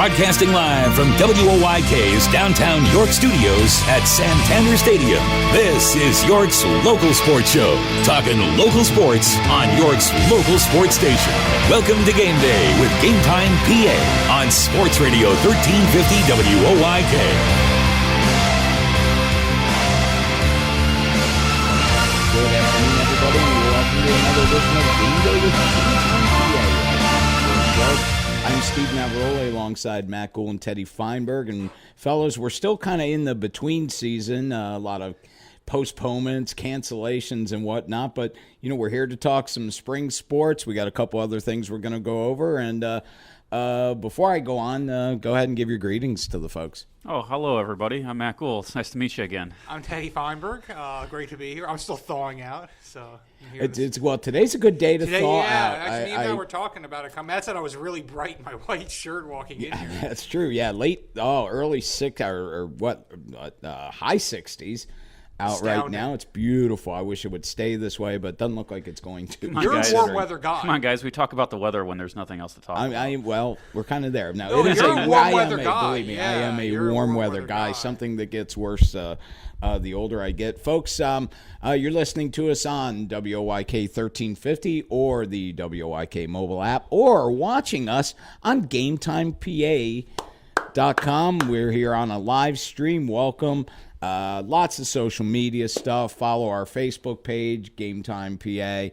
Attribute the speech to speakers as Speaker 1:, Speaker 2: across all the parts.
Speaker 1: Broadcasting live from WOYK's downtown York studios at Santander Stadium. This is York's local sports show, talking local sports on York's local sports station. Welcome to Game Day with GameTimePA on Sports Radio 1350 WOYK.
Speaker 2: Good afternoon, everybody, and welcome to another edition of Game Day with GameTimePA. I'm Steve Navarole alongside Matt Gould and Teddy Feinberg. And fellas, we're still kind of in the between season, a lot of postponements, cancellations, and whatnot. But, you know, we're here to talk some spring sports. We got a couple other things we're going to go over. And before I go on, go ahead and give your greetings to the folks.
Speaker 3: Oh, hello, everybody. I'm Matt Gould. It's nice to meet you again.
Speaker 4: I'm Teddy Feinberg. Great to be here. I'm still thawing out, so
Speaker 2: Well, today's a good day to thaw out.
Speaker 4: Actually, me and Matt were talking about it. Matt said I was really bright in my white shirt walking in here.
Speaker 2: That's true. Yeah, early high 60s. Out right now. It's beautiful. I wish it would stay this way, but it doesn't look like it's going to.
Speaker 4: You're a warm weather guy.
Speaker 3: Come on, guys. We talk about the weather when there's nothing else to talk about.
Speaker 2: Well, we're kind of there. Now,
Speaker 4: No,
Speaker 2: it is
Speaker 4: you're a warm weather guy.
Speaker 2: Believe me,
Speaker 4: Yeah,
Speaker 2: I am a warm weather guy. Something that gets worse the older I get. Folks, you're listening to us on WOYK 1350 or the WOYK mobile app, or watching us on GameTimePA.com. We're here on a live stream. Welcome. Lots of social media stuff. Follow our Facebook page, GameTimePA,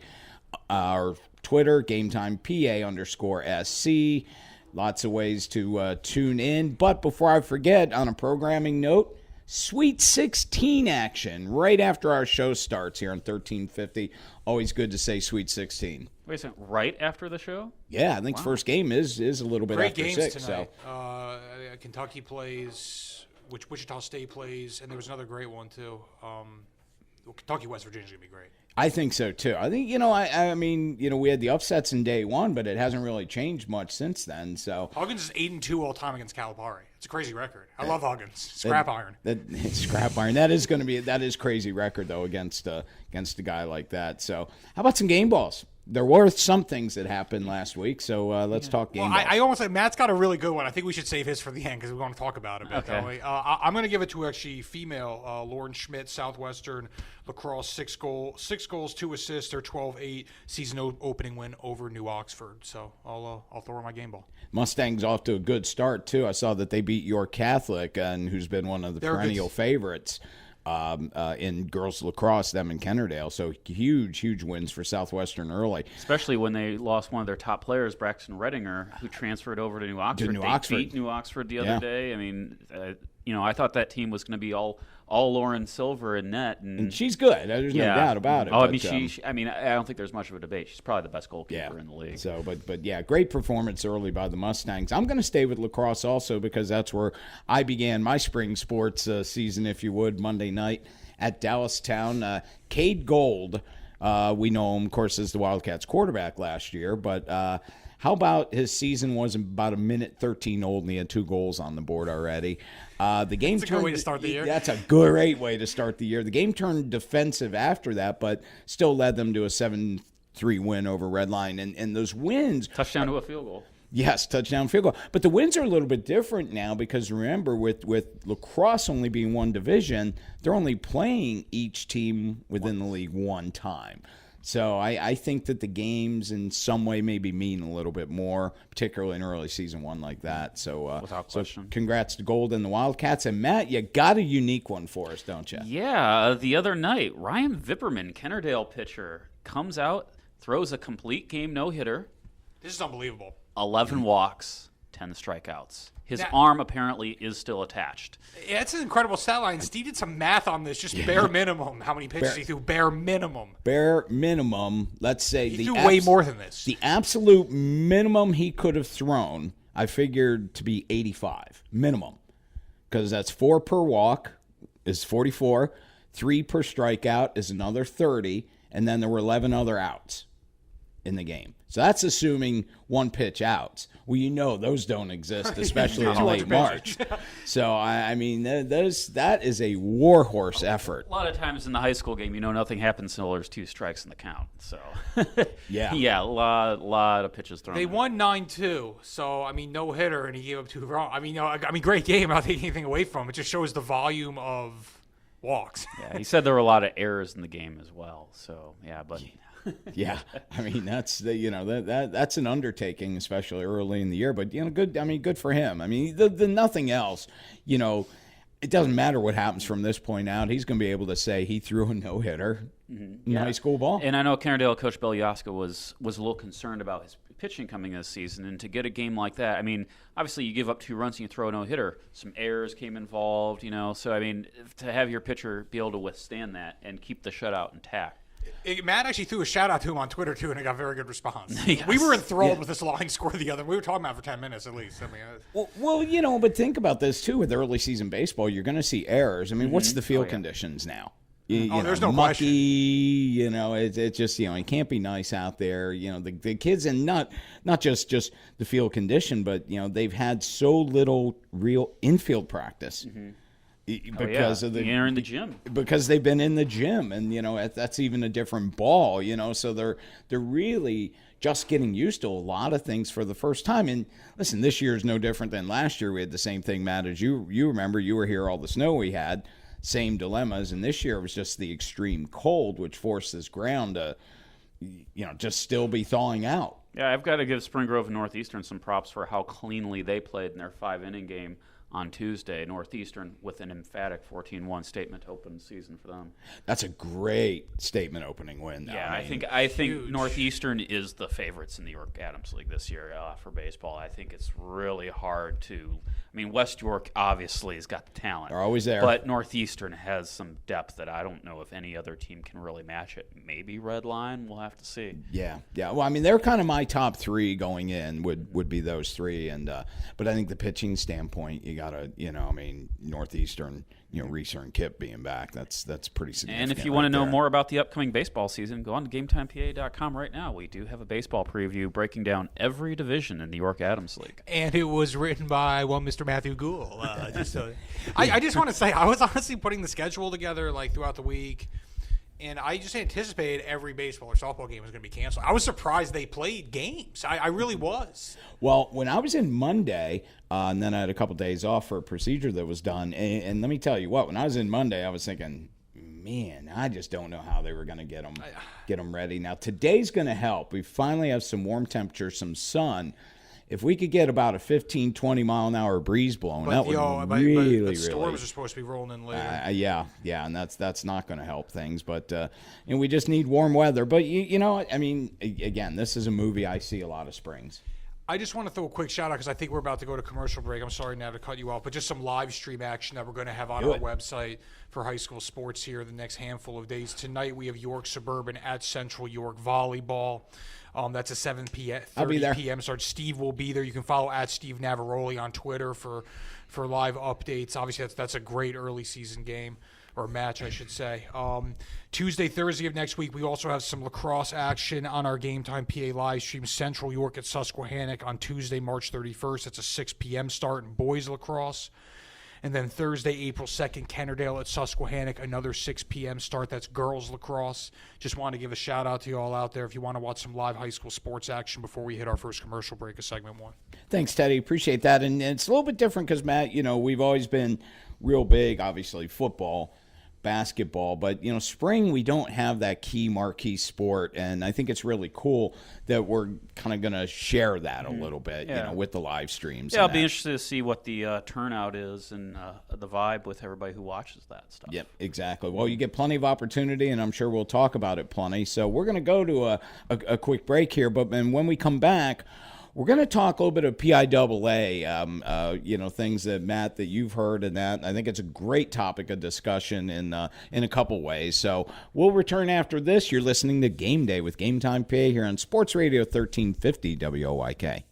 Speaker 2: our Twitter, GameTimePA_SC. Lots of ways to tune in. But before I forget, on a programming note, Sweet 16 action right after our show starts here on 1350. Always good to say Sweet 16.
Speaker 3: Wait a second. Right after the show?
Speaker 2: Yeah, I think first game is a little bit
Speaker 4: Great
Speaker 2: after
Speaker 4: games
Speaker 2: 6.
Speaker 4: tonight.
Speaker 2: So.
Speaker 4: Kentucky plays. Which Wichita State plays, and there was another great one too. Kentucky West Virginia's gonna be great.
Speaker 2: I think so too. I think I mean we had the upsets in day one, but it hasn't really changed much since then. So
Speaker 4: Huggins is 8-2 all time against Calipari. It's a crazy record. I love Huggins. Scrap iron.
Speaker 2: Scrap iron. That is crazy record though against a guy like that. So how about some game balls? There were some things that happened last week, so let's talk game balls.
Speaker 4: I almost like Matt's got a really good one. I think we should save his for the end because we want to talk about it.
Speaker 3: Okay.
Speaker 4: I'm going to give it to actually female Lauren Schmidt, Southwestern lacrosse, 6 goals, 2 assists, their 12-8 season opening win over New Oxford. So I'll throw her my game ball.
Speaker 2: Mustangs off to a good start too. I saw that they beat York Catholic, and who's been one of the perennial favorites. In girls lacrosse, them in Kennerdale. So huge wins for Southwestern early.
Speaker 3: Especially when they lost one of their top players, Braxton Redinger, who transferred over to New Oxford. They beat New Oxford the other day. I mean, I thought that team was going to be all Lauren Silver in net. And
Speaker 2: she's good. There's no doubt about it.
Speaker 3: Oh, I mean, I don't think there's much of a debate. She's probably the best goalkeeper in the league.
Speaker 2: So, but yeah, great performance early by the Mustangs. I'm going to stay with lacrosse also because that's where I began my spring sports season, if you would, Monday night at Dallastown. Cade Gold, we know him, of course, as the Wildcats quarterback last year, but how about his season was about a minute 13 old and he had 2 goals on the board already. The game
Speaker 4: That's a good way to start the year.
Speaker 2: That's a great way to start the year. The game turned defensive after that, but still led them to a 7-3 win over Redline. And those wins...
Speaker 3: Touchdown to a field goal.
Speaker 2: Yes, touchdown field goal. But the wins are a little bit different now because remember, with lacrosse only being one division, they're only playing each team within the league one time. So I think that the games in some way maybe mean a little bit more, particularly in early season one like that. So,
Speaker 3: without question.
Speaker 2: So congrats to Gold and the Wildcats. And Matt, you got a unique one for us, don't you?
Speaker 3: Yeah, the other night, Ryan Vipperman, Kennerdale pitcher, comes out, throws a complete game no-hitter.
Speaker 4: This is unbelievable.
Speaker 3: 11 walks, 10 strikeouts. His arm apparently is still attached.
Speaker 4: Yeah, it's an incredible stat line. Steve did some math on this, just bare minimum. How many pitches he threw? Bare minimum.
Speaker 2: Bare minimum, let's say.
Speaker 4: He threw way more than this.
Speaker 2: The absolute minimum he could have thrown, I figured to be 85. Minimum. Because that's 4 per walk is 44. 3 per strikeout is another 30. And then there were 11 other outs. in the game. So that's assuming one pitch outs. Well, those don't exist, especially in late March. So, I mean, that is a warhorse effort.
Speaker 3: A lot of times in the high school game, nothing happens until there's 2 strikes in the count. So,
Speaker 2: yeah,
Speaker 3: a lot of pitches thrown.
Speaker 4: They won 9-2, so, I mean, no hitter, and he gave up 2 wrong. I mean, great game. I'm not taking anything away from it. It just shows the volume of walks.
Speaker 3: Yeah, he said there were a lot of errors in the game as well. So, but...
Speaker 2: Yeah, I mean that's that's an undertaking, especially early in the year. But good. I mean, good for him. I mean, the nothing else. It doesn't matter what happens from this point out. He's going to be able to say he threw a no-hitter in high school ball.
Speaker 3: And I know Cannondale coach Bill Yaska was a little concerned about his pitching coming this season, and to get a game like that, I mean, obviously you give up 2 runs and you throw a no-hitter. Some errors came involved, So I mean, to have your pitcher be able to withstand that and keep the shutout intact.
Speaker 4: Matt actually threw a shout-out to him on Twitter, too, and it got very good response.
Speaker 3: Yes.
Speaker 4: We were enthralled with this line score the other. We were talking about it for 10 minutes at least. I mean,
Speaker 2: well, but think about this, too. With early season baseball, you're going to see errors. I mean, what's the field conditions now?
Speaker 4: There's no
Speaker 2: mucky, question. It's just, it can't be nice out there. The kids, and not just the field condition, but, they've had so little real infield practice.
Speaker 3: Mm-hmm.
Speaker 2: Because of
Speaker 3: you're in the gym,
Speaker 2: because they've been in the gym, and that's even a different ball, so they're really just getting used to a lot of things for the first time. And listen, this year is no different than last year. We had the same thing, Matt, as you remember. You were here, all the snow we had, same dilemmas, and this year it was just the extreme cold, which forced this ground to just still be thawing out.
Speaker 3: Yeah, I've got to give Spring Grove and Northeastern some props for how cleanly they played in their 5-inning game on Tuesday. Northeastern with an emphatic 14-1 statement to open the season for them.
Speaker 2: That's a great statement opening win, though.
Speaker 3: Yeah, I think Northeastern is the favorites in the York Adams League this year for baseball. I think it's really hard to. I mean, West York obviously has got the talent.
Speaker 2: They're always there.
Speaker 3: But Northeastern has some depth that I don't know if any other team can really match it. Maybe Red Line, we'll have to see.
Speaker 2: Yeah. Well, I mean, they're kind of my top 3 going in would be those 3, and but I think the pitching standpoint, you gotta, Northeastern, Reeser and Kip being back, that's pretty significant.
Speaker 3: And if you want to know more about the upcoming baseball season, go on to GameTimePA.com right now. We do have a baseball preview breaking down every division in the York Adams League.
Speaker 4: And it was written by Mr. Matthew Gould. I just want to say, I was honestly putting the schedule together throughout the week, and I just anticipated every baseball or softball game was going to be canceled. I was surprised they played games. I really was.
Speaker 2: Well, when I was in Monday, and then I had a couple days off for a procedure that was done, and let me tell you what, when I was in Monday, I was thinking, man, I just don't know how they were going to get them ready. Now, today's going to help. We finally have some warm temperatures, some sun. If we could get about a 15, 20-mile-an-hour breeze blowing, that would really
Speaker 4: storms are supposed to be rolling in later.
Speaker 2: Yeah, and that's not going to help things. But we just need warm weather. But, I mean, again, this is a movie I see a lot of springs.
Speaker 4: I just want to throw a quick shout out because I think we're about to go to commercial break. I'm sorry now to cut you off, but just some live stream action that we're going to have on our website for high school sports here the next handful of days. Tonight we have York Suburban at Central York volleyball. That's a 7 p.m. 30 p.m. start. Steve will be there. You can follow at Steve Navaroli on Twitter for live updates. Obviously, that's a great early season game. Or match, I should say. Tuesday, Thursday of next week, we also have some lacrosse action on our Game Time PA live stream. Central York at Susquehannock on Tuesday, March 31st. That's a 6 p.m. start in boys lacrosse. And then Thursday, April 2nd, Kennerdale at Susquehannock, another 6 p.m. start. That's girls lacrosse. Just want to give a shout-out to you all out there if you want to watch some live high school sports action before we hit our first commercial break of segment 1.
Speaker 2: Thanks, Teddy. Appreciate that. And it's a little bit different because, Matt, we've always been real big, obviously, football, basketball, but spring we don't have that key marquee sport, and I think it's really cool that we're kind of going to share that a little bit, with the live streams.
Speaker 3: Yeah, I'll be interested to see what the turnout is and the vibe with everybody who watches that stuff.
Speaker 2: Yep, exactly. Well, you get plenty of opportunity, and I'm sure we'll talk about it plenty. So we're going to go to a quick break here, but when we come back, we're going to talk a little bit of PIAA, things that, Matt, that you've heard, and that I think it's a great topic of discussion in a couple ways. So we'll return after this. You're listening to Game Day with GameTimePA here on Sports Radio 1350 WOYK.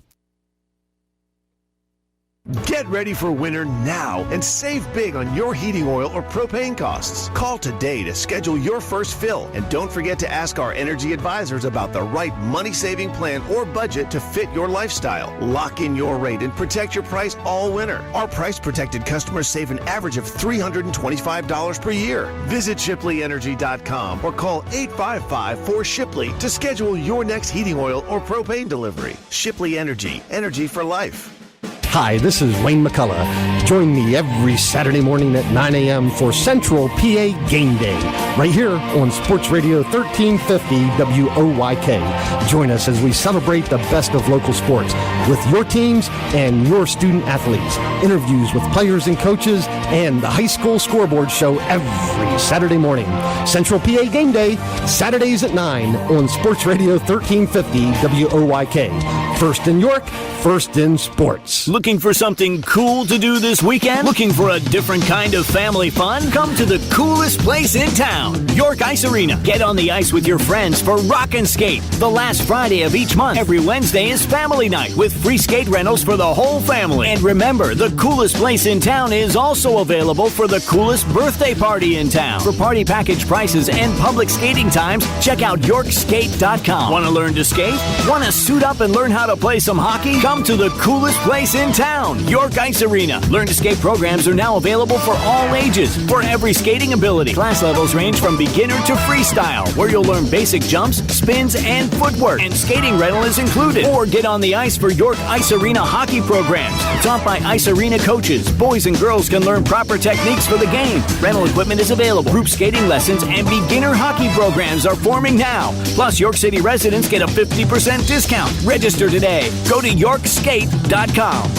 Speaker 5: Get ready for winter now and save big on your heating oil or propane costs. Call today to schedule your first fill, and don't forget to ask our energy advisors about the right money-saving plan or budget to fit your lifestyle. Lock in your rate and protect your price all winter. Our price-protected customers save an average of $325 per year. Visit ShipleyEnergy.com or call 855-4SHIPLEY to schedule your next heating oil or propane delivery. Shipley Energy, energy for life.
Speaker 6: Hi, this is Wayne McCullough. Join me every Saturday morning at 9 a.m. for Central PA Game Day, right here on Sports Radio 1350 WOYK. Join us as we celebrate the best of local sports with your teams and your student athletes. Interviews with players and coaches and the high school scoreboard show every Saturday morning. Central PA Game Day, Saturdays at 9 on Sports Radio 1350 WOYK. First in York, first in sports.
Speaker 7: Looking for something cool to do this weekend? Looking for a different kind of family fun? Come to the coolest place in town, York Ice Arena. Get on the ice with your friends for Rock and Skate, the last Friday of each month. Every Wednesday is family night with free skate rentals for the whole family. And remember, the coolest place in town is also available for the coolest birthday party in town. For party package prices and public skating times, check out YorkSkate.com. Want to learn to skate? Want to suit up and learn how to play some hockey? Come to the coolest place in town, York Ice Arena. Learn to skate programs are now available for all ages, for every skating ability. Class levels range from beginner to freestyle, where you'll learn basic jumps, spins, and footwork. And skating rental is included. Or get on the ice for York Ice Arena hockey programs. Taught by Ice Arena coaches, boys and girls can learn proper techniques for the game. Rental equipment is available. Group skating lessons and beginner hockey programs are forming now. Plus, York City residents get a 50% discount. Register today. Go to YorkSkate.com.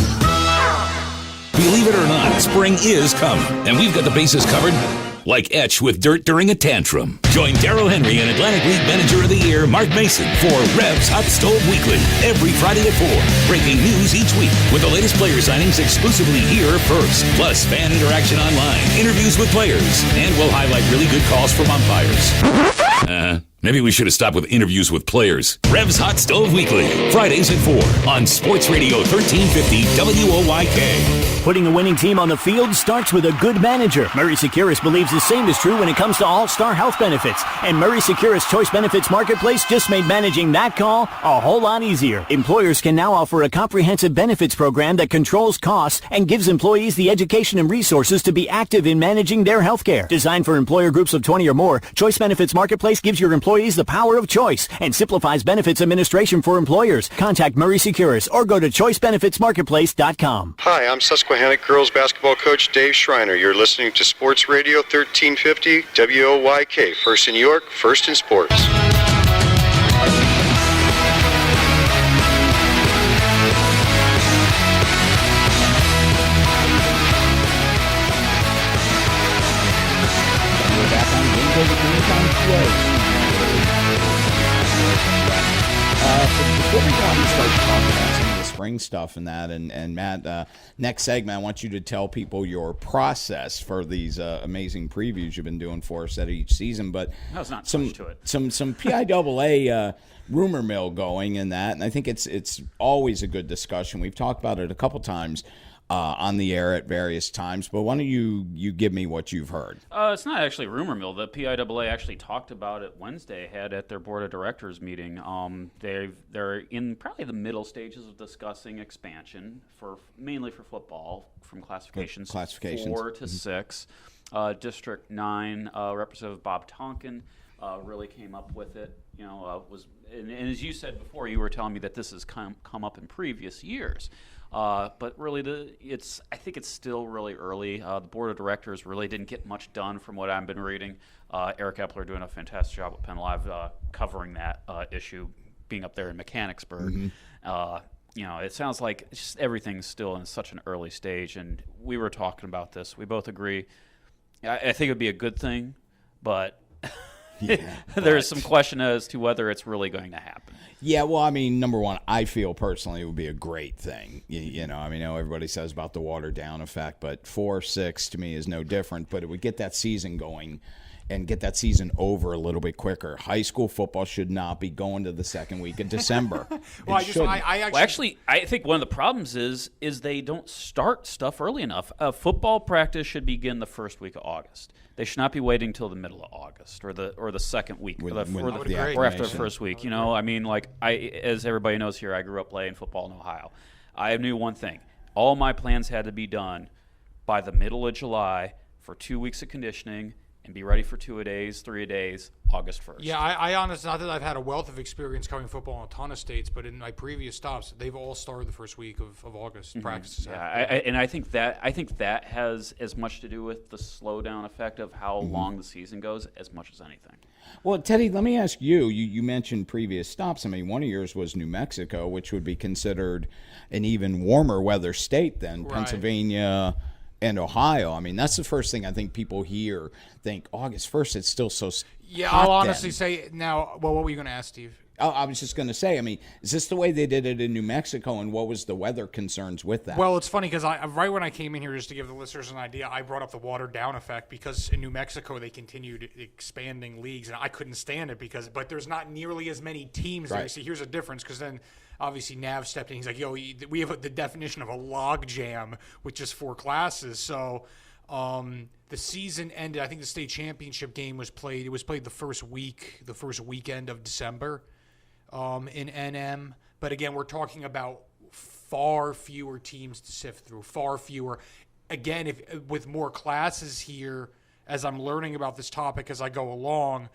Speaker 1: Believe it or not, spring is coming, and we've got the bases covered like Etch with dirt during a tantrum. Join Darryl Henry and Atlantic League Manager of the Year, Mark Mason, for Revs Hot Stove Weekly, every Friday at 4. Breaking news each week with the latest player signings exclusively here first. Plus, fan interaction online, interviews with players, and we'll highlight really good calls from umpires. Maybe we should have stopped with interviews with players. Revs Hot Stove Weekly, Fridays at 4 on Sports Radio 1350 WOYK.
Speaker 7: Putting a winning team on the field starts with a good manager. Murray Securis believes the same is true when it comes to all-star health benefits. And Murray Securis Choice Benefits Marketplace just made managing that call a whole lot easier. Employers can now offer a comprehensive benefits program that controls costs and gives employees the education and resources to be active in managing their health care. Designed for employer groups of 20 or more, Choice Benefits Marketplace gives your employees the power of choice and simplifies benefits administration for employers. Contact Murray Securis or go to choicebenefitsmarketplace.com.
Speaker 8: Hi, I'm Susquehannock girls basketball coach Dave Schreiner. You're listening to Sports Radio 1350 WOYK. First in York, first in sports.
Speaker 2: We're back on GameDay with GameTimePA. Before we go on and start talking about some of the spring stuff and that, and Matt, next segment, I want you to tell people your process for these amazing previews you've been doing for us at each season. But
Speaker 3: there's not
Speaker 2: some
Speaker 3: much to it.
Speaker 2: some PIAA rumor mill going in that, and I think it's always a good discussion. We've talked about it a couple times on the air at various times, but why don't you give me what you've heard?
Speaker 3: It's not actually rumor mill. The PIAA actually talked about it Wednesday, had at their board of directors meeting. They're in probably the middle stages of discussing expansion mainly for football from classifications 4 to 6. District 9 Representative Bob Tonkin really came up with it. And as you said before, you were telling me that this has come up in previous years. But really, I think it's still really early. The board of directors really didn't get much done from what I've been reading. Eric Epler doing a fantastic job at Penn Live covering that issue, being up there in Mechanicsburg. Mm-hmm. It sounds like just everything's still in such an early stage, and we were talking about this. We both agree. I think it would be a good thing, but there's some question as to whether it's really going to happen.
Speaker 2: Yeah, well, I mean, number one, I feel personally it would be a great thing. I know everybody says about the watered down effect, but 4-6 to me is no different. But it would get that season going and get that season over a little bit quicker. High school football should not be going to the second week of December.
Speaker 4: Well,
Speaker 3: I think one of the problems is they don't start stuff early enough. Football practice should begin the first week of August. They should not be waiting until the middle of August or the second week or after the first week. I mean, like as everybody knows here, I grew up playing football in Ohio. I knew one thing: all my plans had to be done by the middle of July for 2 weeks of conditioning and be ready for 3 days, August 1st.
Speaker 4: Yeah, I honestly, not that I've had a wealth of experience covering football in a ton of states, but in my previous stops, they've all started the first week of August. Practices.
Speaker 3: And I think that has as much to do with the slowdown effect of how long the season goes as much as anything.
Speaker 2: Well, Teddy, let me ask you. You mentioned previous stops. I mean, one of yours was New Mexico, which would be considered an even warmer weather state than Pennsylvania and Ohio. I mean, that's the first thing I think people hear. Think August 1st, it's still so hot.
Speaker 4: I'll honestly say now. Well, what were you going to ask, Steve?
Speaker 2: I was just going to say, I mean, is this the way they did it in New Mexico, and what was the weather concerns with that?
Speaker 4: Well, it's funny because right when I came in here, just to give the listeners an idea, I brought up the watered down effect because in New Mexico they continued expanding leagues, and I couldn't stand it but there's not nearly as many teams there. See, here's a difference because then obviously Nav stepped in. He's like, yo, we have the definition of a log jam with just 4 classes. So the season ended. I think the state championship game was played. It was played the first weekend of December in NM. But again, we're talking about far fewer teams to sift through, far fewer. Again, with more classes here, as I'm learning about this topic as I go along,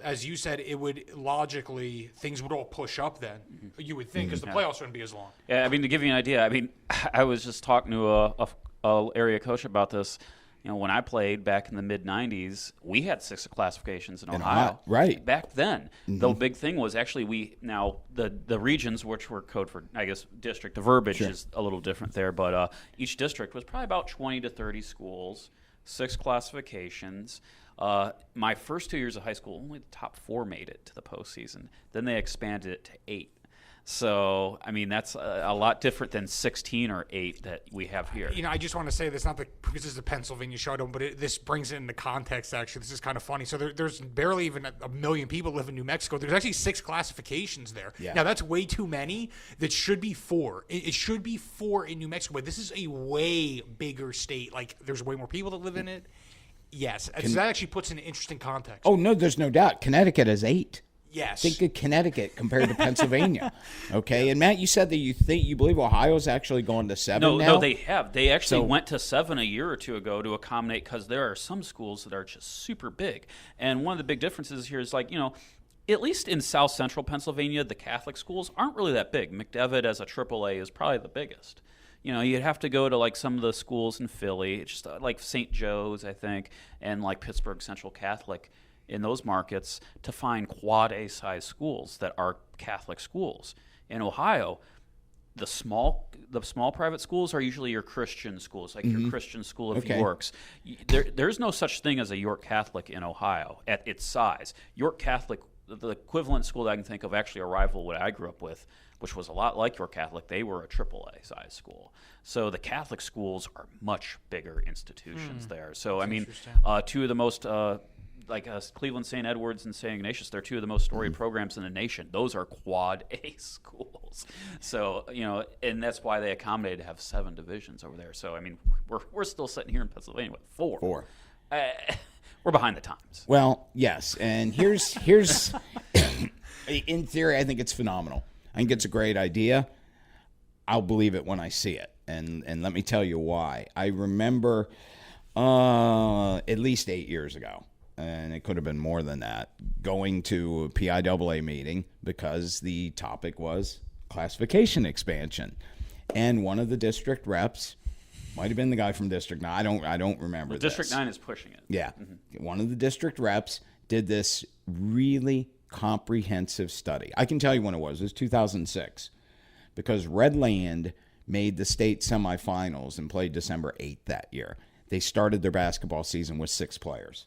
Speaker 4: as you said, it would logically, things would all push up then, you would think, because the playoffs wouldn't be as long.
Speaker 3: Yeah, I mean, to give you an idea, I mean, I was just talking to a area coach about this. When I played back in the mid-'90s, we had 6 classifications in Ohio.
Speaker 2: Right.
Speaker 3: Back then, the big thing was actually the regions, which were code for, I guess, district. The verbiage is a little different there, but each district was probably about 20 to 30 schools, 6 classifications. My first 2 years of high school, only the top 4 made it to the postseason. Then they expanded it to 8. So, I mean, that's a lot different than 16 or 8 that we have here.
Speaker 4: I just want to say this, not because this is a Pennsylvania show, but this brings it into context, actually. This is kind of funny. So there's barely even a million people live in New Mexico. There's actually 6 classifications there. Yeah. Now, that's way too many. That should be 4. It should be 4 in New Mexico, but this is a way bigger state. Like, there's way more people that live in it. Yes. So that actually puts it in an interesting context.
Speaker 2: Oh, no, there's no doubt. Connecticut has 8.
Speaker 4: Yes.
Speaker 2: Think of Connecticut compared to Pennsylvania. Okay, and Matt, you said that you believe Ohio's actually going to 7 now?
Speaker 3: No, they have. They actually went to 7 a year or two ago to accommodate, because there are some schools that are just super big. And one of the big differences here is, at least in South Central Pennsylvania, the Catholic schools aren't really that big. McDevitt as a AAA is probably the biggest. You'd have to go to some of the schools in Philly, just like St. Joe's, I think, and like Pittsburgh Central Catholic, in those markets to find quad A size schools that are Catholic schools. In Ohio, the small private schools are usually your Christian schools, like your Christian School of Yorks. There's no such thing as a York Catholic in Ohio at its size. York Catholic, the equivalent school that I can think of, actually a rival what I grew up with, which was a lot like York Catholic, they were a AAA size school. So the Catholic schools are much bigger institutions there. So, I mean, 2 of the most Cleveland St. Edwards and St. Ignatius, they're 2 of the most storied programs in the nation. Those are quad A schools. So, and that's why they accommodated to have 7 divisions over there. So, I mean, we're still sitting here in Pennsylvania with 4.
Speaker 2: 4.
Speaker 3: We're behind the times.
Speaker 2: Well, yes, and here's in theory, I think it's phenomenal. I think it's a great idea. I'll believe it when I see it, and let me tell you why. I remember at least 8 years ago, and it could have been more than that, going to a PIAA meeting because the topic was classification expansion. And one of the district reps, might have been the guy from District 9, I don't remember this.
Speaker 3: District 9 is pushing it.
Speaker 2: Yeah. One of the district reps did this really comprehensive study. I can tell you when it was. It was 2006 because Redland made the state semifinals and played December 8th that year. They started their basketball season with 6 players.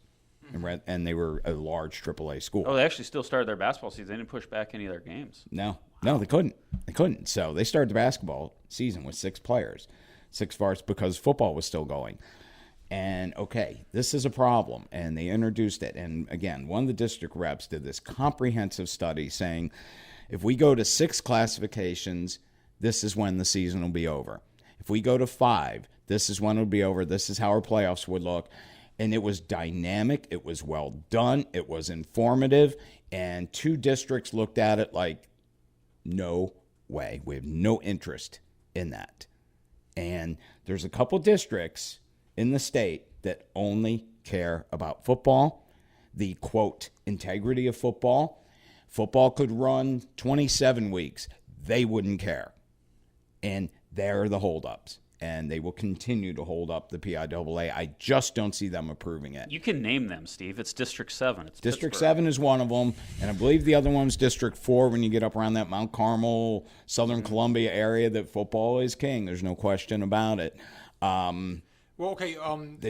Speaker 2: And they were a large AAA school.
Speaker 3: Oh, they actually still started their basketball season. They didn't push back any of their games.
Speaker 2: No, they couldn't. So they started the basketball season with 6 players, 6 varsity, because football was still going. And, okay, this is a problem. And they introduced it. And, again, one of the district reps did this comprehensive study saying, if we go to 6 classifications, this is when the season will be over. If we go to 5, this is when it'll be over. This is how our playoffs would look. And it was dynamic. It was well done. It was informative. And 2 districts looked at it like, no way. We have no interest in that. And there's a couple districts in the state that only care about football, the, quote, integrity of football. Football could run 27 weeks. They wouldn't care. And there are the holdups. And they will continue to hold up the PIAA. I just don't see them approving it.
Speaker 3: You can name them, Steve. It's District 7. It's
Speaker 2: District
Speaker 3: Pittsburgh.
Speaker 2: 7 is one of them, and I believe the other one's District 4 when you get up around that Mount Carmel, Southern Columbia area that football is king. There's no question about it.
Speaker 4: Well, okay,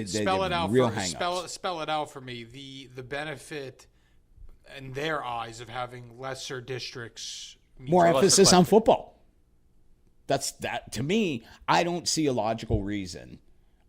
Speaker 4: spell it out. Spell it out for me. The benefit in their eyes of having lesser districts.
Speaker 2: More emphasis on football. That to me, I don't see a logical reason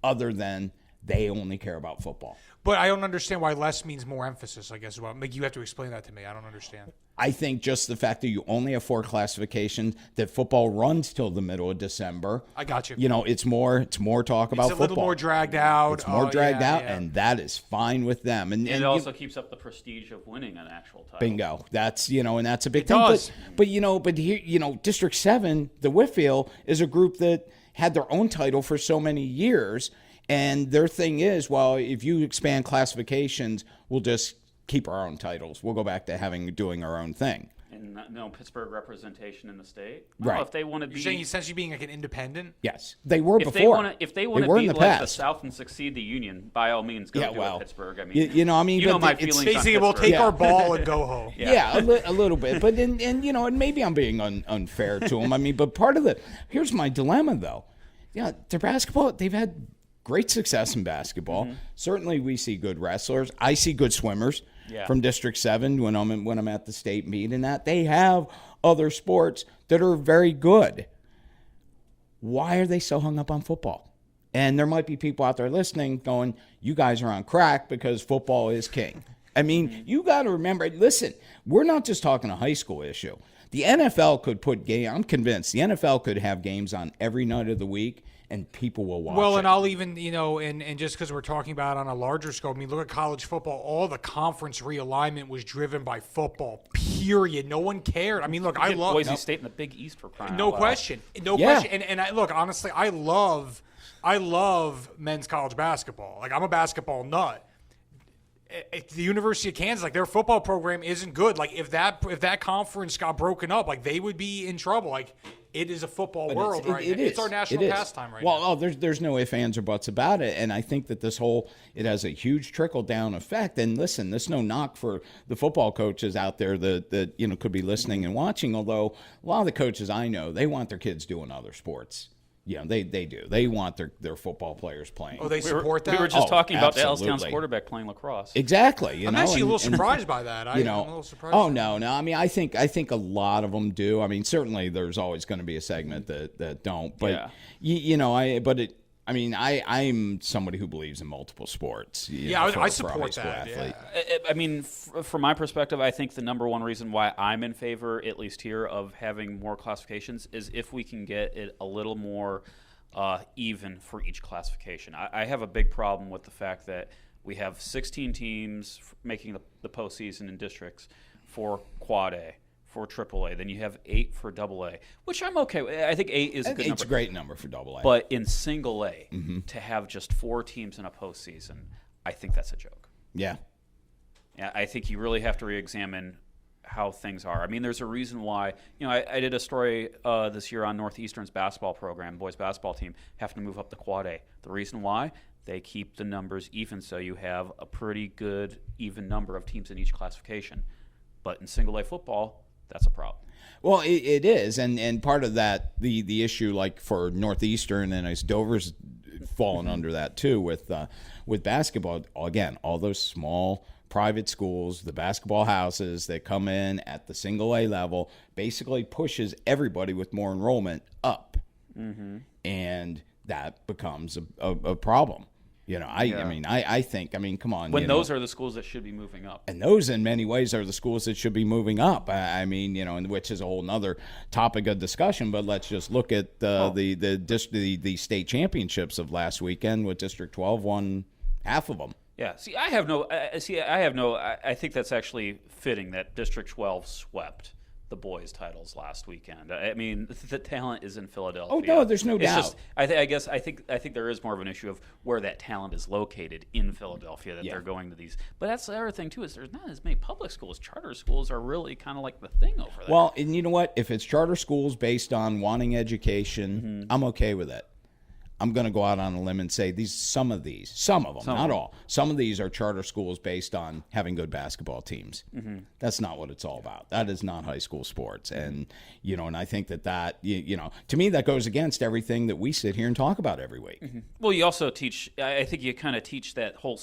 Speaker 2: other than they only care about football.
Speaker 4: But I don't understand why less means more emphasis, I guess. Well, you have to explain that to me. I don't understand.
Speaker 2: I think just the fact that you only have 4 classifications, that football runs till the middle of December.
Speaker 4: I got you.
Speaker 2: You know, it's more talk about football.
Speaker 4: It's a little more dragged out.
Speaker 2: It's more dragged out, and that is fine with them. And
Speaker 3: it also keeps up the prestige of winning an actual title.
Speaker 2: Bingo. That's, and that's a big thing.
Speaker 4: Does.
Speaker 2: But here, District 7, the Whitfield, is a group that had their own title for so many years. And their thing is, well, if you expand classifications, we'll just keep our own titles. We'll go back to doing our own thing.
Speaker 3: And no Pittsburgh representation in the state.
Speaker 2: Right.
Speaker 3: Well, if they want to be,
Speaker 4: you're saying essentially being like an independent.
Speaker 2: Yes, they were
Speaker 3: if
Speaker 2: before.
Speaker 3: If they want to be
Speaker 2: the
Speaker 3: like
Speaker 2: past.
Speaker 3: the South and succeed the Union, by all means, go to Pittsburgh. I mean,
Speaker 2: you know
Speaker 3: my feelings. On
Speaker 4: basically, we'll take our ball and go home.
Speaker 2: Yeah, a little bit. But and maybe I'm being unfair to them. I mean, but here's my dilemma though. Yeah, their basketball, they've had great success in basketball. Mm-hmm. Certainly, we see good wrestlers. I see good swimmers from District 7 when I'm at the state meet, and that they have other sports that are very good. Why are they so hung up on football? And there might be people out there listening going, "You guys are on crack because football is king." I mean, you got to remember. Listen, we're not just talking a high school issue. The NFL could put I'm convinced the NFL could have games on every night of the week, and people will watch.
Speaker 4: Well, and I'll even, and just because we're talking about on a larger scope, I mean, look at college football. All the conference realignment was driven by football, period. No one cared. I mean, look, I love
Speaker 3: Boise State in the Big East for crying
Speaker 4: no
Speaker 3: out loud.
Speaker 4: question. No question. And I look, honestly, I love men's college basketball. Like, I'm a basketball nut. At the University of Kansas, like, their football program isn't good. Like, if that conference got broken up, like, they would be in trouble. Like, it is a football world, right? It's our national pastime right now.
Speaker 2: Well, there's no ifs, ands, or buts about it. And I think that it has a huge trickle-down effect. And listen, there's no knock for the football coaches out there that could be listening and watching, although a lot of the coaches I know, they want their kids doing other sports. Yeah, they do. They want their football players playing.
Speaker 4: Oh, they support that?
Speaker 3: We were just talking about
Speaker 2: absolutely.
Speaker 3: Dallas Town's quarterback playing lacrosse.
Speaker 2: Exactly.
Speaker 4: I'm actually a little surprised by that. I'm a little surprised.
Speaker 2: Oh, no. I mean, I think a lot of them do. I mean, certainly there's always going to be a segment that don't. But, I'm somebody who believes in multiple sports.
Speaker 4: I support that. Yeah.
Speaker 3: I mean, from my perspective, I think the number one reason why I'm in favor, at least here, of having more classifications is if we can get it a little more even for each classification. I have a big problem with the fact that we have 16 teams making the postseason in districts for Quad A. For AAA, then you have 8 for AA, which I'm okay with. I think 8 is a good number.
Speaker 2: It's a great number for AA.
Speaker 3: But in single A, to have just 4 teams in a postseason, I think that's a joke.
Speaker 2: Yeah.
Speaker 3: I think you really have to re-examine how things are. I mean, there's a reason why. I did a story this year on Northeastern's basketball program, boys basketball team, having to move up to Quad A. The reason why? They keep the numbers even, so you have a pretty good even number of teams in each classification. But in single A football, that's a problem.
Speaker 2: Well, it is, and part of that, the issue, like for Northeastern, and as Dover's fallen under that too with basketball. Again, all those small private schools, the basketball houses that come in at the single A level, basically pushes everybody with more enrollment up, and that becomes a problem. I think, come on.
Speaker 3: When those are the schools that should be moving up.
Speaker 2: And those, in many ways, are the schools that should be moving up. And which is a whole other topic of discussion. But let's just look at the state championships of last weekend, with District 12 won half of them.
Speaker 3: Yeah. I think that's actually fitting that District 12 swept the boys' titles last weekend. I mean, the talent is in Philadelphia.
Speaker 2: Oh no, there's no doubt.
Speaker 3: Just, I think there is more of an issue of where that talent is located in Philadelphia, that they're going to these. But that's the other thing too, is there's not as many public schools. Charter schools are really kind of like the thing over there.
Speaker 2: Well, and you know what? If it's charter schools based on wanting education, I'm okay with it. I'm going to go out on a limb and say some of them, not all. Some of these are charter schools based on having good basketball teams. Mm-hmm. That's not what it's all about. That is not high school sports. And, and I think that to me, that goes against everything that we sit here and talk about every week.
Speaker 3: Mm-hmm. Well, you also teach, I think you kind of teach that whole,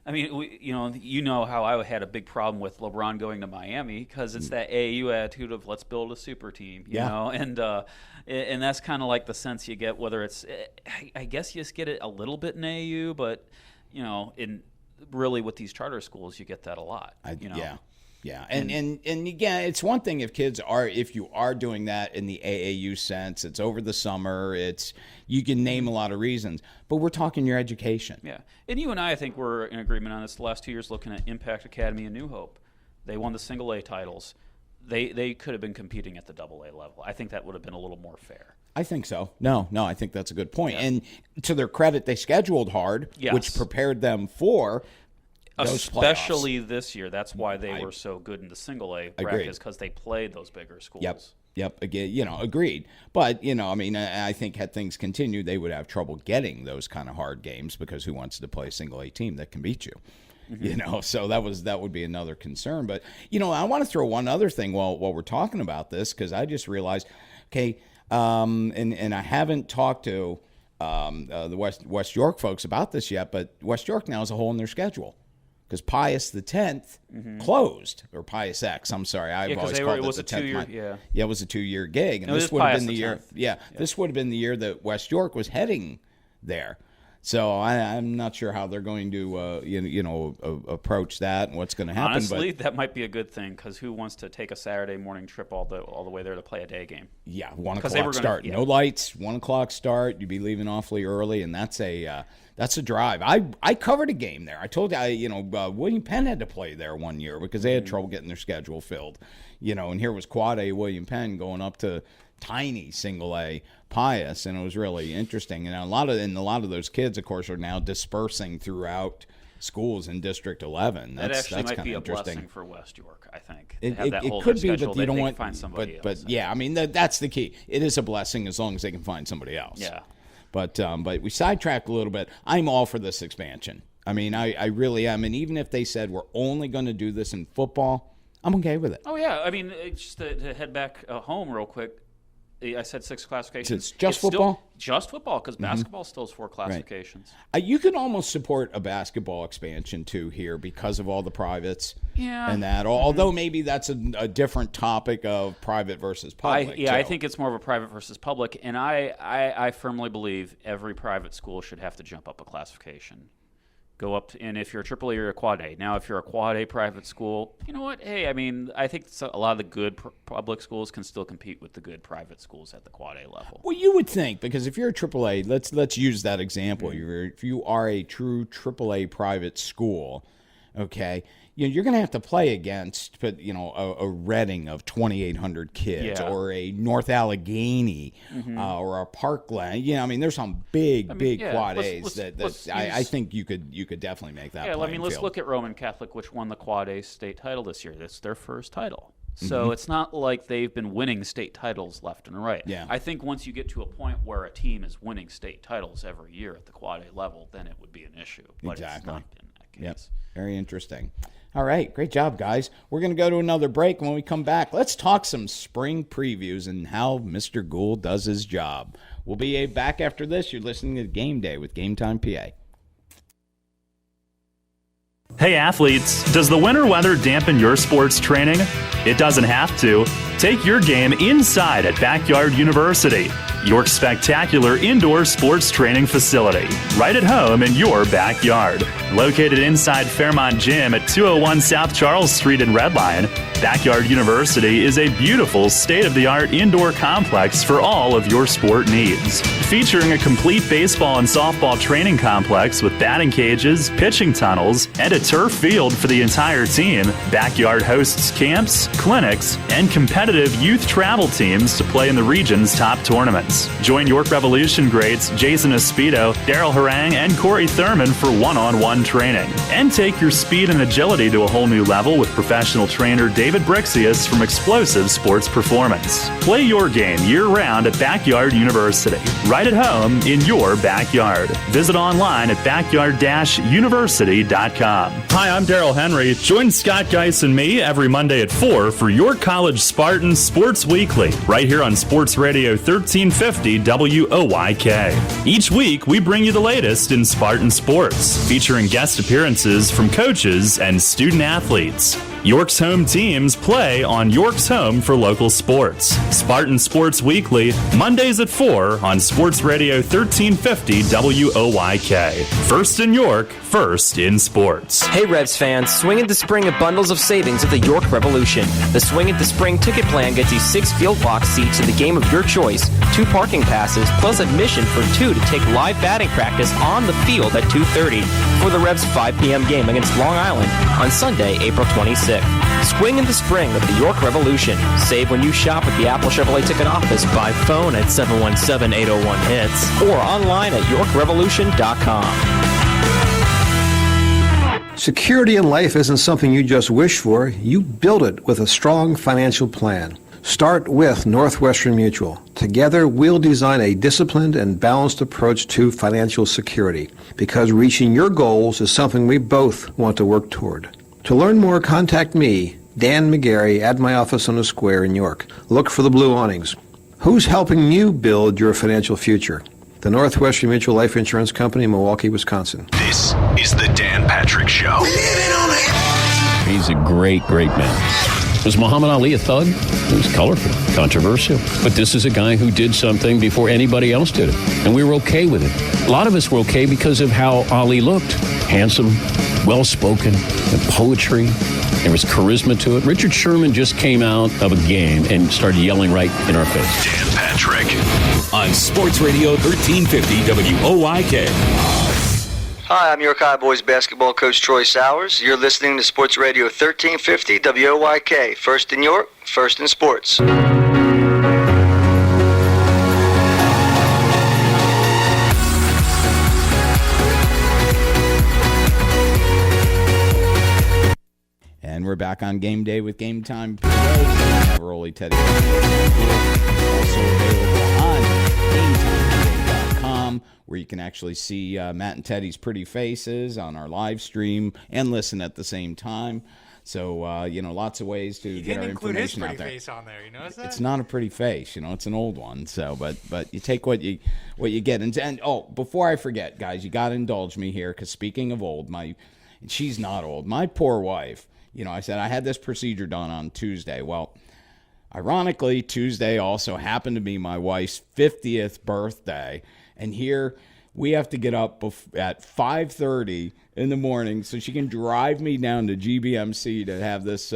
Speaker 3: how I had a big problem with LeBron going to Miami, because it's that AAU attitude of let's build a super team, you know, and that's kind of like the sense you get, whether it's, I guess you just get it a little bit in AAU, but in really with these charter schools, you get that a lot.
Speaker 2: Yeah, and again, it's one thing if you are doing that in the AAU sense, it's over the summer, you can name a lot of reasons, but we're talking your education.
Speaker 3: Yeah, and you and I think we're in agreement on this. The last 2 years, looking at Impact Academy and New Hope, they won the single A titles. They could have been competing at the double A level. I think that would have been a little more fair.
Speaker 2: I think so. No, I think that's a good point. Yeah. And to their credit, they scheduled hard, which prepared them for
Speaker 3: especially this year. That's why they were so good in the single A brackets, because they played those bigger schools.
Speaker 2: Yep. Again, agreed. But I think had things continued, they would have trouble getting those kind of hard games, because who wants to play a single A team that can beat you? Mm-hmm. So that would be another concern. But I want to throw one other thing while we're talking about this, because I just realized, and I haven't talked to the West York folks about this yet, but West York now has a hole in their schedule, because Pius X closed, or Pius X. I'm sorry, I've always called it the 10th. It was a 2-year gig, and this would have been the year. This would have been the year that West York was heading there. So I'm not sure how they're going to, approach that and what's going to happen.
Speaker 3: Honestly, that might be a good thing, because who wants to take a Saturday morning trip all the way there to play a day game?
Speaker 2: Yeah, 1 o'clock start. No lights, 1 o'clock start. You'd be leaving awfully early, and that's a drive. I covered a game there. I told you, William Penn had to play there one year because they had trouble getting their schedule filled. And here was Quad A William Penn going up to tiny single A Pius, and it was really interesting. And a lot of those kids, of course, are now dispersing throughout schools in District 11.
Speaker 3: That actually might be a blessing for West York, I think.
Speaker 2: It could be, but you don't want to find somebody else. But yeah, that's the key. It is a blessing as long as they can find somebody else.
Speaker 3: Yeah.
Speaker 2: But we sidetracked a little bit. I'm all for this expansion. I really am. And even if they said we're only going to do this in football, I'm okay with it.
Speaker 3: Oh yeah, just to head back home real quick. I said 6 classifications.
Speaker 2: It's football?
Speaker 3: Just football, because basketball still has 4 classifications.
Speaker 2: Right. You could almost support a basketball expansion, too, here because of all the privates and that. Although maybe that's a different topic of private versus public.
Speaker 3: I think it's more of a private versus public, and I firmly believe every private school should have to jump up a classification. Go up, and if you're a AAA, you're a Quad A. Now, if you're a Quad A private school, you know what? Hey, I think a lot of the good public schools can still compete with the good private schools at the Quad A level.
Speaker 2: Well, you would think, because if you're a AAA, let's use that example. If you are a true AAA private school, okay, you're going to have to play against, a Reading of 2,800 kids, or a North Allegheny, or a Parkland. There's some big Quad A's that I think you could definitely make that. Yeah,
Speaker 3: let's look at Roman Catholic, which won the Quad A state title this year. That's their first title. So it's not like they've been winning state titles left and right.
Speaker 2: Yeah.
Speaker 3: I think once you get to a point where a team is winning state titles every year at the Quad A level, then it would be an issue. But it's not in that case.
Speaker 2: Yep. Very interesting. All right, great job, guys. We're going to go to another break. When we come back, let's talk some spring previews and how Mr. Gould does his job. We'll be back after this. You're listening to Game Day with GameTimePA.
Speaker 9: Hey athletes, does the winter weather dampen your sports training? It doesn't have to. Take your game inside at Backyard University. York's spectacular indoor sports training facility, right at home in your backyard. Located inside Fairmont Gym at 201 South Charles Street in Red Lion, Backyard University is a beautiful, state-of-the-art indoor complex for all of your sport needs. Featuring a complete baseball and softball training complex with batting cages, pitching tunnels, and a turf field for the entire team, Backyard hosts camps, clinics, and competitive youth travel teams to play in the region's top tournaments. Join York Revolution greats Jason Espedo, Daryl Harang, and Corey Thurman for one-on-one training. And take your speed and agility to a whole new level with professional trainer David Brixius from Explosive Sports Performance. Play your game year-round at Backyard University, right at home in your backyard. Visit online at backyard-university.com. Hi, I'm Daryl Henry. Join Scott Geis and me every Monday at 4 for your College Spartan Sports Weekly, right here on Sports Radio 1350 WOYK. Each week, we bring you the latest in Spartan sports, featuring guest appearances from coaches and student athletes. York's home teams play on York's home for local sports. Spartan Sports Weekly, Mondays at 4 on Sports Radio 1350 WOYK. First in York, first in sports.
Speaker 10: Hey Revs fans, Swing into Spring have bundles of savings at the York Revolution. The Swing into Spring ticket plan gets you 6 field box seats in the game of your choice, 2 parking passes, plus admission for 2 to take live batting practice on the field at 2:30 for the Revs' 5 p.m. game against Long Island on Sunday, April 26th. Swing into Spring with the York Revolution. Save when you shop at the Apple Chevrolet ticket office by phone at 717-801-HITS or online at yorkrevolution.com.
Speaker 11: Security in life isn't something you just wish for. You build it with a strong financial plan. Start with Northwestern Mutual. Together, we'll design a disciplined and balanced approach to financial security because reaching your goals is something we both want to work toward. To learn more, contact me, Dan McGarry, at my office on the Square in York. Look for the blue awnings. Who's helping you build your financial future? The Northwestern Mutual Life Insurance Company, Milwaukee, Wisconsin.
Speaker 12: This is the Dan Patrick Show.
Speaker 13: He's a great, great man. Was Muhammad Ali a thug? He was colorful, controversial. But this is a guy who did something before anybody else did it. And we were okay with it. A lot of us were okay because of how Ali looked. Handsome, well-spoken, and poetry. There was charisma to it. Richard Sherman just came out of a game and started yelling right in our face.
Speaker 12: Dan Patrick.
Speaker 1: On Sports Radio 1350 WOYK.
Speaker 14: Hi, I'm York High Boys basketball coach Troy Sowers. You're listening to Sports Radio 1350 WOYK. First in York, first in sports.
Speaker 2: And we're back on Game Day with GameTimePA. Rolly Teddy. Also available on GameTimePA.com, where you can actually see Matt and Teddy's pretty faces on our live stream and listen at the same time. So, lots of ways to get our information out there.
Speaker 4: Face on there, you notice that?
Speaker 2: It's not a pretty face, it's an old one. So, but you take what you get. And before I forget, guys, you got to indulge me here, because speaking of old, she's not old. My poor wife. I said I had this procedure done on Tuesday. Well, ironically, Tuesday also happened to be my wife's 50th birthday. And here we have to get up at 5:30 in the morning so she can drive me down to GBMC to have this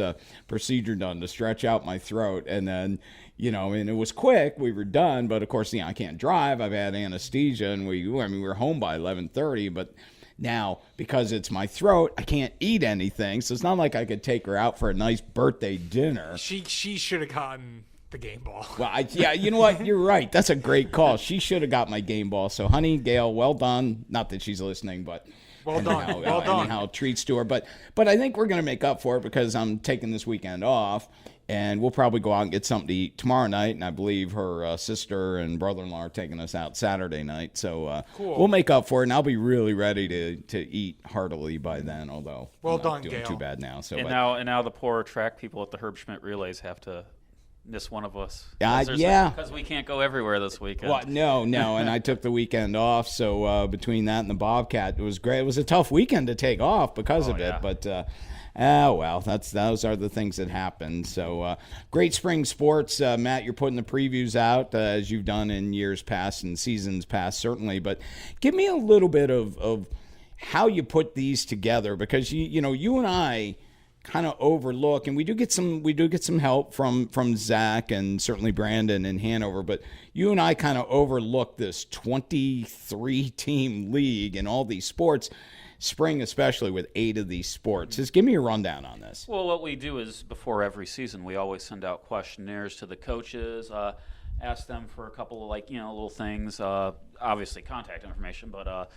Speaker 2: procedure done to stretch out my throat. And then, and it was quick. We were done. But, of course, I can't drive. I've had anesthesia. And we were home by 11:30. But now, because it's my throat, I can't eat anything, so it's not like I could take her out for a nice birthday dinner.
Speaker 4: She should have gotten the game ball.
Speaker 2: Well, you know what? You're right. That's a great call. She should have got my game ball. So, honey, Gail, well done. Not that she's listening, but
Speaker 4: well done. Well done.
Speaker 2: Anyhow, treats to her. But I think we're going to make up for it because I'm taking this weekend off. And we'll probably go out and get something to eat tomorrow night. And I believe her sister and brother-in-law are taking us out Saturday night. So
Speaker 4: cool.
Speaker 2: We'll make up for it. And I'll be really ready to eat heartily by then, although
Speaker 4: well
Speaker 2: I'm
Speaker 4: done,
Speaker 2: not doing
Speaker 4: Gail.
Speaker 2: too bad now. So,
Speaker 3: now the poor track people at the Herb Schmidt relays have to miss one of us.
Speaker 2: Yeah.
Speaker 3: Because we can't go everywhere this weekend.
Speaker 2: Well, no, and I took the weekend off, so between that and the Bobcat, it was great. It was a tough weekend to take off because of it, but well, those are the things that happen. So great spring sports. Matt, you're putting the previews out as you've done in years past and seasons past, certainly, but give me a little bit of how you put these together, because you and I kind of overlook, and we do get some help from Zach and certainly Brandon in Hanover, but you and I kind of overlook this 23-team league in all these sports, spring especially with 8 of these sports. Just give me a rundown on this.
Speaker 3: Well, what we do is before every season, we always send out questionnaires to the coaches, ask them for a couple of little things, obviously contact information, but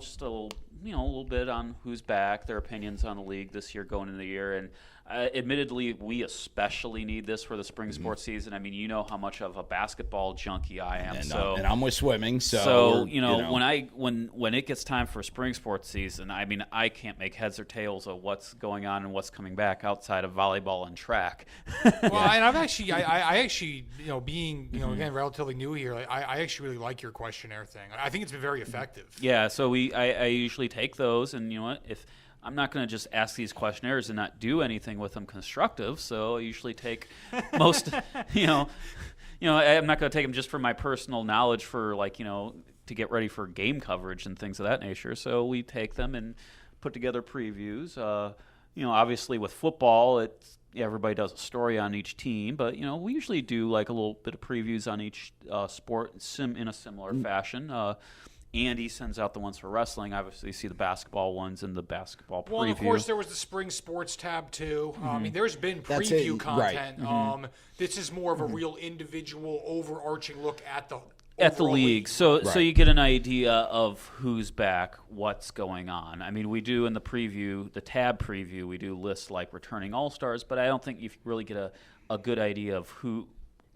Speaker 3: just a little bit on who's back, their opinions on the league this year going into the year. And admittedly, we especially need this for the spring sports season. I mean, you know how much of a basketball junkie I am.
Speaker 2: And I'm with swimming,
Speaker 3: when it gets time for spring sports season, I mean, I can't make heads or tails of what's going on and what's coming back outside of volleyball and track.
Speaker 4: Well, and I actually, being again relatively new here, I actually really like your questionnaire thing. I think it's been very effective.
Speaker 3: Yeah, so I usually take those, and you know what, if I'm not going to just ask these questionnaires and not do anything with them constructive, so I usually take most, I'm not going to take them just for my personal knowledge for to get ready for game coverage and things of that nature. So we take them and put together previews. Obviously with football, everybody does a story on each team, but we usually do like a little bit of previews on each sport in a similar fashion. Andy sends out the ones for wrestling. Obviously, you see the basketball ones in the basketball preview.
Speaker 4: Well, and of course, there was the spring sports tab, too. I mean, there's been preview content. Right. This is more of a real individual, overarching look at the
Speaker 3: league. So you get an idea of who's back, what's going on. I mean, we do in the preview, the tab preview, we do lists like returning All-Stars, but I don't think you really get a good idea of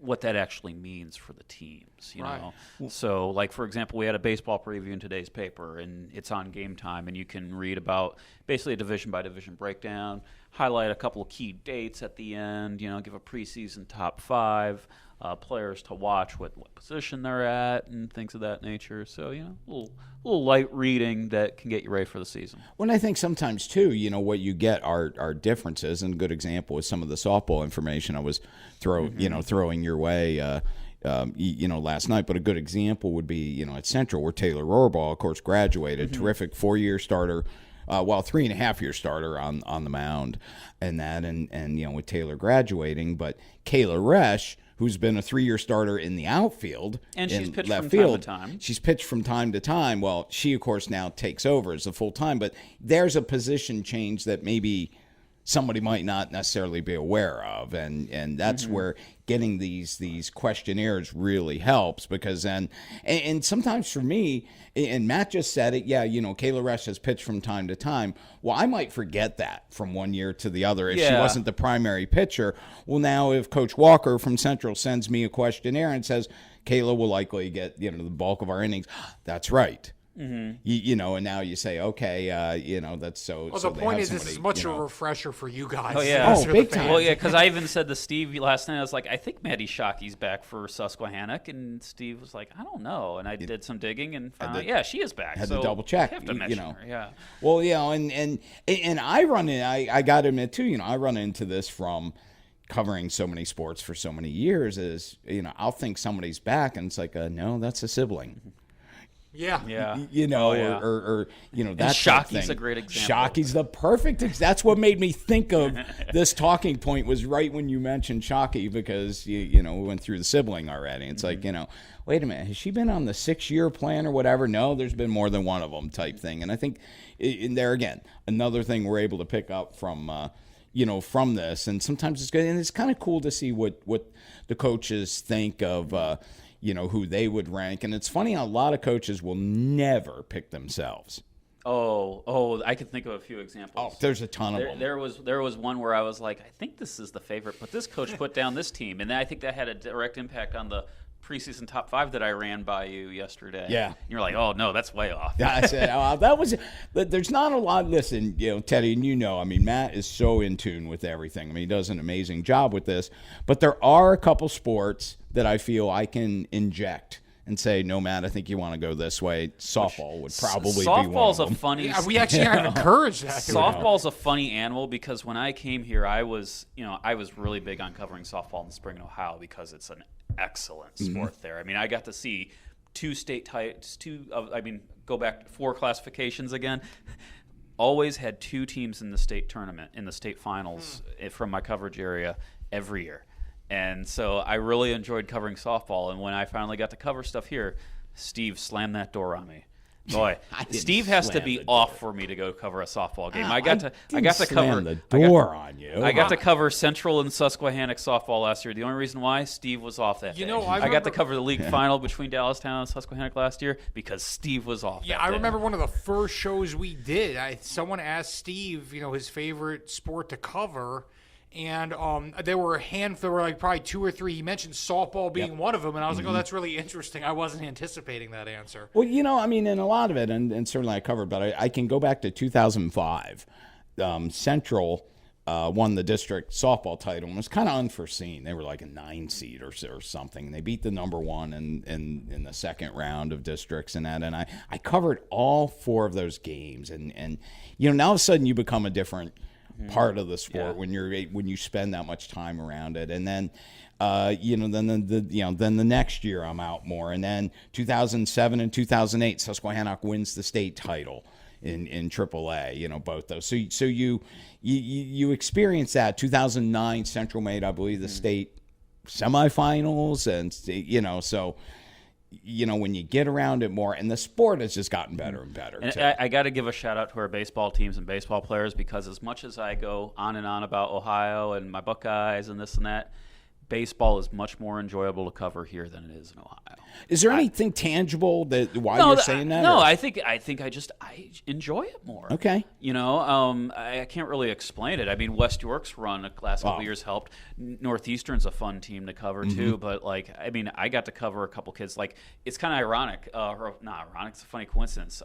Speaker 3: what that actually means for the teams, you know. So, like, for example, we had a baseball preview in today's paper, and it's on Game Time, and you can read about basically a division-by-division breakdown, highlight a couple of key dates at the end, give a preseason top 5, players to watch, what position they're at, and things of that nature. So, a little light reading that can get you ready for the season.
Speaker 2: Well, I think sometimes, too, what you get are differences, and a good example is some of the softball information I was throwing your way last night. But a good example would be, at Central, where Taylor Rohrball, of course, graduated, terrific 4-year starter, 3.5-year starter on the mound, and with Taylor graduating, but Kayla Resch, who's been a 3-year starter in the outfield
Speaker 3: and she's pitched
Speaker 2: left
Speaker 3: from
Speaker 2: field.
Speaker 3: Time to time.
Speaker 2: She's pitched from time to time. Well, she, of course, now takes over as a full-time, but there's a position change that maybe somebody might not necessarily be aware of, and that's where getting these questionnaires really helps, because then and sometimes for me, and Matt just said it, Kayla Resch has pitched from time to time. Well, I might forget that from one year to the other if she wasn't the primary pitcher. Well, now if Coach Walker from Central sends me a questionnaire and says Kayla will likely get the bulk of our innings, that's right. And now you say, okay, that's so.
Speaker 4: Well, the point is, this is much a refresher for you guys.
Speaker 3: Oh yeah,
Speaker 2: big time.
Speaker 3: Well, yeah, because I even said to Steve last night, I was like, I think Maddie Shockey's back for Susquehannock, and Steve was like, I don't know, and I did some digging and found out, she is back.
Speaker 2: Had to double check.
Speaker 3: Have to mention her, yeah.
Speaker 2: Well, and I run in. I got to admit too, I run into this from covering so many sports for so many years. Is I'll think somebody's back, and it's like, no, that's a sibling.
Speaker 4: Yeah.
Speaker 2: Or that
Speaker 3: Shockey's a great example.
Speaker 2: Shockey's the perfect. That's what made me think of this talking point was right when you mentioned Shockey, because we went through the sibling already. It's like wait a minute, has she been on the 6-year plan or whatever? No, there's been more than one of them type thing. And I think in there again, another thing we're able to pick up from from this, and sometimes it's good, and it's kind of cool to see what the coaches think of. Who they would rank. And it's funny how a lot of coaches will never pick themselves.
Speaker 3: Oh, I can think of a few examples.
Speaker 2: Oh, there's a ton of them.
Speaker 3: There was one where I was like, I think this is the favorite, but this coach put down this team, and I think that had a direct impact on the preseason top 5 that I ran by you yesterday.
Speaker 2: Yeah.
Speaker 3: And you're like, oh, no, that's way off.
Speaker 2: Yeah, I said, that was – there's not a lot – listen, Teddy, and Matt is so in tune with everything. He does an amazing job with this. But there are a couple sports that I feel I can inject and say, no, Matt, I think you want to go this way. Softball would probably be one of them.
Speaker 3: Softball's a funny –
Speaker 4: yeah, we actually have encouraged that.
Speaker 3: Softball's a funny animal because when I came here, I was really big on covering softball in the spring in Ohio because it's an excellent sport there. I got to see 2 state titles, go back 4 classifications again. Always had 2 teams in the state tournament, in the state finals from my coverage area every year. And so I really enjoyed covering softball. And when I finally got to cover stuff here, Steve slammed that door on me. Boy, Steve has to be off for me to go cover a softball game. I got to cover
Speaker 2: the door on you.
Speaker 3: I got to cover Central and Susquehannock softball last year. The only reason why Steve was off that day. I got to cover the league final between Dallastown and Susquehannock last year because Steve was off.
Speaker 4: Yeah, I remember one of the first shows we did. Someone asked Steve, his favorite sport to cover. And there were a handful, there were like probably 2 or 3. He mentioned softball being one of them, and I was like, "Oh, that's really interesting." I wasn't anticipating that answer.
Speaker 2: Well, in a lot of it, and certainly I covered, but I can go back to 2005. Central won the district softball title, and it was kind of unforeseen. They were like a 9 seed or something, and they beat the number 1 in the second round of districts and that. And I covered all 4 of those games, and now all of a sudden you become a different part of the sport when you spend that much time around it. And then then the next year I'm out more. And then 2007 and 2008 Susquehannock wins the state title in AAA, both those. So you experience that. 2009 Central made, I believe, the state semifinals, and so when you get around it more, and the sport has just gotten better and better.
Speaker 3: And I got to give a shout out to our baseball teams and baseball players, because as much as I go on and on about Ohio and my Buckeyes and this and that, baseball is much more enjoyable to cover here than it is in Ohio.
Speaker 2: Is there anything tangible you're saying that?
Speaker 3: No, I think I enjoy it more.
Speaker 2: Okay.
Speaker 3: I can't really explain it. West York's run the last couple years helped. Northeastern's a fun team to cover too, but I got to cover a couple kids. It's kind of ironic, or not ironic. It's a funny coincidence.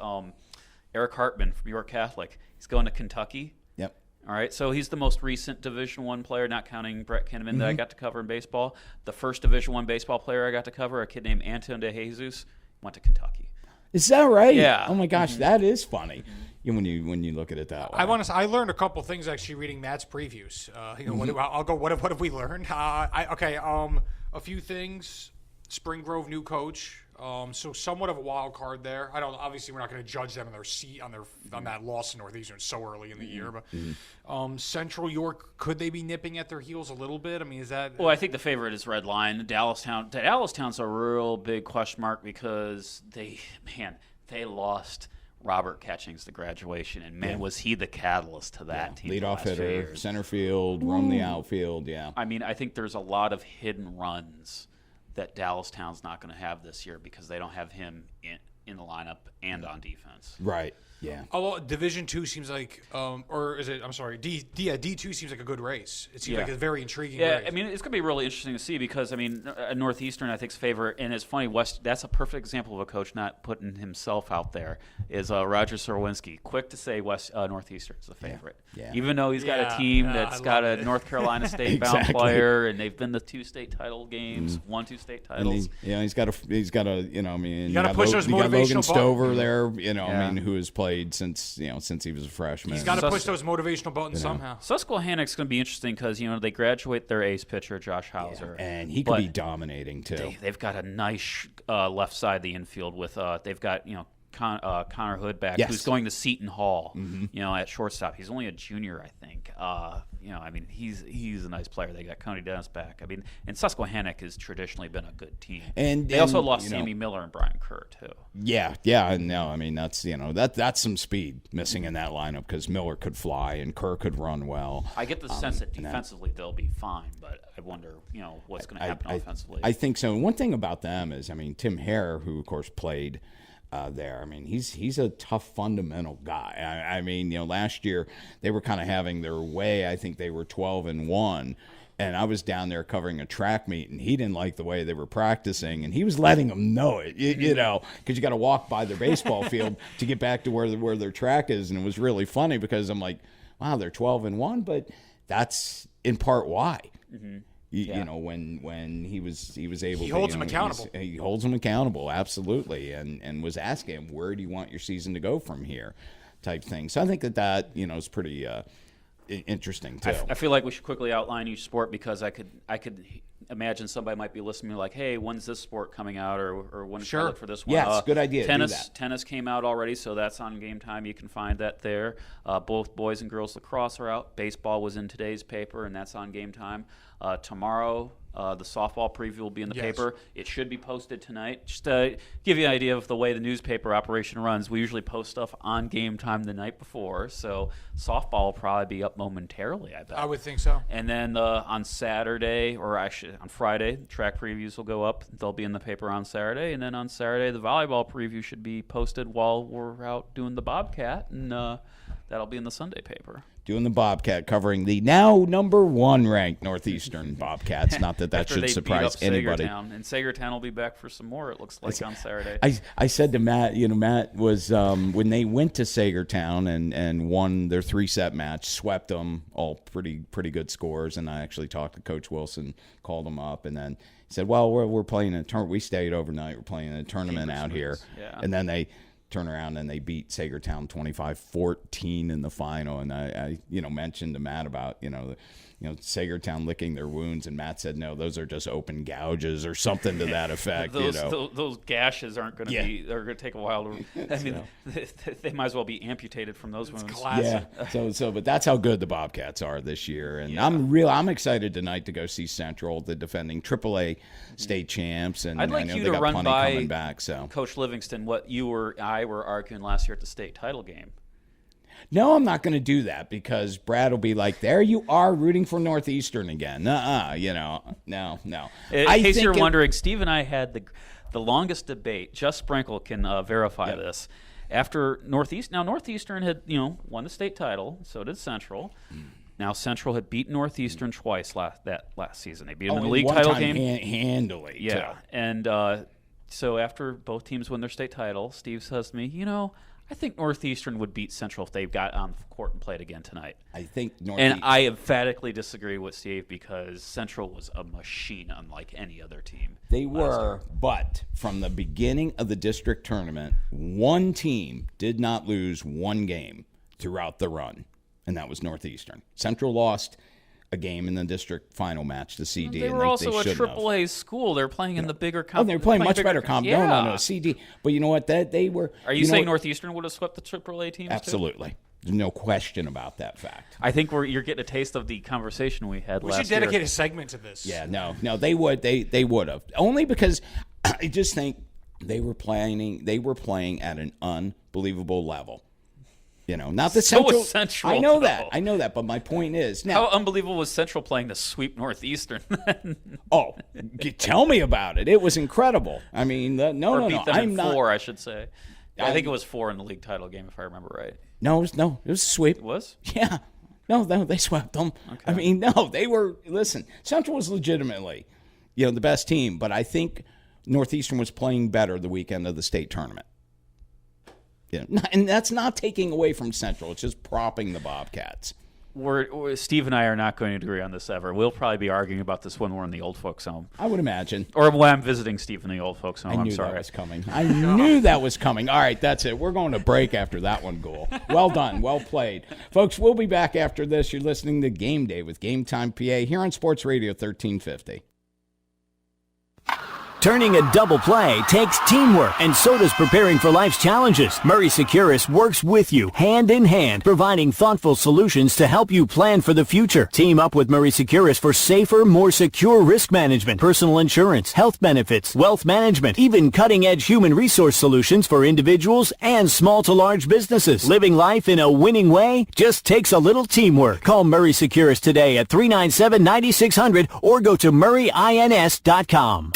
Speaker 3: Eric Hartman from York Catholic, he's going to Kentucky.
Speaker 2: Yep.
Speaker 3: All right, so he's the most recent Division I player, not counting Brett Kinnaman that I got to cover in baseball. The first Division I baseball player I got to cover, a kid named Anton DeJesus, went to Kentucky.
Speaker 2: Is that right?
Speaker 3: Yeah.
Speaker 2: Oh my gosh, that is funny when you look at it that way.
Speaker 4: I learned a couple things actually reading Matt's previews. What have we learned? A few things. Spring Grove new coach. So somewhat of a wild card there. Obviously we're not going to judge them on their seat on that loss in Northeastern so early in the year, but Central York, could they be nipping at their heels a little bit? Is that?
Speaker 3: Well, I think the favorite is Red Lion. Dallastown's a real big question mark because they lost Robert Catchings to graduation, and was he the catalyst to that team?
Speaker 2: Leadoff hitter, center field, roam the outfield. Yeah.
Speaker 3: I think there's a lot of hidden runs that Dallastown's not going to have this year because they don't have him in the lineup and on defense.
Speaker 2: Right. Yeah.
Speaker 4: Although Division II seems like, or is it? I'm sorry, D2 seems like a good race. It seems like a very intriguing race.
Speaker 3: Yeah, it's going to be really interesting to see because Northeastern I think's favorite, and it's funny. That's a perfect example of a coach not putting himself out there. Is Roger Serwinski quick to say Northeastern's the favorite, even though he's got a team that's got a North Carolina State bound player, and they've been the 2 state title games, won 2 state titles.
Speaker 2: He's got a you
Speaker 4: got to push those motivational
Speaker 2: Logan Stover there, who has played since he was a freshman.
Speaker 4: He's got to push those motivational buttons somehow.
Speaker 3: Susquehannock's going to be interesting because they graduate their ace pitcher Josh Hauser,
Speaker 2: and he could be dominating too.
Speaker 3: They've got a nice left side of the infield with they've got Connor Hood back, who's going to Seton Hall, at shortstop. He's only a junior, I think. He's a nice player. They got Coney Dennis back. And Susquehannock has traditionally been a good team. And they also lost Sammy Miller and Brian Kerr too.
Speaker 2: Yeah, no, that's some speed missing in that lineup because Miller could fly and Kerr could run well.
Speaker 3: I get the sense that defensively they'll be fine, but I wonder, what's going to happen offensively.
Speaker 2: I think so. One thing about them is, Tim Hare, who of course played there. He's a tough fundamental guy. Last year they were kind of having their way. I think they were 12-1, And I was down there covering a track meet, and he didn't like the way they were practicing, and he was letting them know it, you know, because you got to walk by their baseball field to get back to where their track is. And it was really funny because I'm like, wow, they're 12-1, but that's in part why. Mm-hmm. You know, when he was able
Speaker 4: he
Speaker 2: to,
Speaker 4: holds him accountable.
Speaker 2: He holds him accountable, absolutely, and was asking him, where do you want your season to go from here, type thing. So I think that you know is pretty interesting too.
Speaker 3: I feel like we should quickly outline each sport because I could imagine somebody might be listening to me like, hey, when's this sport coming out, or when can I look for this one?
Speaker 2: Yes, good idea.
Speaker 3: Tennis came out already, so that's on Game Time. You can find that there. Both boys and girls lacrosse are out. Baseball was in today's paper, and that's on Game Time. Tomorrow, the softball preview will be in the paper. It should be posted tonight. Just to give you an idea of the way the newspaper operation runs, we usually post stuff on Game Time the night before, so softball will probably be up momentarily, I bet.
Speaker 4: I would think so.
Speaker 3: And then on Saturday, or actually on Friday, track previews will go up. They'll be in the paper on Saturday. And then on Saturday, the volleyball preview should be posted while we're out doing the Bobcat, and that'll be in the Sunday paper.
Speaker 2: Doing the Bobcat, covering the now number 1 ranked Northeastern Bobcats. Not that should surprise anybody.
Speaker 3: And Sagertown will be back for some more, it looks like, on Saturday.
Speaker 2: I said to Matt, Matt was, when they went to Sagertown and won their 3-set match, swept them, all pretty good scores. And I actually talked to Coach Wilson, called him up, and then he said, well, we're playing a tournament. We stayed overnight. We're playing a tournament out here. Yeah. And then they turn around and they beat Sagertown 25-14 in the final. And I mentioned to Matt about, Sagertown licking their wounds, and Matt said, no, those are just open gouges or something to that effect.
Speaker 3: Those gashes aren't going to be, they're going to take a while to, I mean, they might as well be amputated from those wounds.
Speaker 2: Yeah. But that's how good the Bobcats are this year. And I'm excited tonight to go see Central, the defending AAA state champs. And
Speaker 3: I'd like
Speaker 2: I know
Speaker 3: you
Speaker 2: they
Speaker 3: to
Speaker 2: got
Speaker 3: run
Speaker 2: plenty
Speaker 3: by
Speaker 2: coming back. So
Speaker 3: Coach Livingston, what you or I were arguing last year at the state title game.
Speaker 2: No, I'm not going to do that because Brad will be like, there you are rooting for Northeastern again. No.
Speaker 3: In case you're wondering, Steve and I had the longest debate. Just Sprinkle can verify this. After Northeastern had, won the state title, so did Central. Now Central had beaten Northeastern twice last season. They beat them in the league title game
Speaker 2: handily.
Speaker 3: Yeah, too. And so after both teams win their state title, Steve says to me, I think Northeastern would beat Central if they got on the court and played again tonight.
Speaker 2: I think
Speaker 3: And I emphatically disagree with Steve because Central was a machine unlike any other team.
Speaker 2: They were, but from the beginning of the district tournament, one team did not lose one game throughout the run, and that was Northeastern. Central lost a game in the district final match to CD.
Speaker 3: They were also a AAA school. They're playing in the bigger competition.
Speaker 2: They were playing much better competition. No, CD. But you know what? They were.
Speaker 3: Are you saying Northeastern would have swept the AAA teams?
Speaker 2: Absolutely.
Speaker 3: Too?
Speaker 2: There's no question about that fact.
Speaker 3: I think you're getting a taste of the conversation we had last year.
Speaker 4: We should dedicate a segment to this.
Speaker 2: Yeah, no, they would. They would have. Only because I just think they were playing at an unbelievable level. Not the Central.
Speaker 3: Central.
Speaker 2: I know that. But my point is, now,
Speaker 3: how unbelievable was Central playing to sweep Northeastern?
Speaker 2: Tell me about it. It was incredible. I mean,
Speaker 3: beat them in 4, I should say. I think it was 4 in the league title game, if I remember right.
Speaker 2: No, it was a sweep.
Speaker 3: It was?
Speaker 2: Yeah. No, they swept them. Okay. I mean, no, they were. Listen, Central was legitimately, the best team, but I think Northeastern was playing better the weekend of the state tournament. And that's not taking away from Central. It's just propping the Bobcats.
Speaker 3: Steve and I are not going to agree on this ever. We'll probably be arguing about this when we're in the old folks' home.
Speaker 2: I would imagine.
Speaker 3: Or when I'm visiting Steve in the old folks' home. I'm sorry.
Speaker 2: That was coming. I knew that was coming. All right, that's it. We're going to break after that one, Ghoul. Well done. Well played. Folks, we'll be back after this. You're listening to Game Day with GameTimePA here on Sports Radio 1350.
Speaker 7: Turning a double play takes teamwork, and so does preparing for life's challenges. Murray Securus works with you, hand in hand, providing thoughtful solutions to help you plan for the future. Team up with Murray Securus for safer, more secure risk management, personal insurance, health benefits, wealth management, even cutting-edge human resource solutions for individuals and small to large businesses. Living life in a winning way just takes a little teamwork. Call Murray Securus today at 397-9600 or go to murrayins.com.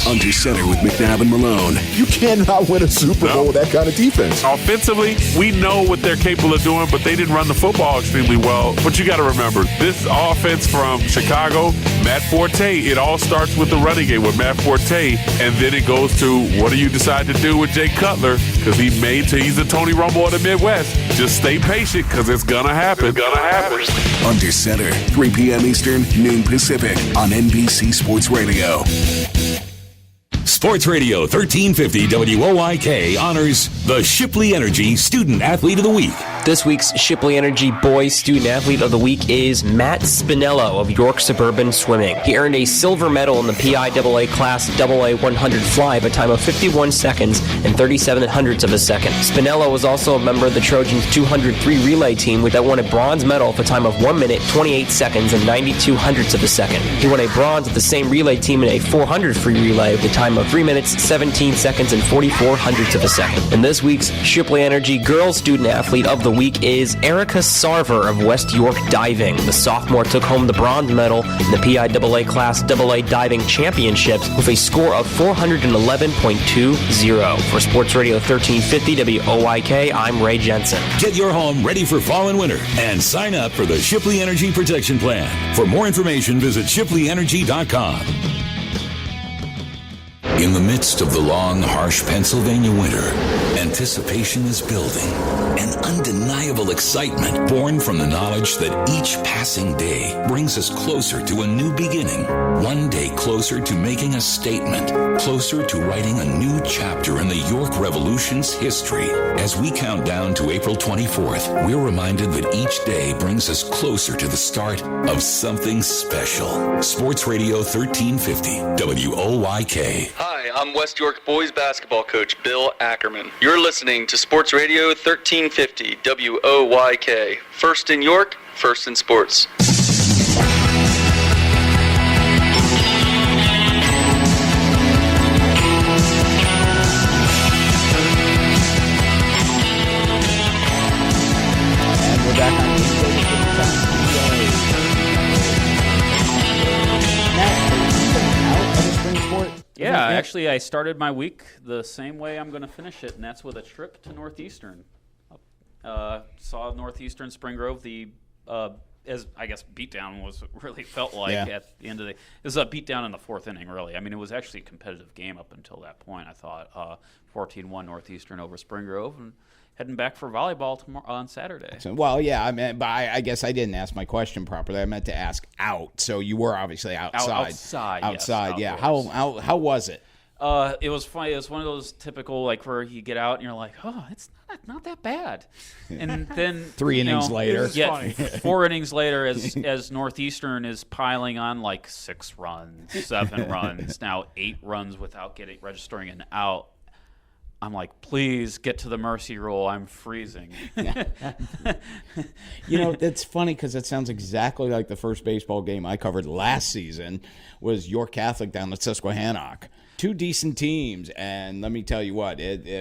Speaker 12: Under center with McNabb and Malone.
Speaker 15: You cannot win a Super Bowl with that kind of defense.
Speaker 16: Offensively, we know what they're capable of doing, but they didn't run the football extremely well. But you got to remember, this offense from Chicago, Matt Forte, it all starts with the running game with Matt Forte, and then it goes to what do you decide to do with Jay Cutler? Because he's the Tony Romo of the Midwest. Just stay patient because it's going to happen.
Speaker 12: Under center, 3 p.m. Eastern, noon Pacific on NBC Sports Radio.
Speaker 1: Sports Radio 1350 WOYK honors the Shipley Energy Student Athlete of the Week.
Speaker 10: This week's Shipley Energy Boys Student Athlete of the Week is Matt Spinello of York Suburban Swimming. He earned a silver medal in the PIAA Class AA 100 fly of a time of 51 seconds and 37 hundredths of a second. Spinello was also a member of the Trojans 200-3 relay team that won a bronze medal of a time of 1 minute, 28 seconds, and 92 hundredths of a second. He won a bronze with the same relay team in a 400 free relay with a time of 3 minutes, 17 seconds, and 44 hundredths of a second. And this week's Shipley Energy Girls Student Athlete of the Week is Erica Sarver of West York Diving. The sophomore took home the bronze medal in the PIAA Class AA Diving Championships with a score of 411.20. For Sports Radio 1350 WOYK, I'm Ray Jensen.
Speaker 1: Get your home ready for fall and winter and sign up for the Shipley Energy Protection Plan. For more information, visit shipleyenergy.com. In the midst of the long, harsh Pennsylvania winter, anticipation is building. An undeniable excitement born from the knowledge that each passing day brings us closer to a new beginning. One day closer to making a statement, closer to writing a new chapter in the York Revolution's history. As we count down to April 24th, we're reminded that each day brings us closer to the start of something special. Sports Radio 1350 WOYK.
Speaker 17: Hi, I'm West York boys basketball coach Bill Ackerman. You're listening to Sports Radio 1350 WOYK. First in York, first in sports.
Speaker 2: And we're back on
Speaker 3: Yeah, actually, I started my week the same way I'm going to finish it, and that's with a trip to Northeastern. Saw Northeastern Spring Grove. As I guess beatdown was really felt like at the end of the. It was a beatdown in the fourth inning, really. I mean, it was actually a competitive game up until that point. I thought 14-1 Northeastern over Spring Grove, and heading back for volleyball tomorrow on Saturday.
Speaker 2: Well, yeah, I mean, but I guess I didn't ask my question properly. I meant to ask out. So you were obviously outside.
Speaker 3: Outside,
Speaker 2: yes, yeah. How was it?
Speaker 3: It was funny. It was one of those typical, like, where you get out and you're like, oh, it's not that bad. And then
Speaker 2: 3 innings later.
Speaker 3: Yeah, 4 innings later, as Northeastern is piling on like 6 runs, 7 runs, now 8 runs without registering an out. I'm like, please get to the mercy rule. I'm freezing.
Speaker 2: It's funny because it sounds exactly like the first baseball game I covered last season was York Catholic down at Susquehannock. 2 decent teams, and let me tell you what,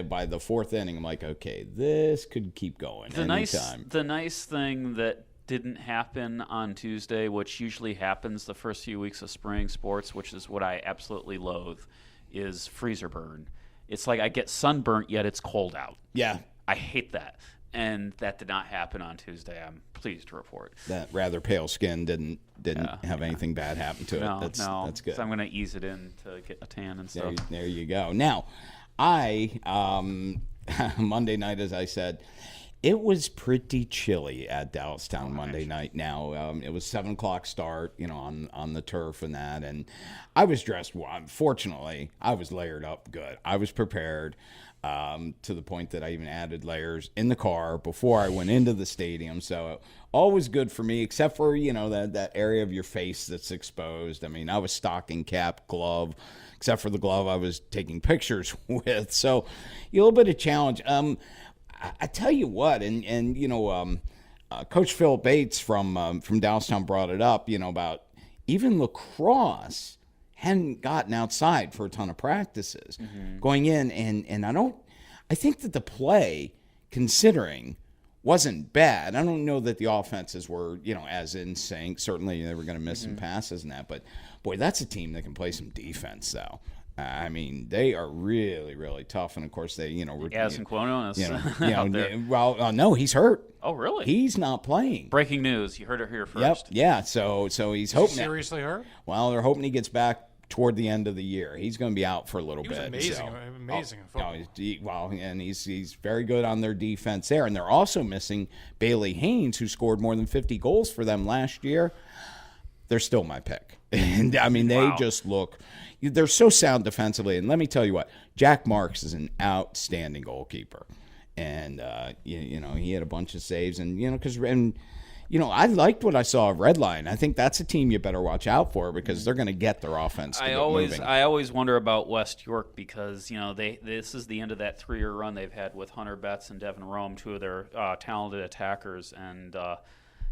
Speaker 2: by the 4th inning, I'm like, okay, this could keep going anytime.
Speaker 3: The nice thing that didn't happen on Tuesday, which usually happens the first few weeks of spring sports, which is what I absolutely loathe, is freezer burn. It's like I get sunburnt, yet it's cold out.
Speaker 2: Yeah.
Speaker 3: I hate that. And that did not happen on Tuesday. I'm pleased to report.
Speaker 2: That rather pale skin didn't have anything bad happen to it. That's good.
Speaker 3: So I'm going to ease it in to get a tan and stuff.
Speaker 2: There you go. Now, I Monday night, as I said, it was pretty chilly at Dallastown Monday night. Now, it was 7 o'clock start, on the turf and that. And I was dressed well. Fortunately, I was layered up good. I was prepared to the point that I even added layers in the car before I went into the stadium. So always good for me, except for, that area of your face that's exposed. I mean, I was stocking cap, glove, except for the glove I was taking pictures with. So a little bit of challenge. I tell you what, Coach Phil Bates from Dallastown brought it up, about even lacrosse hadn't gotten outside for a ton of practices going in, and I think that the play, considering, wasn't bad. I don't know that the offenses were, as in sync. Certainly they were going to miss some passes and that, but boy, that's a team that can play some defense, though. I mean, they are really, really tough, and of course they,
Speaker 3: Addison Quono
Speaker 2: is, no, he's hurt.
Speaker 3: Oh, really?
Speaker 2: He's not playing.
Speaker 3: Breaking news! You heard it here first.
Speaker 2: Yep. Yeah. So he's hoping.
Speaker 4: Seriously hurt?
Speaker 2: Well, they're hoping he gets back toward the end of the year. He's going to be out for a little bit.
Speaker 4: Amazing.
Speaker 2: And he's very good on their defense there, and they're also missing Bailey Haynes, who scored more than 50 goals for them last year. They're still my pick, and I mean they just look. They're so sound defensively, and let me tell you what, Jack Marks is an outstanding goalkeeper, and he had a bunch of saves, and I liked what I saw of Redline. I think that's a team you better watch out for because they're going to get their offense.
Speaker 3: I always wonder about West York because this is the end of that 3-year run they've had with Hunter Betts and Devin Rome, two of their talented attackers, and.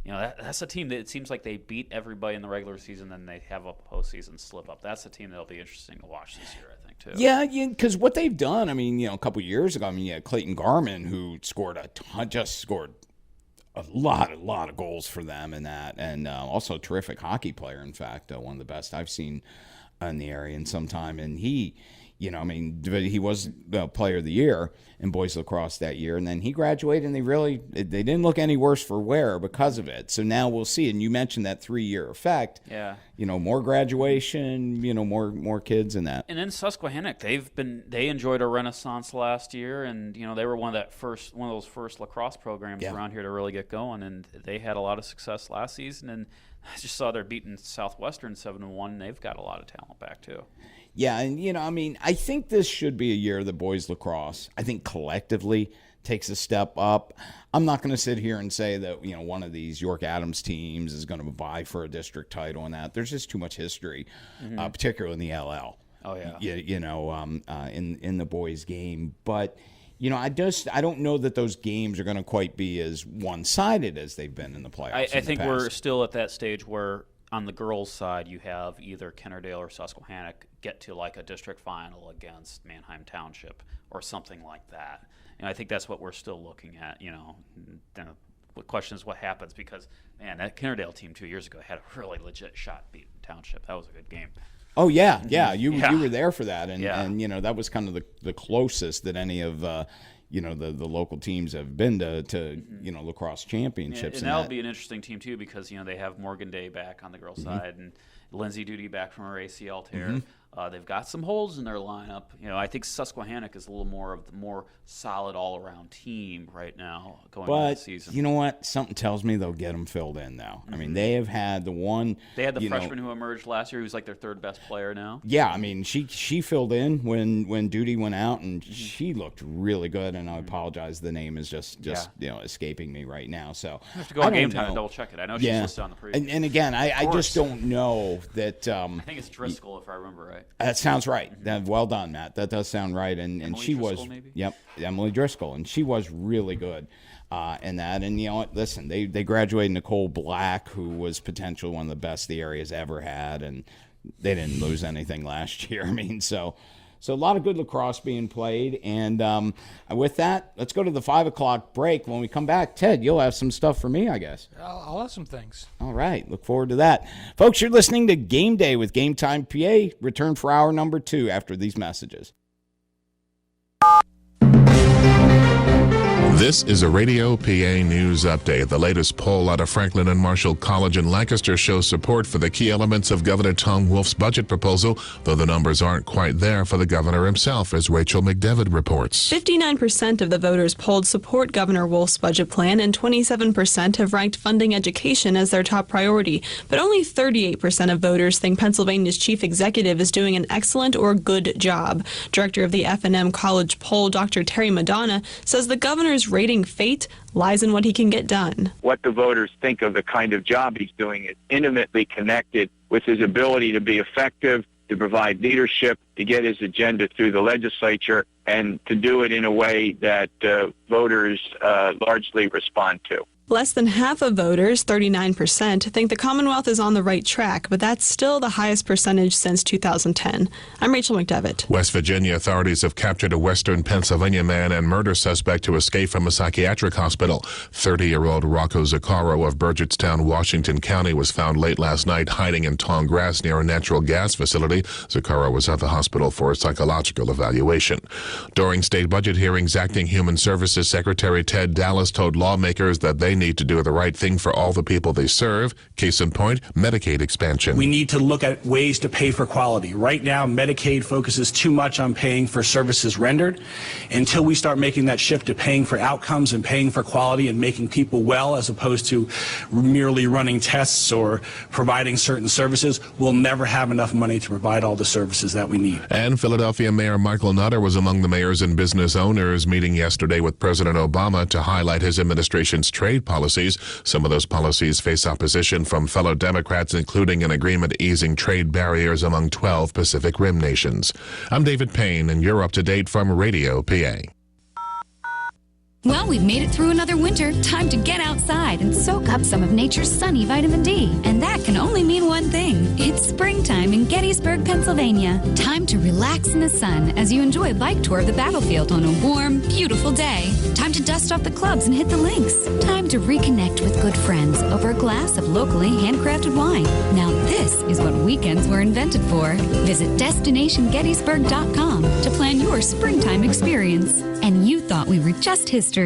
Speaker 3: That's a team that it seems like they beat everybody in the regular season, then they have a postseason slip up. That's a team that'll be interesting to watch this year, I think, too.
Speaker 2: Yeah, because what they've done, I mean, a couple of years ago, you had Clayton Garman, who scored a lot of goals for them in that, and also a terrific hockey player, in fact, one of the best I've seen in the area in some time, and he was player of the year in boys lacrosse that year, and then he graduated, and they didn't look any worse for wear because of it. So now we'll see. And you mentioned that 3-year effect.
Speaker 3: Yeah.
Speaker 2: More graduation. More kids in that.
Speaker 3: And then Susquehannock, they enjoyed a renaissance last year, and they were one of those first lacrosse programs around here to really get going, and they had a lot of success last season. And I just saw they're beating Southwestern 7-1, and they've got a lot of talent back too.
Speaker 2: Yeah, and I think this should be a year that boys lacrosse, I think collectively takes a step up. I'm not going to sit here and say that one of these York Adams teams is going to vie for a district title and that. There's just too much history, particularly in the LL.
Speaker 3: Oh yeah.
Speaker 2: In the boys game, but I don't know that those games are going to quite be as one-sided as they've been in the playoffs.
Speaker 3: I think we're still at that stage where. On the girls' side, you have either Kennerdale or Susquehannock get to like a district final against Manheim Township or something like that. And I think that's what we're still looking at. Then the question is what happens because, man, that Kennerdale team 2 years ago had a really legit shot beating Township. That was a good game.
Speaker 2: Oh, yeah. You were there for that. And that was kind of the closest that any of the local teams have been to lacrosse championships.
Speaker 3: And that'll be an interesting team, too, because, they have Morgan Day back on the girls' side and Lindsay Duty back from her ACL tear. They've got some holes in their lineup. I think Susquehannock is a little more of the more solid all-around team right now going into the season.
Speaker 2: You know what? Something tells me they'll get them filled in now. I mean, they have had the one.
Speaker 3: They had the freshman who emerged last year, who's like their third best player now.
Speaker 2: Yeah, I mean, she filled in when Duty went out, and she looked really good. And I apologize, the name is just escaping me right now. So
Speaker 3: I have to go on Game Time and double check it. I know she's listed on the preview.
Speaker 2: And again, I just don't know that.
Speaker 3: I think it's Driscoll, if I remember right.
Speaker 2: That sounds right. Well done, Matt. That does sound right. And she
Speaker 3: Driscoll,
Speaker 2: was,
Speaker 3: maybe?
Speaker 2: Yep, Emily Driscoll, and she was really good in that. And you know what? Listen, they graduated Nicole Black, who was potentially one of the best the area's ever had, and they didn't lose anything last year. I mean, so a lot of good lacrosse being played. And with that, let's go to the 5 o'clock break. When we come back, Ted, you'll have some stuff for me, I guess.
Speaker 4: I'll have some things.
Speaker 2: All right. Look forward to that. Folks, you're listening to Game Day with GameTimePA. Return for hour number 2 after these messages.
Speaker 18: This is a Radio PA News Update. The latest poll out of Franklin and Marshall College in Lancaster shows support for the key elements of Governor Tom Wolf's budget proposal, though the numbers aren't quite there for the governor himself, as Rachel McDevitt reports.
Speaker 19: 59% of the voters polled support Governor Wolf's budget plan, and 27% have ranked funding education as their top priority. But only 38% of voters think Pennsylvania's chief executive is doing an excellent or good job. Director of the F&M College poll, Dr. Terry Madonna, says the governor's rating fate lies in what he can get done.
Speaker 20: What the voters think of the kind of job he's doing is intimately connected with his ability to be effective, to provide leadership, to get his agenda through the legislature, and to do it in a way that voters largely respond to.
Speaker 19: Less than half of voters, 39%, think the Commonwealth is on the right track, but that's still the highest percentage since 2010. I'm Rachel McDevitt.
Speaker 18: West Virginia authorities have captured a western Pennsylvania man and murder suspect who escaped from a psychiatric hospital. 30-year-old Rocco Zaccaro of Burgettstown, Washington County was found late last night hiding in tall grass near a natural gas facility. Zaccaro was at the hospital for a psychological evaluation. During state budget hearings, Acting Human Services Secretary Ted Dallas told lawmakers that they need to do the right thing for all the people they serve. Case in point, Medicaid expansion.
Speaker 21: We need to look at ways to pay for quality. Right now, Medicaid focuses too much on paying for services rendered. Until we start making that shift to paying for outcomes and paying for quality and making people well as opposed to merely running tests or providing certain services, we'll never have enough money to provide all the services that we need.
Speaker 18: And Philadelphia Mayor Michael Nutter was among the mayors and business owners meeting yesterday with President Obama to highlight his administration's trade policies. Some of those policies face opposition from fellow Democrats, including an agreement easing trade barriers among 12 Pacific Rim nations. I'm David Payne, and you're up to date from Radio PA.
Speaker 22: Well, we've made it through another winter. Time to get outside and soak up some of nature's sunny vitamin D. And that can only mean one thing. It's springtime in Gettysburg, Pennsylvania. Time to relax in the sun as you enjoy a bike tour of the battlefield on a warm, beautiful day. Time to dust off the clubs and hit the links. Time to reconnect with good friends over a glass of locally handcrafted wine. Now this is what weekends were invented for. Visit DestinationGettysburg.com to plan your springtime experience. And you thought we were just history.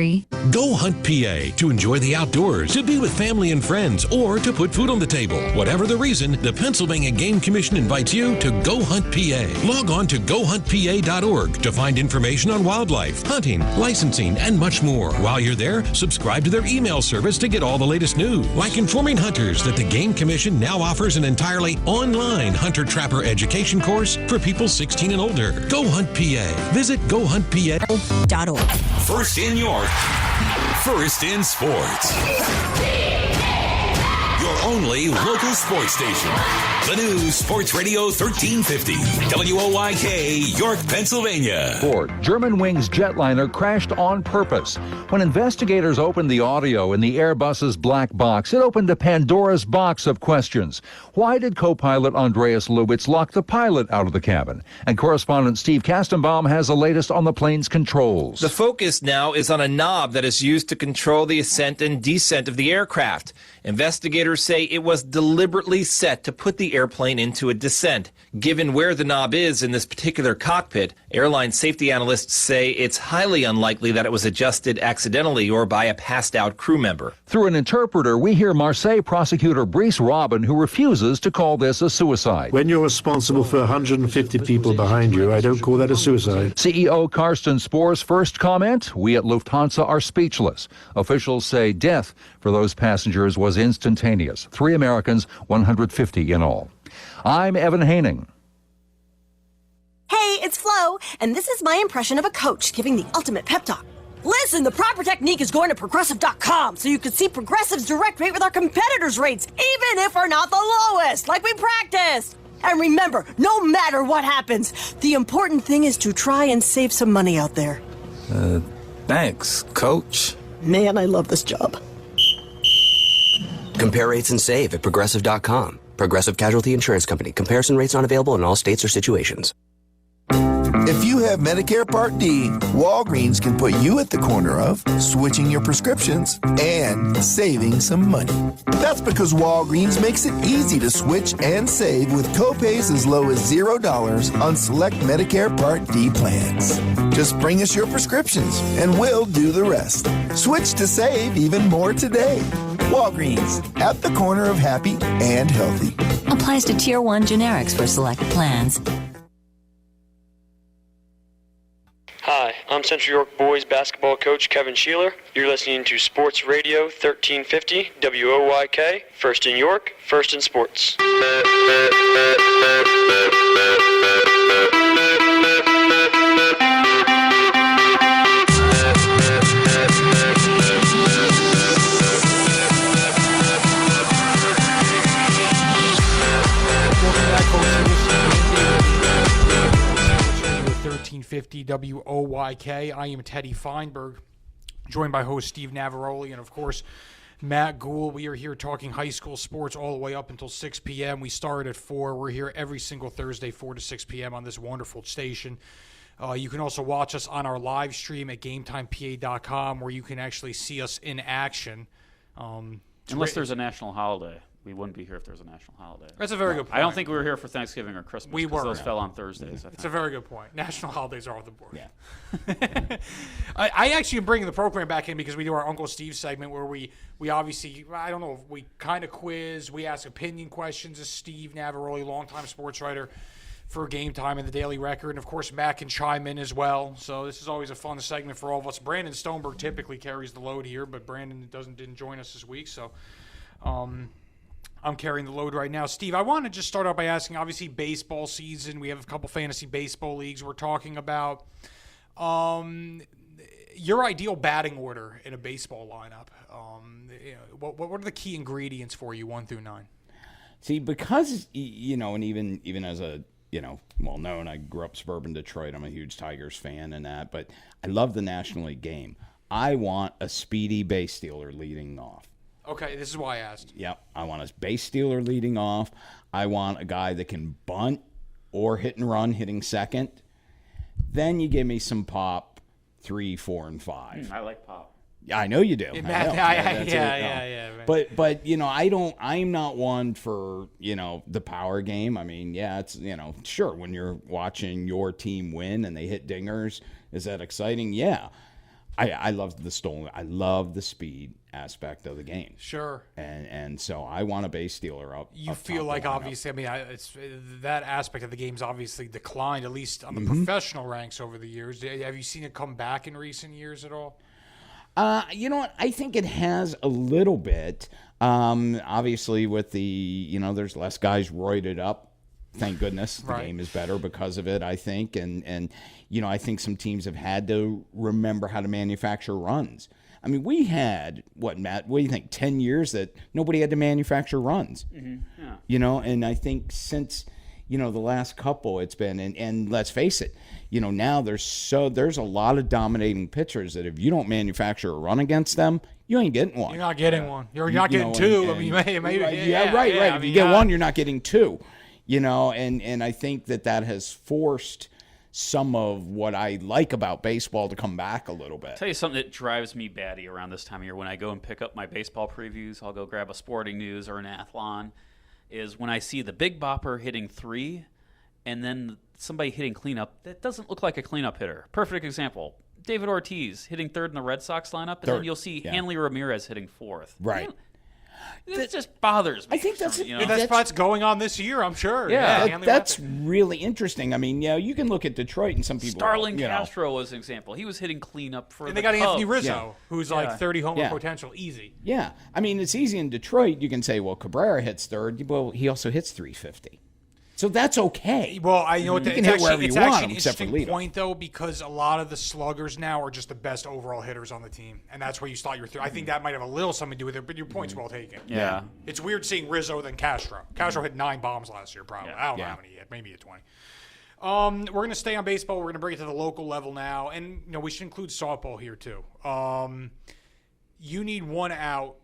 Speaker 23: Go Hunt PA to enjoy the outdoors, to be with family and friends, or to put food on the table. Whatever the reason, the Pennsylvania Game Commission invites you to Go Hunt PA. Log on to GoHuntPA.org to find information on wildlife, hunting, licensing, and much more. While you're there, subscribe to their email service to get all the latest news, like informing hunters that the Game Commission now offers an entirely online hunter-trapper education course for people 16 and older. Go Hunt PA. Visit GoHuntPA.org.
Speaker 1: First in York, first in sports. Your only local sports station. The new Sports Radio 1350, WOYK, York, Pennsylvania.
Speaker 24: Germanwings jetliner crashed on purpose. When investigators opened the audio in the Airbus's black box, it opened a Pandora's box of questions. Why did co-pilot Andreas Lubitz lock the pilot out of the cabin? And correspondent Steve Kastenbaum has the latest on the plane's controls.
Speaker 25: The focus now is on a knob that is used to control the ascent and descent of the aircraft. Investigators say it was deliberately set to put the airplane into a descent. Given where the knob is in this particular cockpit, airline safety analysts say it's highly unlikely that it was adjusted accidentally or by a passed-out crew member.
Speaker 24: Through an interpreter, we hear Marseille prosecutor Brice Robin, who refuses to call this a suicide.
Speaker 26: When you're responsible for 150 people behind you, I don't call that a suicide.
Speaker 24: CEO Carsten Spohr's first comment: we at Lufthansa are speechless. Officials say death for those passengers was instantaneous. 3 Americans, 150 in all. I'm Evan Haining.
Speaker 27: Hey, it's Flo, and this is my impression of a coach giving the ultimate pep talk. Listen, the proper technique is going to Progressive.com so you can see Progressive's direct rate with our competitors' rates, even if we're not the lowest, like we practiced. And remember, no matter what happens, the important thing is to try and save some money out there.
Speaker 28: Thanks, Coach.
Speaker 27: Man, I love this job.
Speaker 29: Compare rates and save at Progressive.com. Progressive Casualty Insurance Company. Comparison rates not available in all states or situations.
Speaker 30: If you have Medicare Part D, Walgreens can put you at the corner of switching your prescriptions and saving some money. That's because Walgreens makes it easy to switch and save with copays as low as $0 on select Medicare Part D plans. Just bring us your prescriptions and we'll do the rest. Switch to save even more today. Walgreens, at the corner of happy and healthy.
Speaker 31: Applies to Tier 1 generics for select plans.
Speaker 32: Hi, I'm Central York boys basketball coach Kevin Sheeler. You're listening to Sports Radio 1350 WOYK, first in York, first in sports.
Speaker 4: WOYK. I am Teddy Feinberg, joined by host Steve Navaroli, and of course, Matt Gould. We are here talking high school sports all the way up until 6 p.m. We start at 4. We're here every single Thursday, 4 to 6 p.m. on this wonderful station. You can also watch us on our live stream at GameTimePA.com, where you can actually see us in action.
Speaker 3: Unless there's a national holiday. We wouldn't be here if there's a national holiday.
Speaker 4: That's a very good point.
Speaker 3: I don't think we were here for Thanksgiving or Christmas.
Speaker 4: We were.
Speaker 3: Those fell on Thursdays.
Speaker 4: It's a very good point. National holidays are off the board.
Speaker 2: Yeah.
Speaker 4: I actually am bringing the program back in because we do our Uncle Steve segment where we obviously, I don't know, we kind of quiz. We ask opinion questions of Steve Navaroli, longtime sports writer for Game Time and the Daily Record. And, of course, Matt can chime in as well. So this is always a fun segment for all of us. Brandon Stoneberg typically carries the load here, but Brandon didn't join us this week. So I'm carrying the load right now. Steve, I want to just start out by asking, obviously, baseball season. We have a couple fantasy baseball leagues we're talking about. Your ideal batting order in a baseball lineup. What are the key ingredients for you, 1 through 9?
Speaker 2: See, because, and even as a, well-known, I grew up suburban Detroit. I'm a huge Tigers fan and that. But I love the National League game. I want a speedy base stealer leading off.
Speaker 4: Okay, this is why I asked.
Speaker 2: Yep, I want a base stealer leading off. I want a guy that can bunt or hit and run hitting second. Then you give me some pop 3, 4, and 5.
Speaker 3: I like pop.
Speaker 2: Yeah, I know you do.
Speaker 4: Yeah.
Speaker 2: But I'm not one for, the power game. I mean, yeah, it's, sure, when you're watching your team win and they hit dingers, is that exciting? Yeah. I love the stolen. I love the speed aspect of the game.
Speaker 4: Sure.
Speaker 2: And so I want a base stealer up.
Speaker 4: You feel like obviously, it's that aspect of the game's obviously declined, at least on the professional ranks over the years. Have you seen it come back in recent years at all?
Speaker 2: You know what? I think it has a little bit. Obviously, with the there's less guys roided up. Thank goodness the game is better because of it, I think. And I think some teams have had to remember how to manufacture runs. I mean, we had, Matt, what do you think, 10 years that nobody had to manufacture runs?
Speaker 3: Mm-hmm. Yeah.
Speaker 2: And I think since, the last couple it's been, and let's face it, now there's a lot of dominating pitchers that if you don't manufacture a run against them, you ain't getting one.
Speaker 4: You're not getting one. You're not getting two. Right.
Speaker 2: If you get one, you're not getting two. And I think that has forced some of what I like about baseball to come back a little bit.
Speaker 3: I'll tell you something that drives me batty around this time of year when I go and pick up my baseball previews, I'll go grab a Sporting News or an Athlon, is when I see the big bopper hitting 3 and then somebody hitting cleanup that doesn't look like a cleanup hitter. Perfect example. David Ortiz hitting 3rd in the Red Sox lineup, and then you'll see Hanley Ramirez hitting 4th.
Speaker 2: Right.
Speaker 3: It just bothers me.
Speaker 2: I think that's
Speaker 4: what's going on this year, I'm sure.
Speaker 2: Yeah, that's really interesting. I mean, you can look at Detroit and some people.
Speaker 3: Starling Castro was an example. He was hitting cleanup for
Speaker 4: and they got Anthony Rizzo, who's like 30 homer potential, easy.
Speaker 2: Yeah, I mean, it's easy in Detroit. You can say, well, Cabrera hits 3rd. Well, he also hits 350. So that's okay.
Speaker 4: Well, I know
Speaker 2: you can hit wherever you want him, except for leadoff.
Speaker 4: Point though, because a lot of the sluggers now are just the best overall hitters on the team, and that's where you start your. I think that might have a little something to do with it, but your point's well taken.
Speaker 3: Yeah,
Speaker 4: it's weird seeing Rizzo than Castro. Castro hit 9 bombs last year, probably. I don't know how many he hit, maybe at 20. We're going to stay on baseball. We're going to bring it to the local level now, and we should include softball here too. You need one out,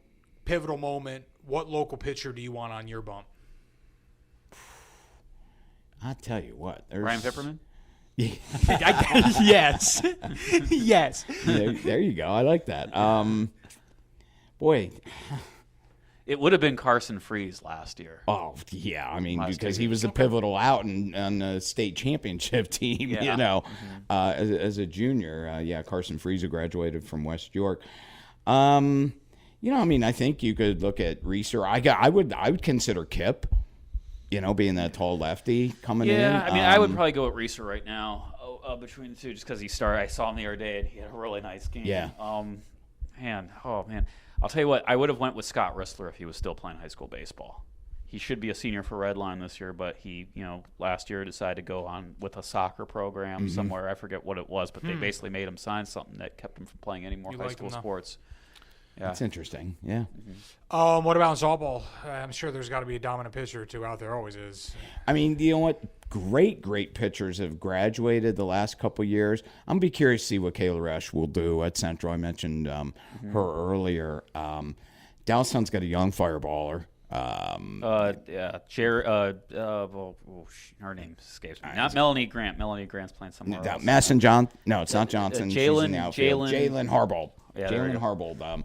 Speaker 4: pivotal moment. What local pitcher do you want on your bump?
Speaker 2: I'll tell you what.
Speaker 3: Ryan Pepperman?
Speaker 4: Yes. Yes.
Speaker 2: There you go. I like that. Boy.
Speaker 3: It would have been Carson Freese last year.
Speaker 2: Oh, yeah. I mean, because he was a pivotal out on the state championship team, as a junior. Carson Freese, who graduated from West York. I think you could look at Reeser. I would consider Kip. Being that tall lefty coming in.
Speaker 3: Yeah, I mean, I would probably go with Reeser right now between the two, just because he started. I saw him the other day, and he had a really nice game.
Speaker 2: Yeah.
Speaker 3: Man. I'll tell you what, I would have went with Scott Ristler if he was still playing high school baseball. He should be a senior for Redline this year, but he, last year decided to go on with a soccer program somewhere. I forget what it was, but they basically made him sign something that kept him from playing any more high school sports. Yeah.
Speaker 2: That's interesting. Yeah.
Speaker 4: What about in softball? I'm sure there's got to be a dominant pitcher or two out there. Always is.
Speaker 2: I mean, you know what? Great pitchers have graduated the last couple of years. I'm going to be curious to see what Kayla Resch will do at Central. I mentioned her earlier. Dallastown's got a young fireballer.
Speaker 3: Her name escapes me. Not Melanie Grant. Melanie Grant's playing somewhere else.
Speaker 2: Masson John? No, it's not Johnson.
Speaker 3: Jalen
Speaker 2: Harbold.
Speaker 3: Yeah,
Speaker 2: Jalen Harbold.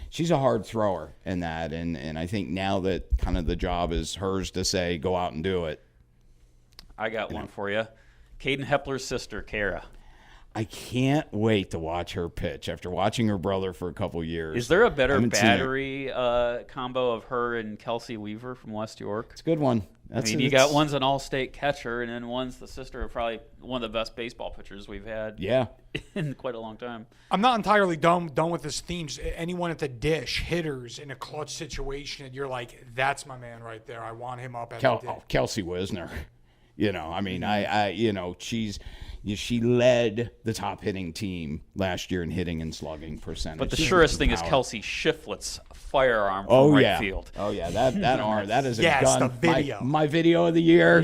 Speaker 2: She's a hard thrower in that, and I think now that kind of the job is hers to say, go out and do it.
Speaker 3: I got one for you. Caden Hepler's sister, Kara.
Speaker 2: I can't wait to watch her pitch after watching her brother for a couple years.
Speaker 3: Is there a better battery combo of her and Kelsey Weaver from West York?
Speaker 2: It's a good one.
Speaker 3: You got one's an all-state catcher, and then one's the sister of probably one of the best baseball pitchers we've had in quite a long time.
Speaker 4: I'm not entirely done with this theme. Just anyone at the dish, hitters in a clutch situation, and you're like, that's my man right there. I want him up at the dish.
Speaker 2: Kelsey Wisner. She led the top hitting team last year in hitting and slugging percentage.
Speaker 3: But the surest thing is Kelsey Shiflett's firearm from right field.
Speaker 2: Oh yeah, that arm, that is a
Speaker 4: gun.
Speaker 2: Yes,
Speaker 4: the video.
Speaker 2: My video of the year.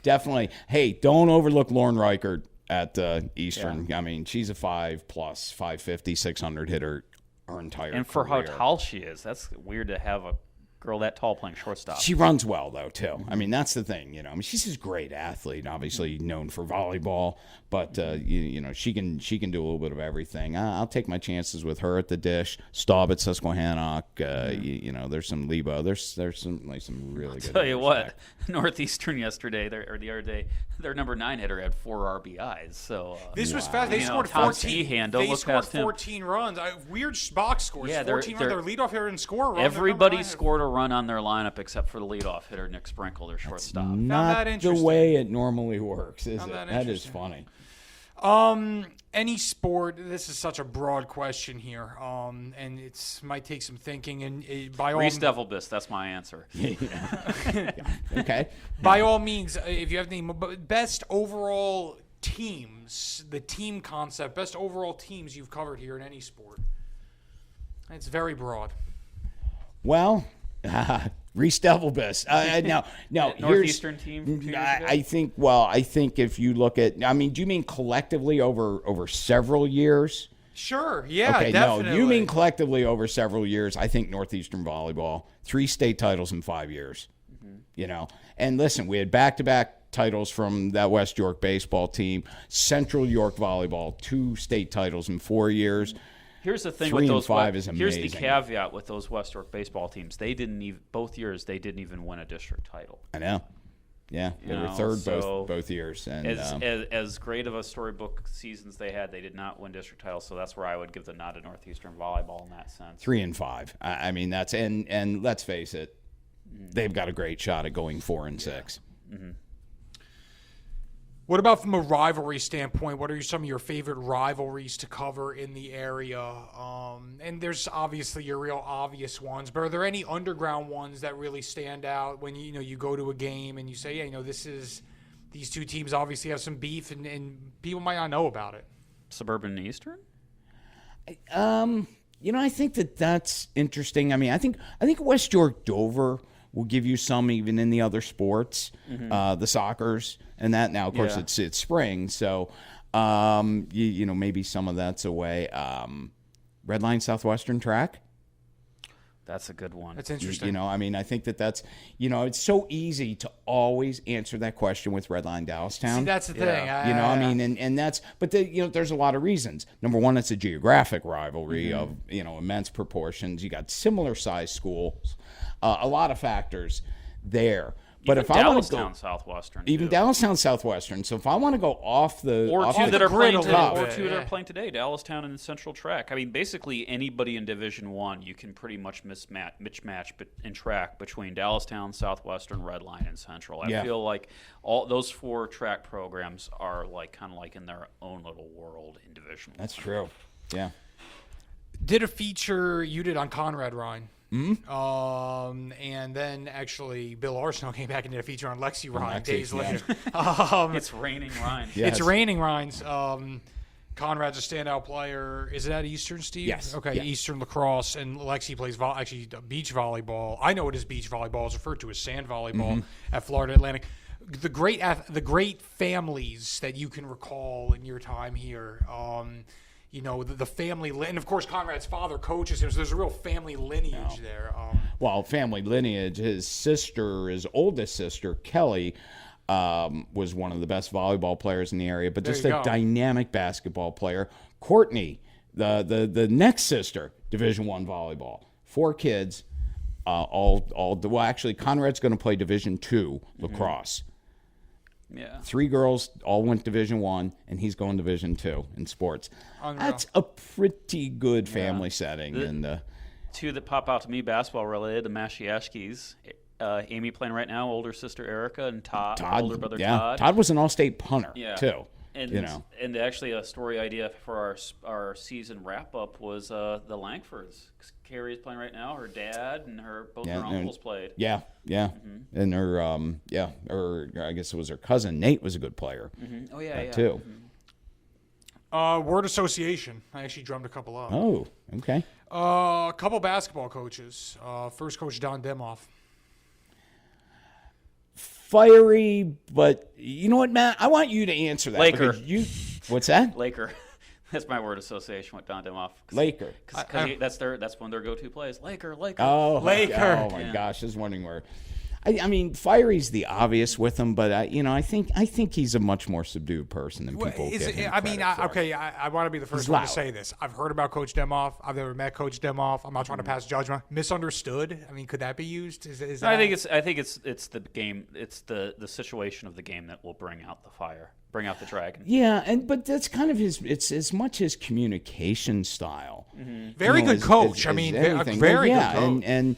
Speaker 2: Definitely. Hey, don't overlook Lauren Reichert at Eastern. I mean, she's a 5+, 550, 600 hitter her entire career.
Speaker 3: And for how tall she is, that's weird to have a girl that tall playing shortstop.
Speaker 2: She runs well though too. I mean, that's the thing. I mean, she's a great athlete, obviously known for volleyball, but she can do a little bit of everything. I'll take my chances with her at the dish. Staub at Susquehannock. There's some Lebo. There's some really good.
Speaker 3: I'll tell you what, Northeastern yesterday or the other day, their number 9 hitter had 4 RBIs. So
Speaker 4: this was fast. They scored 14. They scored 14 runs. Weird box scores. Yeah, 14 runs. Their leadoff hitter didn't score a run.
Speaker 3: Everybody scored a run on their lineup except for the leadoff hitter Nick Sprinkle, their shortstop.
Speaker 2: Not the way it normally works, is it? That is funny.
Speaker 4: Any sport. This is such a broad question here, and it might take some thinking. And by all
Speaker 3: Reese Devilbus, that's my answer.
Speaker 2: Okay.
Speaker 4: By all means, if you have any best overall teams, the team concept, best overall teams you've covered here in any sport. It's very broad.
Speaker 2: Well. Reese Devilbus. Now
Speaker 3: Northeastern team.
Speaker 2: I think if you look at, do you mean collectively over several years?
Speaker 4: Sure. Yeah.
Speaker 2: Okay.
Speaker 4: Definitely.
Speaker 2: No, you mean collectively over several years. I think Northeastern volleyball, 3 state titles in 5 years. And listen, we had back-to-back titles from that West York baseball team. Central York volleyball, 2 state titles in 4 years.
Speaker 3: Here's the thing
Speaker 2: 3
Speaker 3: with
Speaker 2: and
Speaker 3: those.
Speaker 2: 5 is amazing.
Speaker 3: Here's the caveat with those West York baseball teams. They didn't even both years. They didn't even win a district title.
Speaker 2: I know. Yeah, they were third both years. And
Speaker 3: as great of a storybook seasons they had, they did not win district titles. So that's where I would give the nod to Northeastern volleyball in that sense.
Speaker 2: 3 and 5. I mean, that's and let's face it, they've got a great shot at going 4 and 6.
Speaker 3: Mm-hmm.
Speaker 4: What about from a rivalry standpoint? What are some of your favorite rivalries to cover in the area? And there's obviously your real obvious ones, but are there any underground ones that really stand out when you go to a game and you say, these two teams obviously have some beef and people might not know about it?
Speaker 3: Suburban Eastern?
Speaker 2: I think that's interesting. I mean, I think West York Dover will give you some even in the other sports, the soccers and that. Now, of course, it's spring, so maybe some of that's away. Red Line Southwestern track.
Speaker 3: That's a good one.
Speaker 4: That's interesting.
Speaker 2: I think that's, it's so easy to always answer that question with Red Line Dallastown.
Speaker 4: See, that's the thing.
Speaker 2: And that's, but there's a lot of reasons. Number one, it's a geographic rivalry of, immense proportions. You got similar sized schools, a lot of factors there. But if I want to go
Speaker 3: Southwestern,
Speaker 2: even Dallastown Southwestern. So if I want to go off the
Speaker 3: two that are playing today, Dallastown and Central Track. I mean, basically anybody in Division I, you can pretty much mismatch in track between Dallastown, Southwestern, Red Line, and Central. I feel like all those 4 track programs are kind of in their own little world in Division I.
Speaker 2: That's true. Yeah.
Speaker 4: Did a feature you did on Conrad Rhine.
Speaker 2: Mm-hmm.
Speaker 4: And then actually Bill Arsenault came back and did a feature on Lexi Rhine days later.
Speaker 3: It's raining Rhine.
Speaker 4: Yes. It's raining Rhines. Conrad's a standout player. Is it at Eastern, Steve?
Speaker 2: Yes.
Speaker 4: Okay, yeah. Eastern lacrosse, and Lexi plays beach volleyball. I know it is beach volleyball. It's referred to as sand volleyball at Florida Atlantic. The great families that you can recall in your time here. the family, and of course Conrad's father coaches him, so there's a real family lineage there.
Speaker 2: Well, family lineage. His oldest sister, Kelly, was one of the best volleyball players in the area, but just a dynamic basketball player. Courtney, the next sister, Division I volleyball. 4 kids, well, actually, Conrad's going to play Division II lacrosse.
Speaker 3: Yeah.
Speaker 2: 3 girls all went Division I, and he's going Division II in sports. Unreal. That's a pretty good family setting. And
Speaker 3: 2 that pop out to me, basketball related, the Mashiashkis. Amy playing right now, older sister Erica, and Todd, older brother Todd.
Speaker 2: Todd was an all-state punter, too.
Speaker 3: And actually a story idea for our season wrap-up was the Langfords. Carrie's playing right now. Her dad and both her uncles played.
Speaker 2: Yeah. Mm-hmm. And her, I guess it was her cousin, Nate, was a good player.
Speaker 3: Mm-hmm. Oh, yeah.
Speaker 2: Too.
Speaker 4: Mm-hmm. Word association. I actually drummed a couple up.
Speaker 2: Oh, okay.
Speaker 4: A couple basketball coaches. First coach, Don Demoff.
Speaker 2: Fiery, but you know what, Matt? I want you to answer that.
Speaker 3: Laker.
Speaker 2: What's that?
Speaker 3: Laker. That's my word association with Don Demoff.
Speaker 2: Laker.
Speaker 3: Because that's one of their go-to plays. Laker.
Speaker 2: Oh,
Speaker 4: Laker.
Speaker 2: Oh my gosh, I was wondering where. I mean, Fiery's the obvious with him, but I think he's a much more subdued person than people give him credit for.
Speaker 4: I want to be the first one to say this. I've heard about Coach Demoff. I've never met Coach Demoff. I'm not trying to pass judgment. Misunderstood. I mean, could that be used? Is that...
Speaker 3: I think it's the game. It's the situation of the game that will bring out the fire, bring out the dragon.
Speaker 2: Yeah, but that's kind of it's as much his communication style.
Speaker 4: Mm-hmm. Very good coach. Very good coach.
Speaker 2: And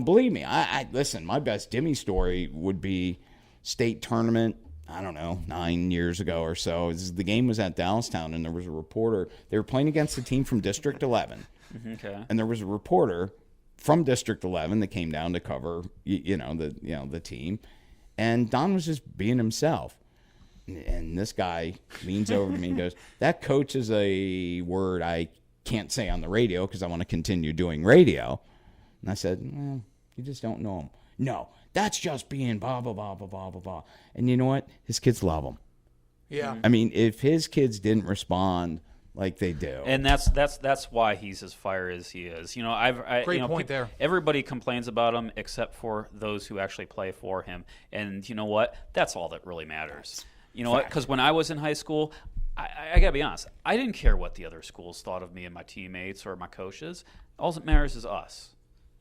Speaker 2: believe me, I listen, my best Dimmy story would be state tournament, I don't know, 9 years ago or so. The game was at Dallastown, and there was a reporter. They were playing against a team from District 11.
Speaker 3: Okay.
Speaker 2: And there was a reporter from District 11 that came down to cover, the team. And Don was just being himself. And this guy leans over to me and goes, "That coach is a word I can't say on the radio because I want to continue doing radio." And I said, "Well, you just don't know him." "No, that's just being blah, blah, blah, blah, blah, blah, blah." And you know what? His kids love him.
Speaker 4: Yeah.
Speaker 2: I mean, if his kids didn't respond like they do.
Speaker 3: And that's why he's as fire as he is.
Speaker 4: Great point there.
Speaker 3: Everybody complains about him except for those who actually play for him. And you know what? That's all that really matters. You know what? Because when I was in high school, I got to be honest, I didn't care what the other schools thought of me and my teammates or my coaches. All that matters is us.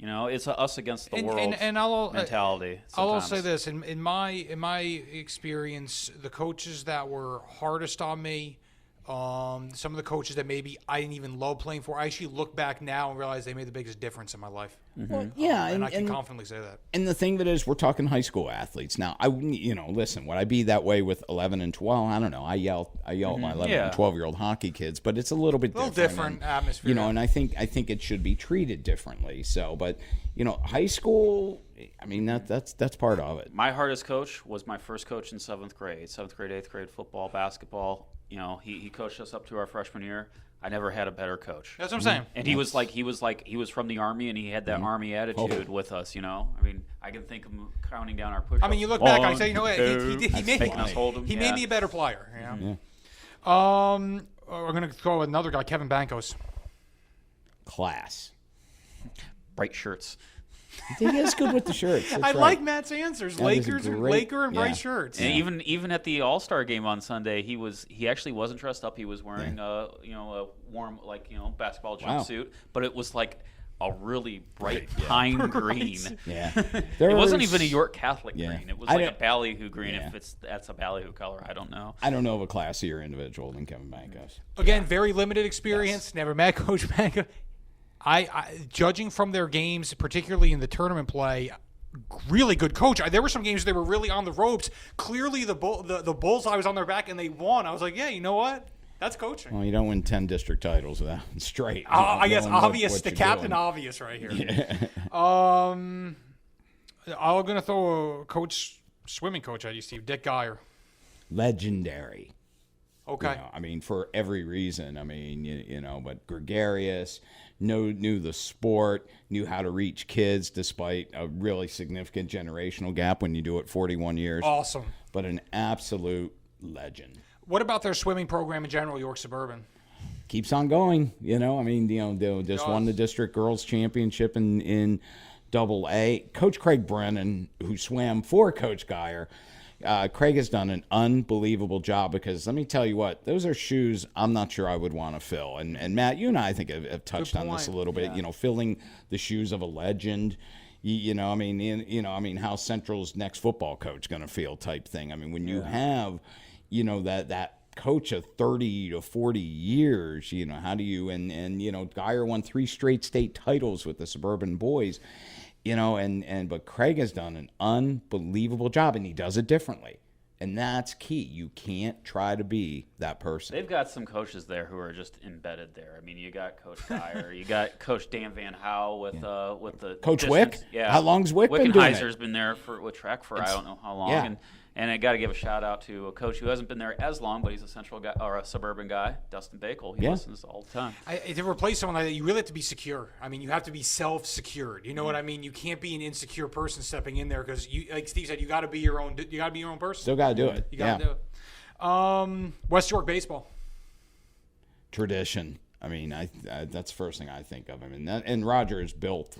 Speaker 3: It's a us against the world mentality.
Speaker 4: I'll also say this: in my experience, the coaches that were hardest on me, some of the coaches that maybe I didn't even love playing for, I actually look back now and realize they made the biggest difference in my life.
Speaker 3: Mm-hmm.
Speaker 2: Well, yeah,
Speaker 4: and I can confidently say that.
Speaker 2: And the thing that is, we're talking high school athletes now. Listen, would I be that way with 11 and 12? I don't know. I yell at my 11 and 12-year-old hocky kids, but it's a little bit
Speaker 4: different atmosphere.
Speaker 2: And I think it should be treated differently. So, but high school, I mean that's part of it.
Speaker 3: My hardest coach was my first coach in 7th grade, 8th grade football, basketball. He coached us up to our freshman year. I never had a better coach.
Speaker 4: That's what I'm saying.
Speaker 3: And he was from the Army, and he had that Army attitude with us. I mean, I can think of him counting down our push-ups.
Speaker 4: I mean, you look back and say, he made me a better player.
Speaker 2: Yeah.
Speaker 4: We're gonna throw another guy, Kevin Bankos.
Speaker 2: Class.
Speaker 3: Bright shirts.
Speaker 2: He is good with the shirts.
Speaker 4: I like Matt's answers. Laker and bright shirts.
Speaker 3: And even at the All-Star game on Sunday, he actually wasn't dressed up. He was wearing a warm basketball jumpsuit, but it was like a really bright pine green.
Speaker 2: Yeah.
Speaker 3: It wasn't even a York Catholic green. It was like a ballyhoo green.
Speaker 2: Yeah.
Speaker 3: If that's a ballyhoo color, I don't know.
Speaker 2: I don't know of a classier individual than Kevin Bankos.
Speaker 4: Again, very limited experience. Yes. Never met Coach Bankos. I judging from their games, particularly in the tournament play, really good coach. There were some games they were really on the ropes. Clearly, the Bullseye was on their back and they won. I was like, yeah, you know what? That's coaching.
Speaker 2: Well, you don't win 10 district titles without straight.
Speaker 4: I guess obvious. The captain obvious right here.
Speaker 2: Yeah.
Speaker 4: I'm gonna throw a swimming coach at you, Steve. Dick Geyer.
Speaker 2: Legendary.
Speaker 4: Okay.
Speaker 2: I mean, for every reason. I mean, but gregarious. Knew the sport, knew how to reach kids despite a really significant generational gap when you do it 41 years.
Speaker 4: Awesome.
Speaker 2: But an absolute legend.
Speaker 4: What about their swimming program in general, York Suburban?
Speaker 2: keeps on going. I mean, they just won the district girls championship in AA. Coach Craig Brennan, who swam for Coach Geyer, Craig has done an unbelievable job because let me tell you what, those are shoes I'm not sure I would want to fill. And Matt, you and I think have touched on this a little bit. Filling the shoes of a legend. I mean, how Central's next football coach going to feel type thing. I mean, when you have, that coach of 30 to 40 years, how do you, and Geyer won 3 straight state titles with the Suburban boys, but Craig has done an unbelievable job, and he does it differently. And that's key. You can't try to be that person.
Speaker 3: They've got some coaches there who are just embedded there. I mean, you got Coach Geyer, you got Coach Dan Van Howe with the
Speaker 2: Coach
Speaker 3: distance.
Speaker 2: Wick.
Speaker 3: Yeah,
Speaker 2: how long's Wick been doing it?
Speaker 3: Wickenheiser's been there with Trek for I don't know how long. And I got to give a shout out to a coach who hasn't been there as long, but he's a Central guy or a Suburban guy, Dustin Bakel. He listens all the time.
Speaker 4: To replace someone like that, you really have to be secure. I mean, you have to be self-secured. You know what I mean? You can't be an insecure person stepping in there because, like Steve said, you got to be your own. You got to be your own person.
Speaker 2: Still got to do it.
Speaker 4: You got to do it. West York baseball
Speaker 2: tradition. I mean, that's the first thing I think of. I mean, and Rogers built.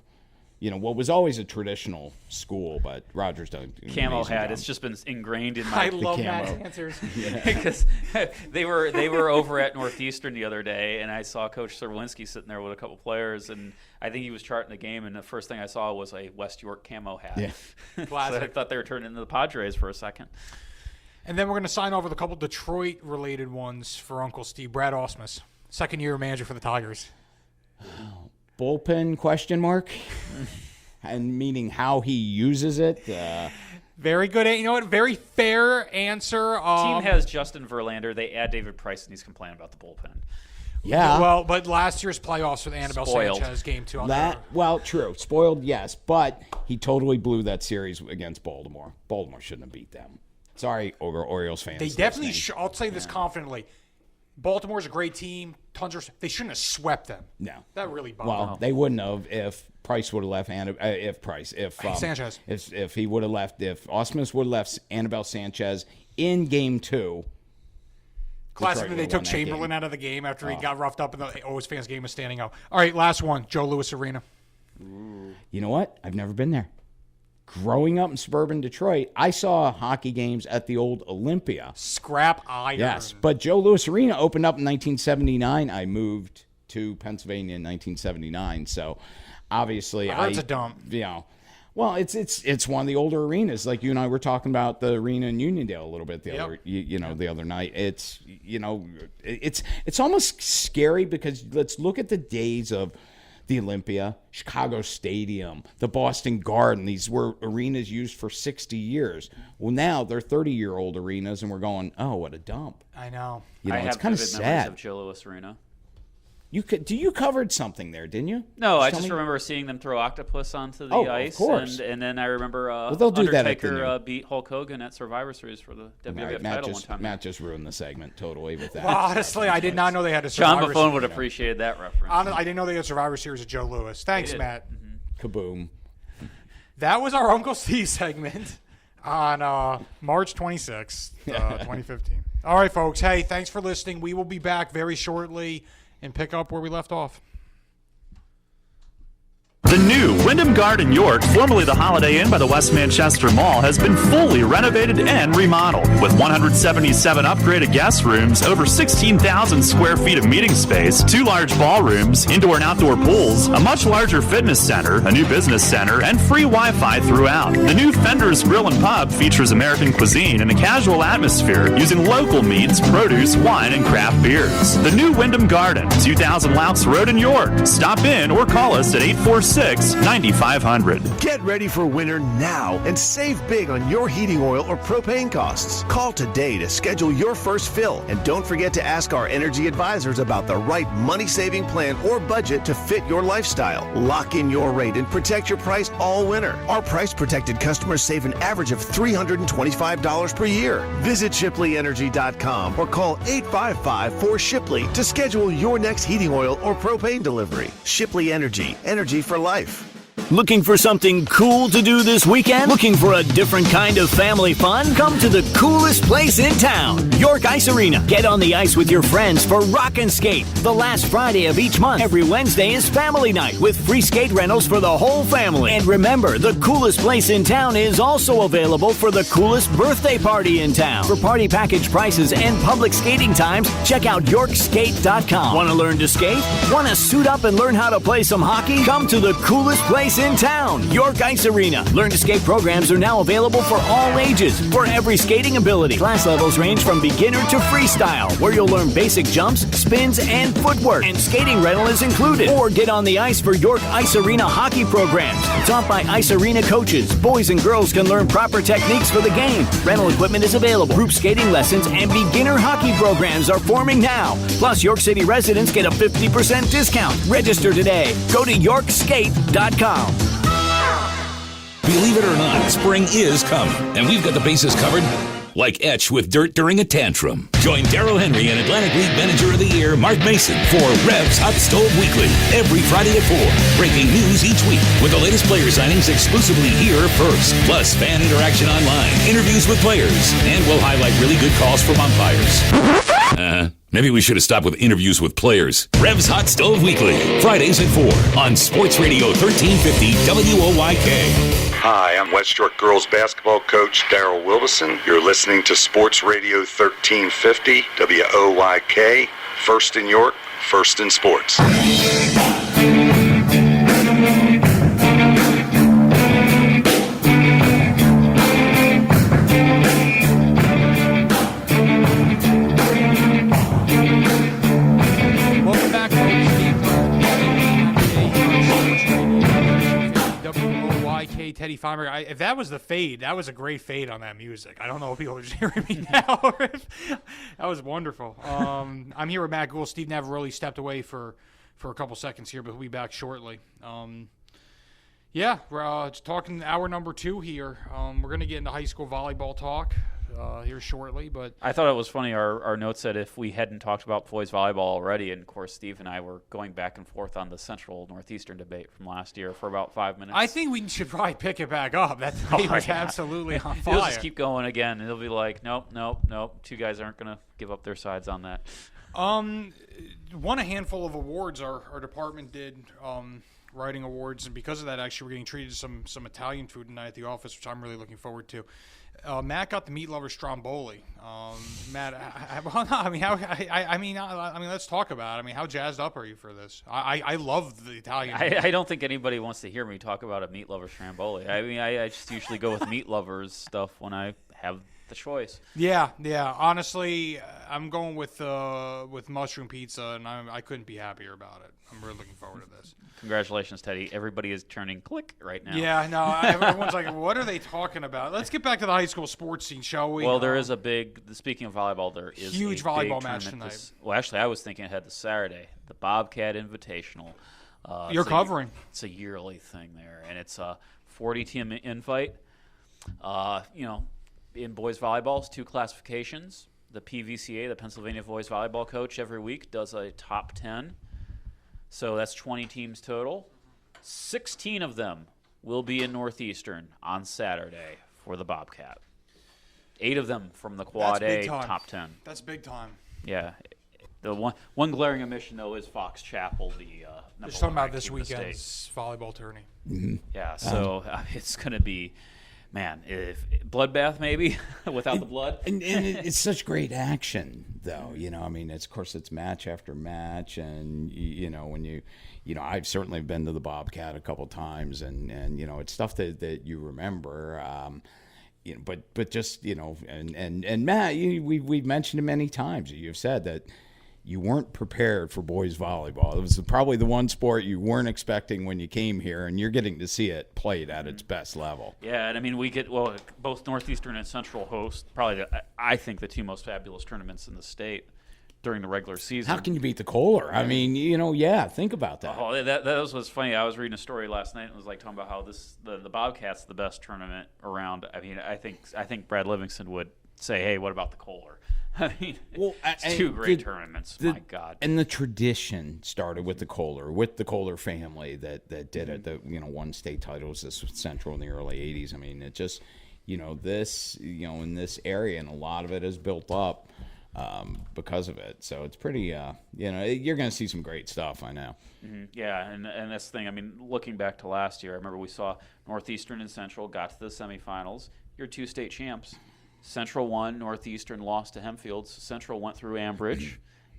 Speaker 2: What was always a traditional school, but Rogers done
Speaker 3: camo hat.
Speaker 2: Job.
Speaker 3: It's just been ingrained in my.
Speaker 4: I love Matt's answers
Speaker 3: because they were over at Northeastern the other day, and I saw Coach Serwinski sitting there with a couple players, and I think he was charting the game, and the first thing I saw was a West York camo hat.
Speaker 2: Yeah.
Speaker 3: So I thought they were turning into the Padres for a second.
Speaker 4: And then we're going to sign off with a couple Detroit-related ones for Uncle Steve. Brad Ausmus, second-year manager for the Tigers.
Speaker 2: Bullpen question mark, and meaning how he uses it.
Speaker 4: Very good. You know what? Very fair answer.
Speaker 3: Team has Justin Verlander. They add David Price, and he's complaining about the bullpen.
Speaker 2: Yeah.
Speaker 4: Well, but last year's playoffs with Annabelle Sanchez game 2.
Speaker 2: Well, true. Spoiled, yes, but he totally blew that series against Baltimore. Baltimore shouldn't have beat them. Sorry, Orioles fans.
Speaker 4: They definitely I'll say this confidently. Baltimore's a great team. they shouldn't have swept them.
Speaker 2: No.
Speaker 4: That really bothered
Speaker 2: me. Well, they wouldn't have if Price would have left
Speaker 4: Sanchez.
Speaker 2: If he would have left, if Ausmus would have left Annabelle Sanchez in game 2.
Speaker 4: Classically, they took Chamberlain out of the game after he got roughed up and the O's fans game was standing up. All right, last one. Joe Louis Arena.
Speaker 2: Ooh. You know what? I've never been there. Growing up in suburban Detroit, I saw hockey games at the old Olympia.
Speaker 4: Scrap iron.
Speaker 2: Yes, but Joe Louis Arena opened up in 1979. I moved to Pennsylvania in 1979, so obviously
Speaker 4: it's a dump.
Speaker 2: Well, it's one of the older arenas. Like you and I were talking about the arena in Uniondale a little bit the other night. It's it's almost scary because let's look at the days of the Olympia, Chicago Stadium, the Boston Garden. These were arenas used for 60 years. Well, now they're 30-year-old arenas, and we're going, oh, what a dump.
Speaker 4: I know.
Speaker 2: It's kind of sad.
Speaker 3: Memories of Joe Louis Arena.
Speaker 2: You covered something there, didn't you?
Speaker 3: No, I just remember seeing them throw octopus onto the ice.
Speaker 2: Of course.
Speaker 3: And then I remember
Speaker 2: they'll do
Speaker 3: Undertaker beat Hulk Hogan at Survivor Series for the WWF title one time.
Speaker 2: Matt just ruined the segment totally with that.
Speaker 4: Well, honestly, I did not know they had a Survivor
Speaker 3: Series. John Buffone would have appreciated that reference.
Speaker 4: I didn't know they had a Survivor Series of Joe Louis. Thanks, Matt.
Speaker 2: Mm-hmm. Kaboom.
Speaker 4: That was our Uncle Steve segment on March 26th, 2015. All right, folks. Hey, thanks for listening. We will be back very shortly and pick up where we left off.
Speaker 5: The new Wyndham Garden York, formerly the Holiday Inn by the West Manchester Mall, has been fully renovated and remodeled. With 177 upgraded guest rooms, over 16,000 square feet of meeting space, 2 large ballrooms, indoor and outdoor pools, a much larger fitness center, a new business center, and free Wi-Fi throughout. The new Fender's Grill and Pub features American cuisine in a casual atmosphere using local meats, produce, wine, and craft beers. The new Wyndham Garden, 2000 Loucks Road in York. Stop in or call us at 846-9500.
Speaker 6: Get ready for winter now and save big on your heating oil or propane costs. Call today to schedule your first fill, and don't forget to ask our energy advisors about the right money-saving plan or budget to fit your lifestyle. Lock in your rate and protect your price all winter. Our price-protected customers save an average of $325 per year. Visit ShipleyEnergy.com or call 855-4SHIPLEY to schedule your next heating oil or propane delivery. Shipley Energy, energy for life.
Speaker 7: Looking for something cool to do this weekend? Looking for a different kind of family fun? Come to the coolest place in town, York Ice Arena. Get on the ice with your friends for Rock and Skate. The last Friday of each month. Every Wednesday is family night with free skate rentals for the whole family. And remember, the coolest place in town is also available for the coolest birthday party in town. For party package prices and public skating times, check out YorkSkate.com. Want to learn to skate? Want to suit up and learn how to play some hockey? Come to the coolest place in town, York Ice Arena. Learn to skate programs are now available for all ages, for every skating ability. Class levels range from beginner to freestyle, where you'll learn basic jumps, spins, and footwork. And skating rental is included. Or get on the ice for York Ice Arena hockey programs. Taught by Ice Arena coaches, boys and girls can learn proper techniques for the game. Rental equipment is available. Group skating lessons and beginner hockey programs are forming now. Plus, York City residents get a 50% discount. Register today. Go to YorkSkate.com.
Speaker 1: Believe it or not, spring is coming, and we've got the bases covered like Etch with dirt during a tantrum. Join Darryl Henry and Atlantic League Manager of the Year Mark Mason for Revs Hot Stove Weekly, every Friday at 4. Breaking news each week with the latest player signings exclusively here first. Plus fan interaction online, interviews with players, and we'll highlight really good calls from umpires. Maybe we should have stopped with interviews with players. Revs Hot Stove Weekly, Fridays at 4 on Sports Radio 1350 WOYK.
Speaker 8: Hi, I'm West York girls basketball coach Darryl Wilbison. You're listening to Sports Radio 1350 WOYK. First in York, first in sports.
Speaker 4: Teddy Feinberg. If that was the fade, that was a great fade on that music. I don't know if people are hearing me now or if that was wonderful. I'm here with Matt Gould. Steve Navaroli stepped away for a couple seconds here, but he'll be back shortly. We're talking hour number 2 here. We're going to get into high school volleyball talk here shortly, but
Speaker 3: I thought it was funny. Our note said if we hadn't talked about boys volleyball already, and of course Steve and I were going back and forth on the Central Northeastern debate from last year for about 5 minutes.
Speaker 4: I think we should probably pick it back up. That debate was absolutely on fire.
Speaker 3: We'll just keep going again, and it'll be like, nope. Two guys aren't going to give up their sides on that.
Speaker 4: Won a handful of awards. Our department did. Writing awards, and because of that, actually, we're getting treated to some Italian food tonight at the office, which I'm really looking forward to. Matt got the meat lover stromboli. Matt, let's talk about it. I mean, how jazzed up are you for this? I love the Italian.
Speaker 3: I don't think anybody wants to hear me talk about a meat lover stromboli. I mean, I just usually go with meat lovers stuff when I have the choice.
Speaker 4: Yeah. Honestly, I'm going with mushroom pizza, and I couldn't be happier about it. I'm really looking forward to this.
Speaker 3: Congratulations, Teddy. Everybody is turning click right now.
Speaker 4: Yeah, no, everyone's like, what are they talking about? Let's get back to the high school sports scene, shall we?
Speaker 3: Well, there is a big, speaking of volleyball, there is
Speaker 4: huge
Speaker 3: a
Speaker 4: volleyball
Speaker 3: big
Speaker 4: match tonight.
Speaker 3: Well, actually, I was thinking ahead this Saturday, the Bobcat Invitational.
Speaker 4: You're covering.
Speaker 3: It's a yearly thing there, and it's a 40-team invite. In boys volleyball, it's 2 classifications. The PVCA, the Pennsylvania Boys Volleyball Coach, every week does a top 10. So that's 20 teams total. 16 of them will be in Northeastern on Saturday for the Bobcat. 8 of them from the Quad A top 10.
Speaker 4: That's big time.
Speaker 3: Yeah. The one glaring omission, though, is Fox Chapel, the number
Speaker 4: just talking
Speaker 3: one
Speaker 4: about this weekend's volleyball tourney.
Speaker 2: Mm-hmm.
Speaker 3: Yeah, so it's going to be, man, if bloodbath maybe without the blood.
Speaker 2: And it's such great action, though. It's match after match, and I've certainly been to the Bobcat a couple times, and it's stuff that you remember. But just and Matt, we've mentioned it many times. You've said that you weren't prepared for boys volleyball. It was probably the one sport you weren't expecting when you came here, and you're getting to see it played at its best level.
Speaker 3: Yeah, and I mean, both Northeastern and Central host probably, I think, the 2 most fabulous tournaments in the state during the regular season.
Speaker 2: How can you beat the Kohler? I mean, think about that.
Speaker 3: Oh, that was funny. I was reading a story last night and it was like talking about how the Bobcats the best tournament around. I mean, I think Brad Livingston would say, hey, what about the Kohler? I mean, it's two great tournaments. My God.
Speaker 2: And the tradition started with the Kohler family that did it. The won state titles. This was Central in the early '80s. I mean, it just this in this area, and a lot of it is built up because of it. So it's pretty. You're going to see some great stuff. I know.
Speaker 3: Mm-hmm. Yeah, and that's the thing. I mean, looking back to last year, I remember we saw Northeastern and Central got to the semifinals. You're 2 state champs. Central won, Northeastern lost to Hempfield. So Central went through Ambridge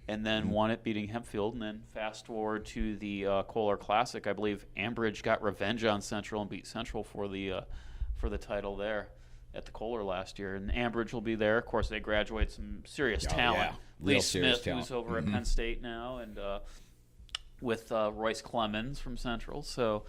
Speaker 3: and then won it, beating Hempfield. And then fast forward to the Kohler Classic. I believe Ambridge got revenge on Central and beat Central for the title there at the Kohler last year. And Ambridge will be there. Of course, they graduate some serious talent.
Speaker 2: Yeah.
Speaker 3: Lee Smith, who's over at Penn State now, and with Royce Clemens from Central. So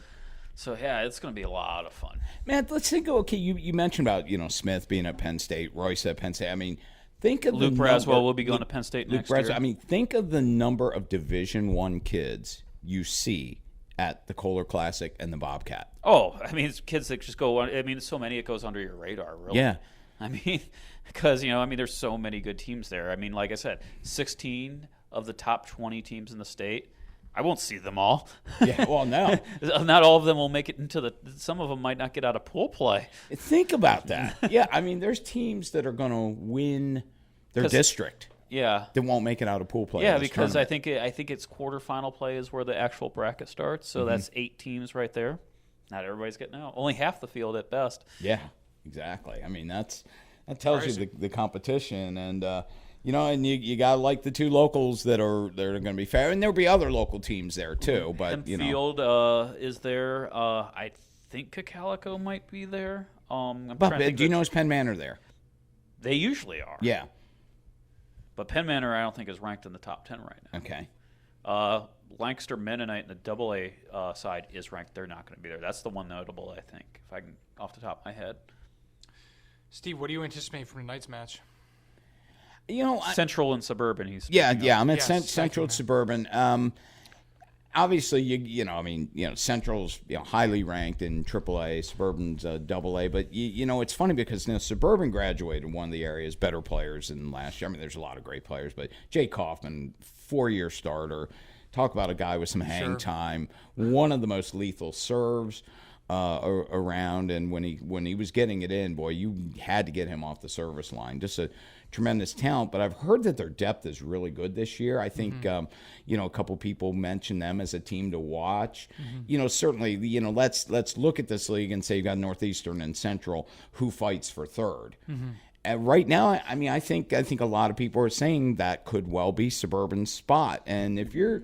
Speaker 3: yeah, it's going to be a lot of fun.
Speaker 2: Man, let's think. Okay, you mentioned about Smith being at Penn State, Royce at Penn State. I mean, think of
Speaker 3: Luke Braswell will be going to Penn State next year.
Speaker 2: I mean, think of the number of Division I kids you see at the Kohler Classic and the Bobcat.
Speaker 3: Oh, I mean, it's kids that just go on. I mean, so many it goes under your radar, really.
Speaker 2: Yeah.
Speaker 3: I mean, because there's so many good teams there. I mean, like I said, 16 of the top 20 teams in the state. I won't see them all.
Speaker 2: Yeah, well, no.
Speaker 3: Not all of them will make it into some of them might not get out of pool play.
Speaker 2: Think about that. Yeah, I mean, there's teams that are going to win their district.
Speaker 3: Yeah.
Speaker 2: That won't make it out of pool play.
Speaker 3: Yeah, because I think it's quarterfinal play is where the actual bracket starts. So that's 8 teams right there. Not everybody's getting out. Only half the field at best.
Speaker 2: Yeah, exactly. I mean, that tells you the competition, and and you got to like the 2 locals that are going to be fair, and there'll be other local teams there too. But
Speaker 3: Hempfield is there. I think Cocalico might be there.
Speaker 2: Do you know is Penn Manor there?
Speaker 3: They usually are.
Speaker 2: Yeah,
Speaker 3: but Penn Manor I don't think is ranked in the top 10 right now.
Speaker 2: Okay.
Speaker 3: Lancaster Mennonite in the AA side is ranked. They're not going to be there. That's the one notable, I think, if I can off the top of my head.
Speaker 4: Steve, what do you anticipate from tonight's match?
Speaker 3: Central and Suburban.
Speaker 2: I'm at Central and Suburban. Obviously, Central's highly ranked in AAA, Suburban's AA. But it's funny because Suburban graduated one of the area's better players than last year. I mean, there's a lot of great players, but Jay Kaufman, 4-year starter. Talk about a guy with some hang time. One of the most lethal serves around, and when he was getting it in, boy, you had to get him off the service line. Just a tremendous talent, but I've heard that their depth is really good this year. I think, a couple people mentioned them as a team to watch. Certainly, let's look at this league and say you got Northeastern and Central who fights for third. And right now, I mean, I think a lot of people are saying that could well be Suburban's spot. And if you're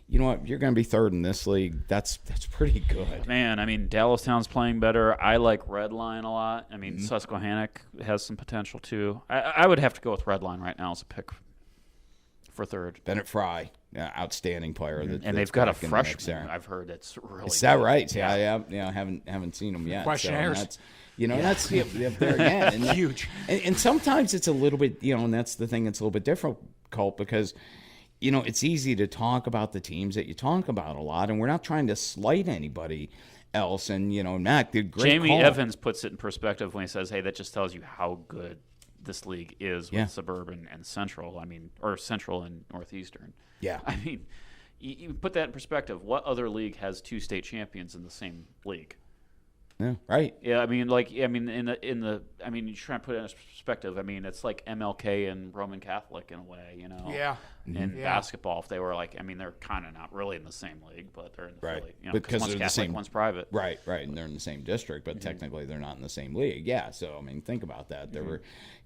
Speaker 2: going to be third in this league, that's pretty good.
Speaker 3: Man, I mean, Dallastown's playing better. I like Redline a lot. I mean, Susquehannock has some potential too. I would have to go with Redline right now as a pick for third.
Speaker 2: Bennett Fry, outstanding player.
Speaker 3: And they've got a freshman. I've heard that's really.
Speaker 2: Is that right? Yeah, I haven't seen him yet.
Speaker 4: Questionnaires.
Speaker 2: So that's there again. And
Speaker 4: huge.
Speaker 2: And sometimes it's a little bit, and that's the thing. It's a little bit difficult because, it's easy to talk about the teams that you talk about a lot, and we're not trying to slight anybody else. And Matt did great.
Speaker 3: Jamie Evans puts it in perspective when he says, "Hey, that just tells you how good this league is with Suburban and Central. I mean, or Central and Northeastern.
Speaker 2: Yeah,
Speaker 3: I mean, you put that in perspective. What other league has 2 state champions in the same league?
Speaker 2: Yeah, right.
Speaker 3: Yeah, I mean, you try and put it in perspective. I mean, it's like MLK and Roman Catholic in a way,
Speaker 4: Yeah.
Speaker 3: In basketball, if they were they're kind of not really in the same league, but they're in the
Speaker 2: right.
Speaker 3: Philly,
Speaker 2: because
Speaker 3: one's
Speaker 2: they're
Speaker 3: Catholic,
Speaker 2: the same,
Speaker 3: one's private.
Speaker 2: Right, and they're in the same district, but technically they're not in the same league. Yeah, so I mean, think about that. They were,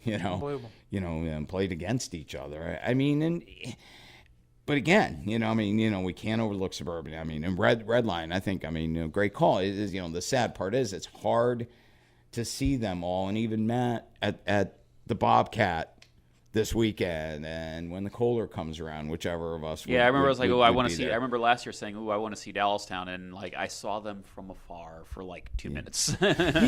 Speaker 2: and played against each other. I mean, but again, we can't overlook Suburban. I mean, and Redline, I think, great call. It is, the sad part is it's hard to see them all, and even Matt at the Bobcat this weekend, and when the Kohler comes around, whichever of us.
Speaker 3: Yeah, I remember I was like, I want to see. I remember last year saying, I want to see Dallastown, and I saw them from afar for 2 minutes.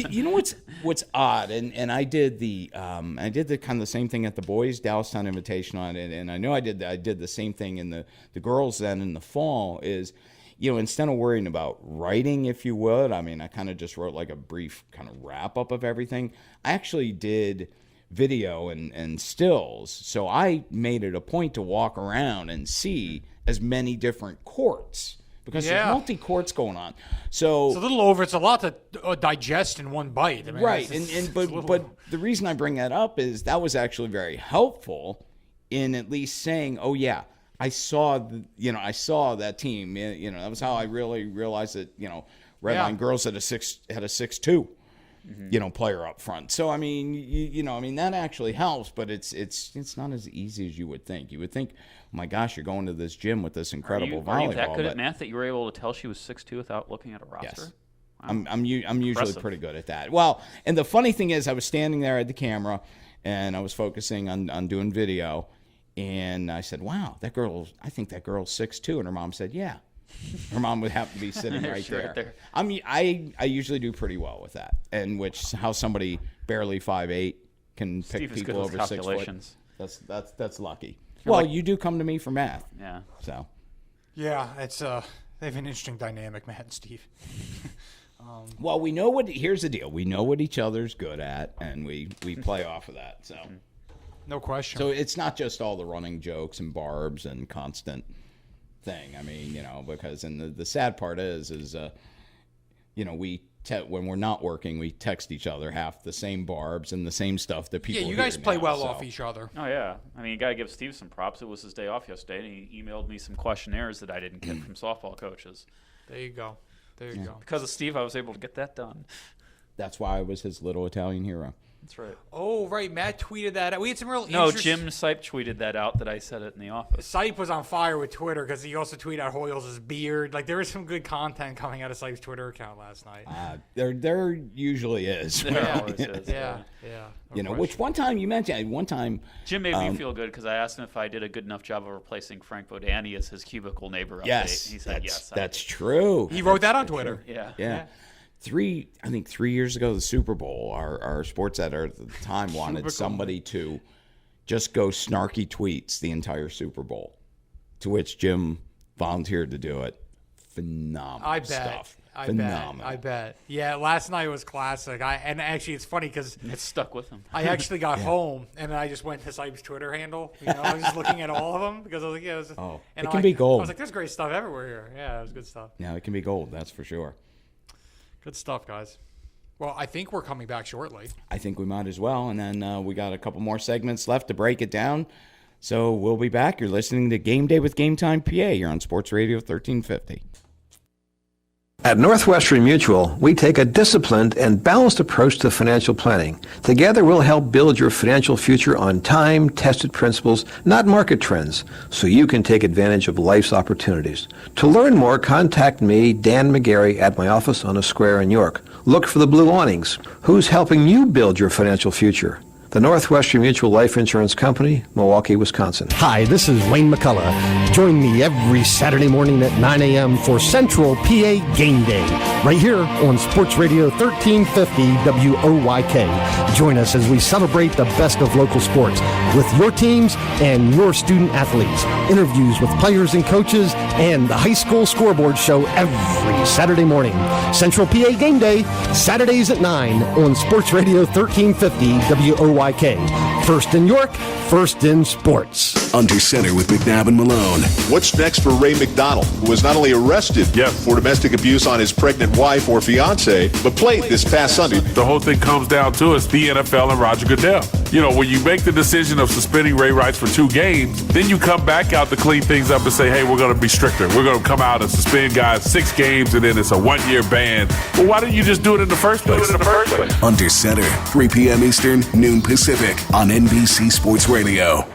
Speaker 2: You know what's odd, and I did the kind of the same thing at the boys Dallastown Invitational, and I know I did the same thing in the girls then in the fall is. Instead of worrying about writing, if you would, I kind of just wrote a brief kind of wrap up of everything. I actually did video and stills. So I made it a point to walk around and see as many different courts because there's multi-courts going on. So
Speaker 4: it's a little over. It's a lot to digest in one bite. I mean,
Speaker 2: right. But the reason I bring that up is that was actually very helpful in at least saying, oh yeah, I saw that team. That was how I really realized that, Redline girls had a 6'2", player up front. So I mean, that actually helps, but it's not as easy as you would think. You would think, oh my gosh, you're going to this gym with this incredible volleyball. Are you
Speaker 3: that good at math that you were able to tell she was 6'2" without looking at a roster?
Speaker 2: Yes. Wow. I'm usually pretty good at that. Well, and the funny thing is, I was standing there at the camera, and I was focusing on doing video, and I said, "Wow, I think that girl's 6'2", and her mom said, "Yeah." Her mom would happen to be sitting right there. I usually do pretty well with that, and how somebody barely 5'8" can pick people over 6 foot. That's lucky. Well, you do come to me for math.
Speaker 3: Yeah.
Speaker 2: So.
Speaker 4: Yeah, it's they have an interesting dynamic, Matt and Steve.
Speaker 2: Well, here's the deal. We know what each other's good at, and we play off of that. So.
Speaker 4: No question.
Speaker 2: So it's not just all the running jokes and barbs and constant thing. I mean, because the sad part is we when we're not working, we text each other half the same barbs and the same stuff that people.
Speaker 4: Yeah, you guys play well off each other.
Speaker 3: Oh yeah, I mean, you gotta give Steve some props. It was his day off yesterday, and he emailed me some questionnaires that I didn't get from softball coaches.
Speaker 4: There you go.
Speaker 3: Because of Steve, I was able to get that done.
Speaker 2: That's why I was his little Italian hero.
Speaker 3: That's right.
Speaker 4: Oh, right. Matt tweeted that out. We had some real
Speaker 3: Jim Sipe tweeted that out that I said it in the office.
Speaker 4: Sipe was on fire with Twitter because he also tweeted out Hoyles' beard. Like, there was some good content coming out of Sipe's Twitter account last night.
Speaker 2: There usually is.
Speaker 3: There always is.
Speaker 4: Yeah.
Speaker 2: Which one time you mentioned,
Speaker 3: Jim made me feel good because I asked him if I did a good enough job of replacing Frank Bodani as his cubicle neighbor.
Speaker 2: Yes.
Speaker 3: He said yes.
Speaker 2: That's true.
Speaker 4: He wrote that on Twitter.
Speaker 3: Yeah.
Speaker 2: 3 years ago, the Super Bowl, our sports editor at the time wanted somebody to just go snarky tweets the entire Super Bowl, to which Jim volunteered to do it. Phenomenal stuff.
Speaker 4: I bet. Yeah, last night was classic. And actually, it's funny because
Speaker 3: it stuck with him.
Speaker 4: I actually got home and I just went to Sipe's Twitter handle. I was just looking at all of them because I was like,
Speaker 2: it can be gold.
Speaker 4: I was like, there's great stuff everywhere here. Yeah, it was good stuff.
Speaker 2: Yeah, it can be gold. That's for sure.
Speaker 4: Good stuff, guys. Well, I think we're coming back shortly.
Speaker 2: I think we might as well. And then we got a couple more segments left to break it down. So we'll be back. You're listening to Game Day with GameTimePA. You're on Sports Radio 1350.
Speaker 9: At Northwestern Mutual, we take a disciplined and balanced approach to financial planning. Together, we'll help build your financial future on time-tested principles, not market trends, so you can take advantage of life's opportunities. To learn more, contact me, Dan McGarry, at my office on a square in York. Look for the blue awnings. Who's helping you build your financial future? The Northwestern Mutual Life Insurance Company, Milwaukee, Wisconsin.
Speaker 10: Hi, this is Wayne McCullough. Join me every Saturday morning at 9 a.m. for Central PA Game Day, right here on Sports Radio 1350 WOYK. Join us as we celebrate the best of local sports with your teams and your student athletes. Interviews with players and coaches and the high school scoreboard show every Saturday morning. Central PA Game Day, Saturdays at 9 on Sports Radio 1350 WOYK. First in York, first in sports.
Speaker 11: Under center with McNabb and Malone.
Speaker 12: What's next for Ray McDonald, who was not only arrested for domestic abuse on his pregnant wife or fiance, but played this past Sunday?
Speaker 13: The whole thing comes down to is the NFL and Roger Goodell. When you make the decision of suspending Ray Rice for 2 games, then you come back out to clean things up and say, hey, we're going to be stricter. We're going to come out and suspend guys 6 games, and then it's a 1-year ban. Well, why didn't you just do it in the first place?
Speaker 11: Under center, 3 p.m. Eastern, noon Pacific on NBC Sports Radio.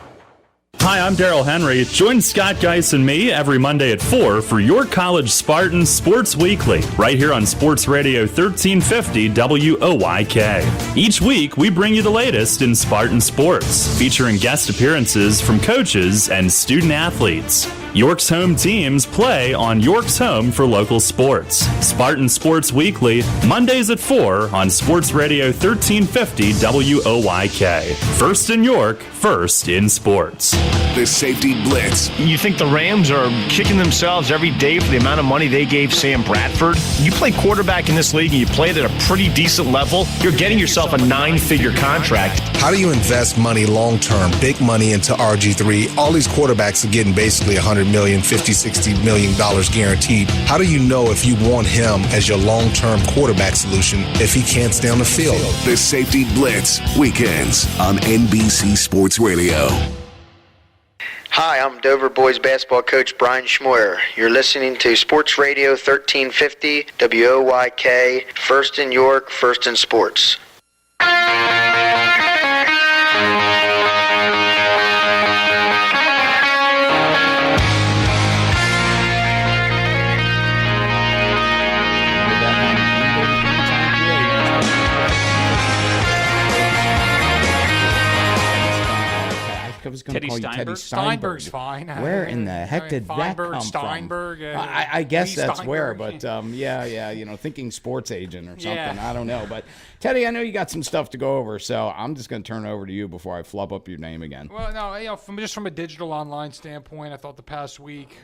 Speaker 5: Hi, I'm Daryl Henry. Join Scott Geis and me every Monday at 4 for your College Spartans Sports Weekly, right here on Sports Radio 1350 WOYK. Each week, we bring you the latest in Spartan sports, featuring guest appearances from coaches and student athletes. York's home teams play on York's home for local sports. Spartan Sports Weekly, Mondays at 4 on Sports Radio 1350 WOYK. First in York, first in sports.
Speaker 11: The Safety Blitz.
Speaker 14: You think the Rams are kicking themselves every day for the amount of money they gave Sam Bradford? You play quarterback in this league and you play it at a pretty decent level, you're getting yourself a 9-figure contract.
Speaker 15: How do you invest money long-term, big money into RG3? All these quarterbacks are getting basically $100 million, $50, $60 million guaranteed. How do you know if you want him as your long-term quarterback solution if he can't stay on the field?
Speaker 11: The Safety Blitz, weekends on NBC Sports Radio.
Speaker 16: Hi, I'm Dover boys basketball coach Brian Schmoyer. You're listening to Sports Radio 1350 WOYK, first in York, first in sports.
Speaker 2: I was going to
Speaker 4: Teddy
Speaker 2: call you
Speaker 4: Steinberg?
Speaker 2: Teddy Steinberg.
Speaker 4: Steinberg's fine.
Speaker 2: Where in the heck did that come
Speaker 4: Steinberg,
Speaker 2: from? I guess
Speaker 4: Lee
Speaker 2: that's where,
Speaker 4: Steinberg.
Speaker 2: but yeah, thinking sports agent or something.
Speaker 4: Yeah.
Speaker 2: I don't know. But Teddy, I know you got some stuff to go over, so I'm just going to turn it over to you before I flub up your name again.
Speaker 4: Well, no, from a digital online standpoint, I thought the past week,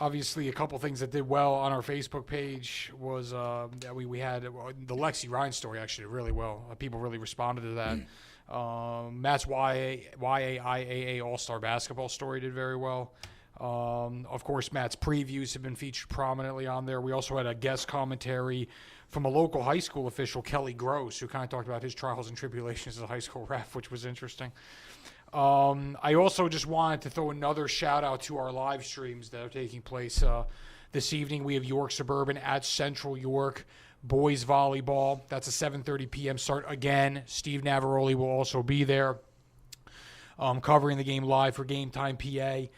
Speaker 4: obviously a couple things that did well on our Facebook page was that we had the Lexi Ryan story actually did really well. People really responded to that. Matt's YAIAA All-Star Basketball story did very well. Of course, Matt's previews have been featured prominently on there. We also had a guest commentary from a local high school official, Kelly Gross, who kind of talked about his trials and tribulations as a high school ref, which was interesting. I also just wanted to throw another shout-out to our live streams that are taking place this evening. We have York Suburban at Central York. Boys volleyball. That's a 7:30 p.m. start again. Steve Navaroli will also be there covering the game live for GameTimePA.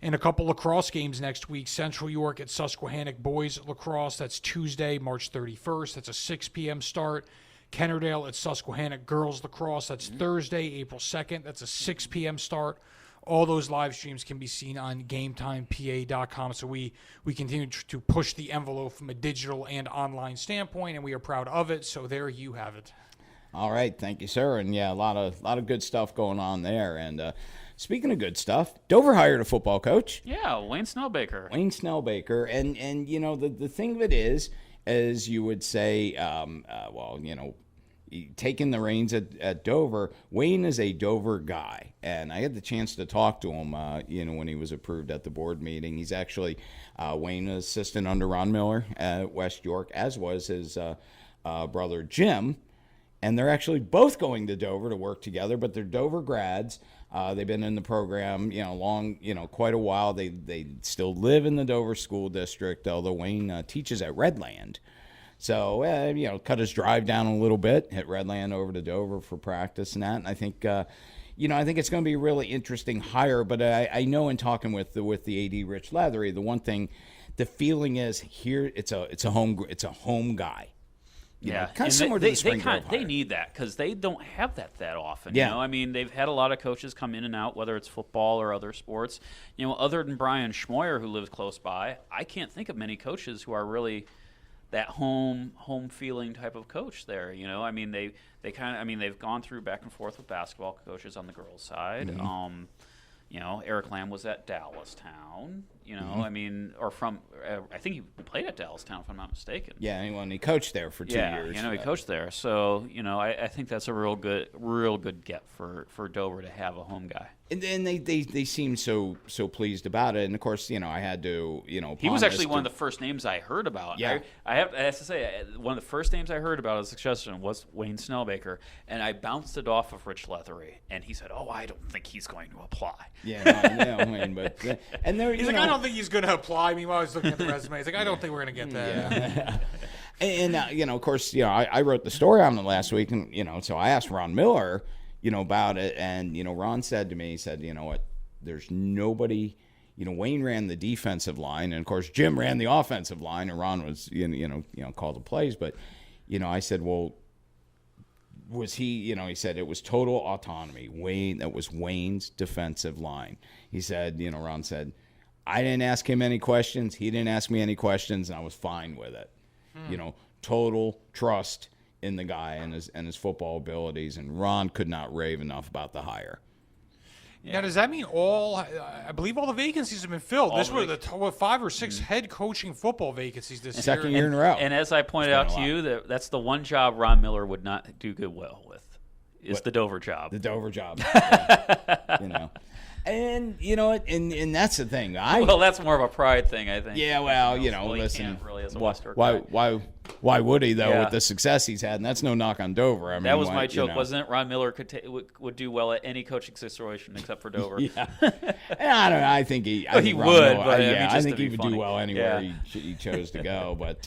Speaker 4: And a couple lacrosse games next week. Central York at Susquehannock Boys Lacrosse. That's Tuesday, March 31st. That's a 6 p.m. start. Kennerdale at Susquehannock Girls Lacrosse. That's Thursday, April 2nd. That's a 6 p.m. start. All those live streams can be seen on GameTimePA.com. So we continue to push the envelope from a digital and online standpoint, and we are proud of it. So there you have it.
Speaker 2: All right, thank you, sir. And yeah, a lot of good stuff going on there. And speaking of good stuff, Dover hired a football coach.
Speaker 3: Yeah, Wayne Snellbaker.
Speaker 2: And you know the thing of it is, as you would say, taking the reins at Dover, Wayne is a Dover guy, and I had the chance to talk to him, when he was approved at the board meeting. He's actually Wayne, an assistant under Ron Miller at West York, as was his brother Jim, and they're actually both going to Dover to work together, but they're Dover grads. They've been in the program, quite a while. They still live in the Dover school district, although Wayne teaches at Redland. So, cut his drive down a little bit, hit Redland over to Dover for practice and that. And I think, I think it's going to be a really interesting hire. But I know in talking with the AD Rich Leathery, the one thing, the feeling is here it's a home guy.
Speaker 3: Yeah,
Speaker 2: kind of similar to the Spring Grove hire.
Speaker 3: They need that because they don't have that often.
Speaker 2: Yeah.
Speaker 3: I mean, they've had a lot of coaches come in and out, whether it's football or other sports. Other than Brian Schmoyer, who lives close by, I can't think of many coaches who are really that home feeling type of coach there. I mean, they've gone through back and forth with basketball coaches on the girls' side.
Speaker 2: Mm-hmm.
Speaker 3: Eric Lamb was at Dallastown.
Speaker 2: Mm-hmm.
Speaker 3: I mean, or from I think he played at Dallastown, if I'm not mistaken.
Speaker 2: Yeah, and he coached there for 2 years.
Speaker 3: He coached there. So I think that's a real good get for Dover to have a home guy.
Speaker 2: And then they seem so pleased about it. And of course, I had to,
Speaker 3: he was actually one of the first names I heard about.
Speaker 2: Yeah.
Speaker 3: I have to say, one of the first names I heard about as a suggestion was Wayne Snellbaker, and I bounced it off of Rich Leathery, and he said, "Oh, I don't think he's going to apply."
Speaker 2: Yeah, Wayne, but and there,
Speaker 4: he's like, "I don't think he's going to apply." Meanwhile, I was looking at the resume. He's like, "I don't think we're going to get that."
Speaker 2: Yeah. And of course, I wrote the story on it last week, and so I asked Ron Miller, about it, and Ron said to me, he said, "You know what? There's nobody." Wayne ran the defensive line, and of course Jim ran the offensive line, and Ron was called the plays. But I said, well, was he said it was total autonomy. That was Wayne's defensive line. He said, Ron said, I didn't ask him any questions. He didn't ask me any questions, and I was fine with it. Total trust in the guy and his football abilities, and Ron could not rave enough about the hire.
Speaker 4: Now, does that mean I believe all the vacancies have been filled? This was the 5 or 6 head coaching football vacancies this
Speaker 2: Second year in a row.
Speaker 3: And as I pointed out to you, that's the one job Ron Miller would not do good well with, is the Dover job.
Speaker 2: The Dover job. And, and that's the thing.
Speaker 3: Well, that's more of a pride thing, I think.
Speaker 2: Yeah, well, listen, why would he, though, with the success he's had? And that's no knock on Dover. I mean,
Speaker 3: that was my joke, wasn't it? Ron Miller would do well at any coaching situation except for Dover.
Speaker 2: Yeah. I don't know. I think he would, but I think he would do well anywhere he chose to go. But,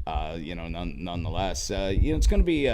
Speaker 2: nonetheless, it's going to be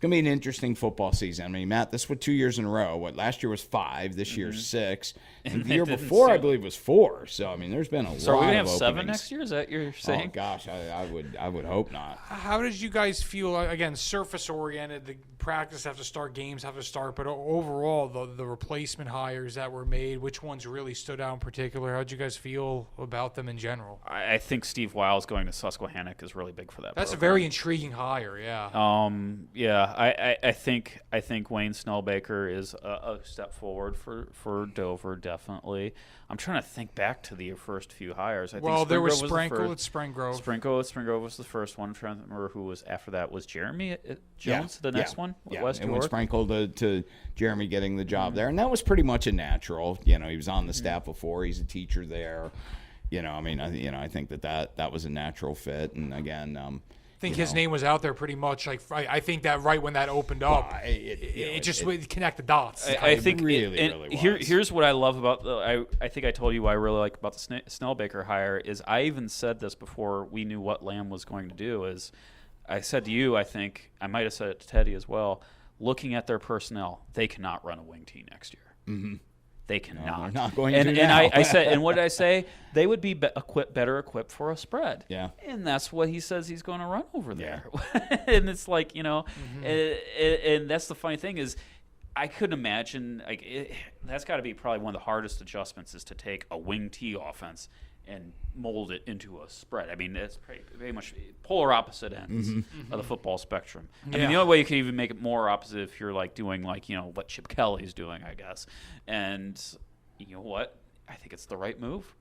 Speaker 2: It's going to be an interesting football season. I mean, Matt, this was 2 years in a row. Last year was 5. This year's 6. And the year before, I believe, was 4. So, I mean, there's been a lot of openings.
Speaker 3: So are we going to have 7 next year? Is that you're saying?
Speaker 2: Oh, gosh, I would hope not.
Speaker 4: How did you guys feel, again, surface-oriented, the practice have to start, games have to start, but overall, the replacement hires that were made, which ones really stood out in particular? How did you guys feel about them in general?
Speaker 3: I think Steve Wiles going to Susquehannock is really big for that
Speaker 4: That's
Speaker 3: program.
Speaker 4: A very intriguing hire, yeah.
Speaker 3: I think Wayne Snellbaker is a step forward for Dover, definitely. I'm trying to think back to the first few hires.
Speaker 4: There was Sprinkle at Springgrove.
Speaker 3: Springgrove was the first one. I'm trying to remember who was after that. Was Jeremy Jones the next one?
Speaker 2: Yeah,
Speaker 3: West
Speaker 2: and
Speaker 3: York?
Speaker 2: went Sprinkle to Jeremy getting the job there. And that was pretty much a natural. He was on the staff before. He's a teacher there. I think that was a natural fit. And again,
Speaker 4: I think his name was out there pretty much. I think that right when that opened up, it just would connect the dots.
Speaker 3: I think
Speaker 2: really was.
Speaker 3: Here's what I love about I think I told you what I really like about the Snellbaker hire is I even said this before we knew what Lamb was going to do. Is I said to you, I think I might have said it to Teddy as well. Looking at their personnel, they cannot run a wing T next year.
Speaker 2: Mm-hmm.
Speaker 3: They cannot.
Speaker 2: No, they're not going
Speaker 3: to.
Speaker 2: And
Speaker 3: I said, and what did I say? They would be better equipped for a spread.
Speaker 2: Yeah.
Speaker 3: And that's what he says he's going to run over there. Yeah. And it's like and that's the funny thing is, I couldn't imagine that's got to be probably one of the hardest adjustments is to take a wing T offense and mold it into a spread. I mean, it's very much polar opposite ends of the football spectrum. I mean, the only way you can even make it more opposite if you're doing what Chip Kelly's doing, I guess. And you know what? I think it's the right move.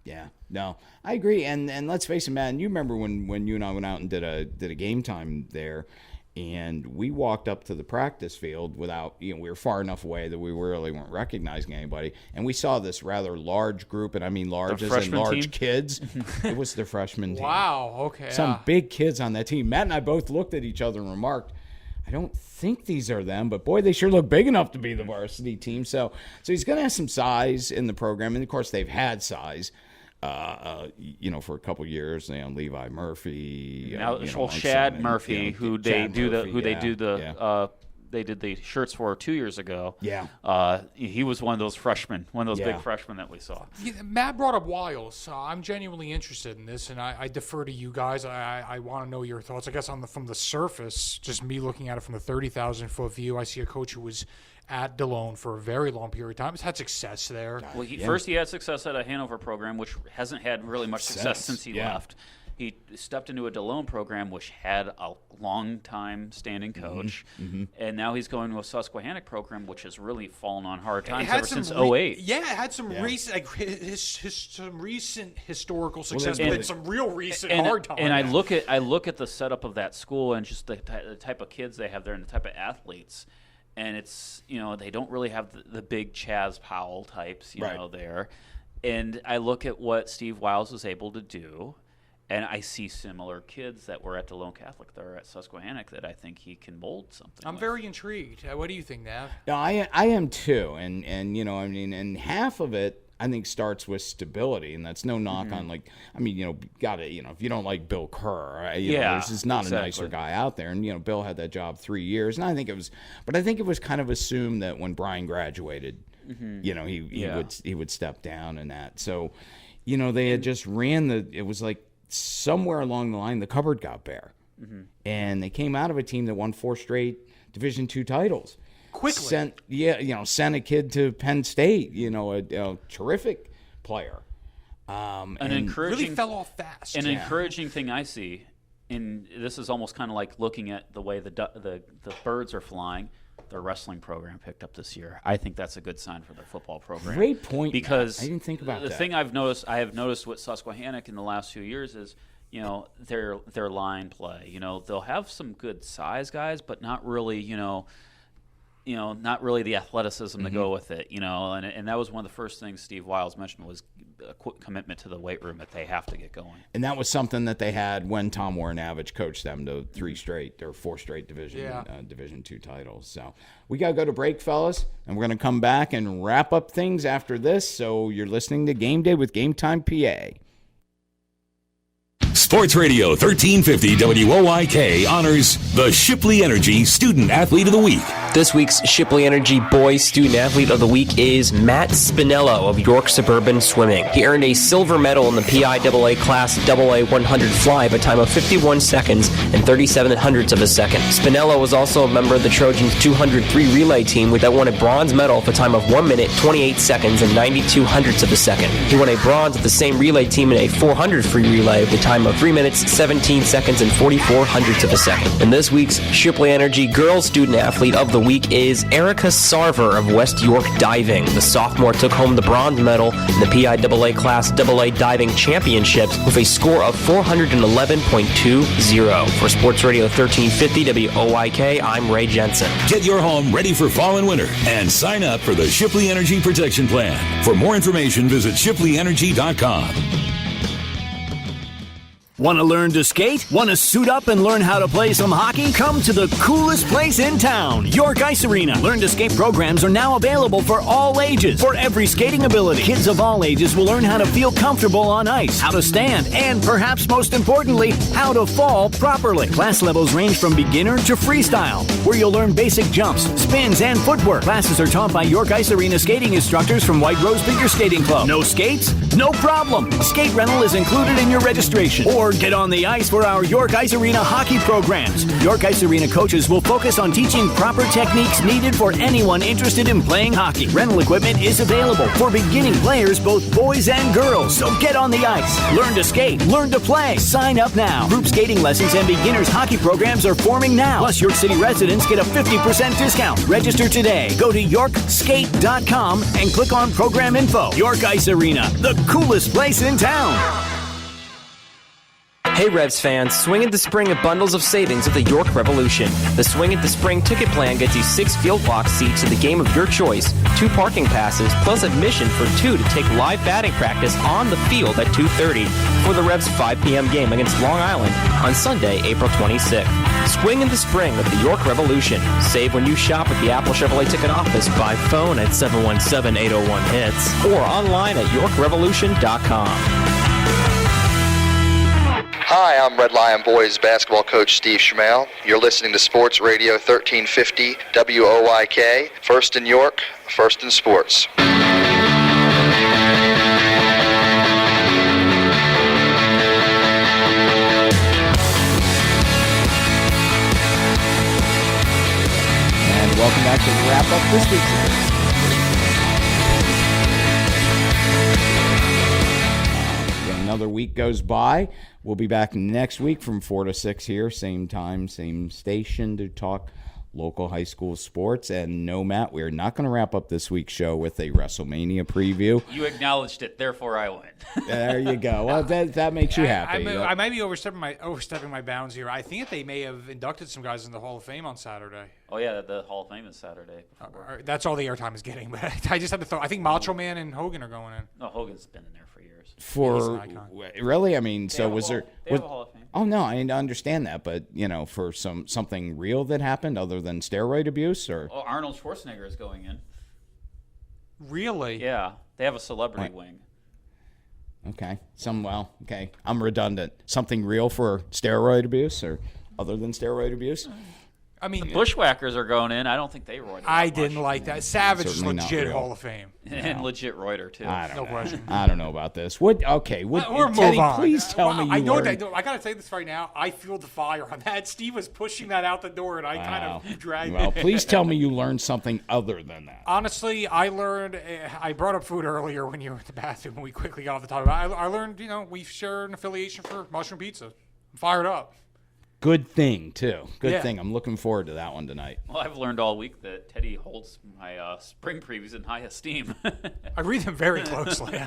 Speaker 2: Yeah, no, I agree. And let's face it, man. You remember when you and I went out and did a game time there. And we walked up to the practice field without, we were far enough away that we really weren't recognizing anybody. And we saw this rather large group, and I mean large as in large
Speaker 3: team?
Speaker 2: Kids. It was the freshman team.
Speaker 4: Wow, okay.
Speaker 2: Some big kids on that team. Matt and I both looked at each other and remarked, I don't think these are them, but boy, they sure look big enough to be the varsity team. So he's going to have some size in the program. And, of course, they've had size. For a couple years, Levi Murphy,
Speaker 3: Shad Murphy, who they did the shirts for 2 years ago.
Speaker 2: Yeah,
Speaker 3: he was one of those freshmen, big freshmen that we saw.
Speaker 4: Matt brought up Wiles. I'm genuinely interested in this, and I defer to you guys. I want to know your thoughts. I guess from the surface, just me looking at it from the 30,000-foot view, I see a coach who was at DeLone for a very long period of time. He's had success there.
Speaker 3: Well, first he had success at a Hanover program, which hasn't had really much success since he left. He stepped into a DeLone program, which had a long-time standing coach, and now he's going to a Susquehannock program, which has really fallen on hard times ever since 2008.
Speaker 4: It had some recent, some recent historical success, but some real recent hard times.
Speaker 3: And I look at the setup of that school and just the type of kids they have there and the type of athletes. And it's, they don't really have the big Chaz Powell types, there. And I look at what Steve Wiles was able to do, and I see similar kids that were at DeLone Catholic that are at Susquehannock that I think he can mold something.
Speaker 4: I'm very intrigued. What do you think, Nav?
Speaker 2: No, I am too. And and half of it, I think, starts with stability, and that's no knock on if you don't like Bill Kerr, there's just not a nicer guy out there. And Bill had that job 3 years, and I think it was kind of assumed that when Brian graduated, he would step down and that. So, they had just it was like somewhere along the line the cupboard got bare. and they came out of a team that won 4 straight Division II titles.
Speaker 4: Quickly.
Speaker 2: Sent a kid to Penn State, a terrific player.
Speaker 4: Really fell off fast.
Speaker 3: An encouraging thing I see, and this is almost kind of like looking at the way the birds are flying. Their wrestling program picked up this year. I think that's a good sign for their football program.
Speaker 2: Great point.
Speaker 3: Because
Speaker 2: Matt. I didn't think about that.
Speaker 3: The thing I have noticed with Susquehannock in the last few years is, their line play. They'll have some good size guys, but not really, not really the athleticism to go with it, and that was one of the first things Steve Wiles mentioned was a quick commitment to the weight room that they have to get going.
Speaker 2: And that was something that they had when Tom Warrenavich coached them to 4 straight Division II titles. So we got to go to break, fellas, and we're going to come back and wrap up things after this. So you're listening to Game Day with GameTimePA.
Speaker 1: Sports Radio 1350 WOYK honors the Shipley Energy Student Athlete of the Week.
Speaker 17: This week's Shipley Energy Boys Student Athlete of the Week is Matt Spinello of York Suburban Swimming. He earned a silver medal in the PIAA Class AA 100 fly by a time of 51 seconds and 37 hundredths of a second. Spinello was also a member of the Trojans 200-3 relay team that won a bronze medal for a time of 1 minute, 28 seconds, and 92 hundredths of a second. He won a bronze with the same relay team in a 400 free relay with a time of 3 minutes, 17 seconds, and 44 hundredths of a second. And this week's Shipley Energy Girls Student Athlete of the Week is Erica Sarver of West York Diving. The sophomore took home the bronze medal in the PIAA Class AA Diving Championships with a score of 411.20. For Sports Radio 1350 WOYK, I'm Ray Jensen.
Speaker 1: Get your home ready for fall and winter and sign up for the Shipley Energy Protection Plan. For more information, visit shipleyenergy.com.
Speaker 7: Want to learn to skate? Want to suit up and learn how to play some hockey? Come to the coolest place in town, York Ice Arena. Learn to skate programs are now available for all ages, for every skating ability. Kids of all ages will learn how to feel comfortable on ice, how to stand, and perhaps most importantly, how to fall properly. Class levels range from beginner to freestyle, where you'll learn basic jumps, spins, and footwork. Classes are taught by York Ice Arena skating instructors from White Rose Figure Skating Club. No skates? No problem. Skate rental is included in your registration. Or get on the ice for our York Ice Arena hockey programs. York Ice Arena coaches will focus on teaching proper techniques needed for anyone interested in playing hockey. Rental equipment is available for beginning players, both boys and girls. So get on the ice. Learn to skate. Learn to play. Sign up now. Group skating lessons and beginners hockey programs are forming now. Plus, York City residents get a 50% discount. Register today. Go to yorkskate.com and click on program info. York Ice Arena, the coolest place in town.
Speaker 17: Hey Revs fans, Swing at the Spring at bundles of savings at the York Revolution. The Swing at the Spring ticket plan gets you 6 field box seats to the game of your choice, 2 parking passes, plus admission for 2 to take live batting practice on the field at 2:30 for the Revs' 5 p.m. game against Long Island on Sunday, April 26th. Swing in the Spring at the York Revolution. Save when you shop at the Apple Chevrolet ticket office by phone at 717-801-HITS or online at yorkrevolution.com.
Speaker 16: Hi, I'm Red Lion Boys basketball coach Steve Schmale. You're listening to Sports Radio 1350 WOYK, first in York, first in sports.
Speaker 2: And welcome back to wrap up this week's edition. Another week goes by. We'll be back next week from 4 to 6 here, same time, same station, to talk local high school sports. And no, Matt, we're not going to wrap up this week's show with a WrestleMania preview.
Speaker 3: You acknowledged it, therefore I win.
Speaker 2: There you go. Well, that makes you happy.
Speaker 4: I might be overstepping my bounds here. I think that they may have inducted some guys in the Hall of Fame on Saturday.
Speaker 3: Oh, yeah, the Hall of Fame is Saturday.
Speaker 4: That's all the airtime is getting. But I just have to throw. I think Macho Man and Hogan are going in.
Speaker 3: No, Hogan's been in there for years.
Speaker 2: Really? I mean, so was there?
Speaker 3: They have a Hall of Fame.
Speaker 2: Oh no, I understand that, but for something real that happened other than steroid abuse, or
Speaker 3: Arnold Schwarzenegger is going in.
Speaker 4: Really?
Speaker 3: Yeah, they have a celebrity wing.
Speaker 2: Okay, okay. I'm redundant. Something real for steroid abuse, or other than steroid abuse?
Speaker 4: I mean,
Speaker 3: the Bushwhackers are going in. I don't think they roided.
Speaker 4: I didn't like that. Savage is legit Hall of Fame.
Speaker 3: And legit Reuter, too.
Speaker 4: No question.
Speaker 2: I don't know about this. Okay.
Speaker 4: We're
Speaker 2: Teddy,
Speaker 4: move on.
Speaker 2: please tell me you
Speaker 4: I know
Speaker 2: learned.
Speaker 4: that. I got to say this right now. I fueled the fire on that. Steve was pushing that out the door, and I kind of dragged it.
Speaker 2: Well, please tell me you learned something other than that.
Speaker 4: Honestly, I learned. I brought up food earlier when you were in the bathroom, and we quickly got off the topic. I learned, we share an affiliation for mushroom pizza. I'm fired up.
Speaker 2: Good thing, too. Good thing. I'm looking forward to that one tonight.
Speaker 3: Well, I've learned all week that Teddy holds my spring previews in high esteem.
Speaker 4: I read them very closely.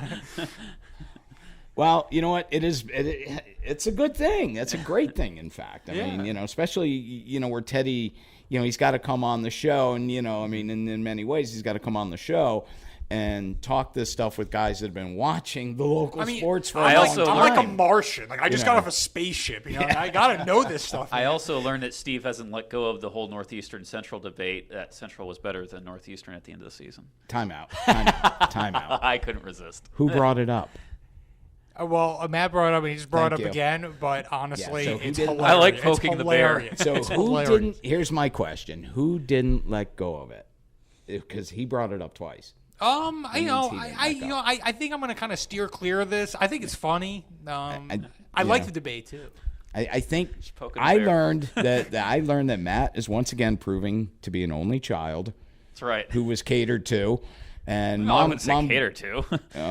Speaker 2: Well, you know what? It's a good thing. It's a great thing, in fact. I mean, especially, where Teddy, he's got to come on the show. And, in many ways, he's got to come on the show and talk this stuff with guys that have been watching the local sports for a long time.
Speaker 4: I'm like a Martian. Like I just got off a spaceship. I got to know this stuff.
Speaker 3: I also learned that Steve hasn't let go of the whole Northeastern Central debate. That Central was better than Northeastern at the end of the season.
Speaker 2: Time out.
Speaker 3: I couldn't resist.
Speaker 2: Who brought it up?
Speaker 4: Well, Matt brought it up, and he just brought it up again. But honestly, it's hilarious.
Speaker 3: I like poking the bear.
Speaker 2: So who didn't? Here's my question: who didn't let go of it? Because he brought it up twice.
Speaker 4: I think I'm going to kind of steer clear of this. I think it's funny. I like the debate too.
Speaker 2: I think I learned that Matt is once again proving to be an only child.
Speaker 3: That's right.
Speaker 2: Who was catered to, and
Speaker 3: Mom catered to.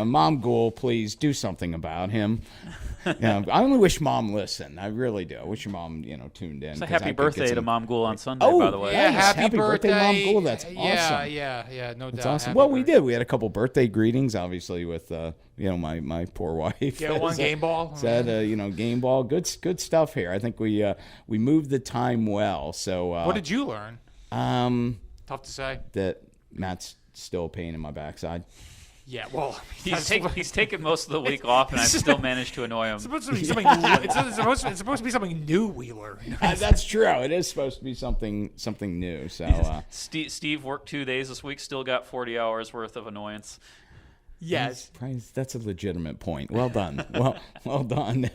Speaker 2: Mom Ghoul, please do something about him. I only wish Mom listened. I really do. I wish your mom, tuned in.
Speaker 3: So happy birthday to Mom Ghoul on Sunday, by the way.
Speaker 2: Yeah,
Speaker 4: happy birthday,
Speaker 2: Mom Ghoul. That's awesome.
Speaker 4: Yeah, no doubt.
Speaker 2: That's awesome. Well, we did. We had a couple birthday greetings, obviously, with my poor wife.
Speaker 4: Get one game ball.
Speaker 2: Said game ball. Good stuff here. I think we moved the time well. So
Speaker 4: what did you learn? Tough to say.
Speaker 2: That Matt's still a pain in my backside.
Speaker 4: Yeah, well,
Speaker 3: he's taken most of the week off, and I've still managed to annoy him.
Speaker 4: It's supposed to be something. It's supposed to be something new we learn.
Speaker 2: That's true. It is supposed to be something new. So
Speaker 3: Steve worked 2 days this week, still got 40 hours worth of annoyance.
Speaker 4: Yes,
Speaker 2: that's a legitimate point. Well done. well done.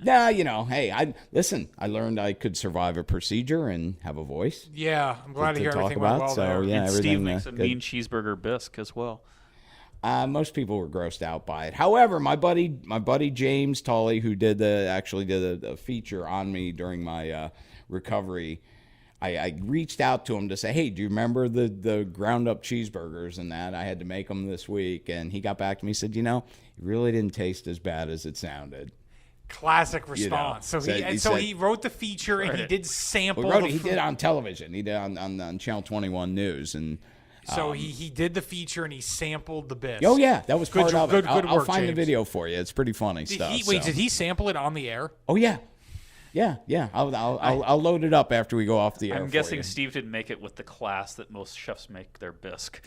Speaker 2: Now hey, I learned I could survive a procedure and have a voice.
Speaker 4: Yeah, I'm glad to hear everything went well there.
Speaker 2: Yeah,
Speaker 3: and Steve makes a mean cheeseburger bisque as well.
Speaker 2: Most people were grossed out by it. However, my buddy James Tolley, who actually did a feature on me during my recovery. I reached out to him to say, hey, do you remember the ground-up cheeseburgers and that? I had to make them this week. And he got back to me and said, it really didn't taste as bad as it sounded.
Speaker 4: Classic response. So he wrote the feature, and he did sample
Speaker 2: He did on television. He did on Channel 21 News. And
Speaker 4: so he did the feature, and he sampled the bisque.
Speaker 2: Oh, yeah. That was part of it. I'll find
Speaker 4: James.
Speaker 2: the video for you. It's pretty funny stuff.
Speaker 4: Did he sample it on the air?
Speaker 2: Oh, yeah. Yeah. I'll load it up after we go off the air.
Speaker 3: I'm guessing Steve didn't make it with the class that most chefs make their bisque.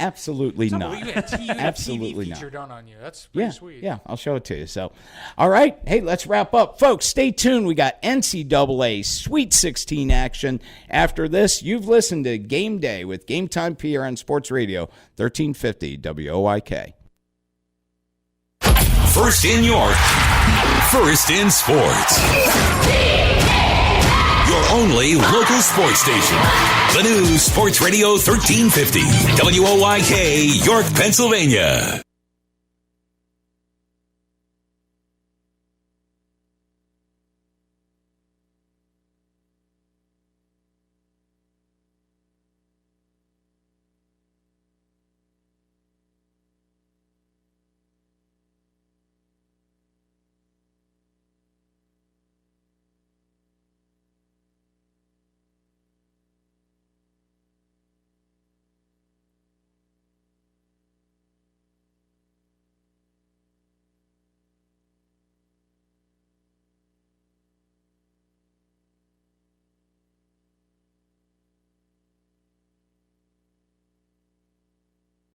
Speaker 2: Absolutely not.
Speaker 4: Absolutely not. Done on you. That's pretty sweet.
Speaker 2: Yeah, I'll show it to you. So, all right. Hey, let's wrap up. Folks, stay tuned. We got NCAA Sweet 16 action. After this, you've listened to Game Day with Game Time PA on Sports Radio, 1350 WOIK.
Speaker 1: First in York, first in sports. Your only local sports station. The new Sports Radio 1350, WOIK, York, Pennsylvania.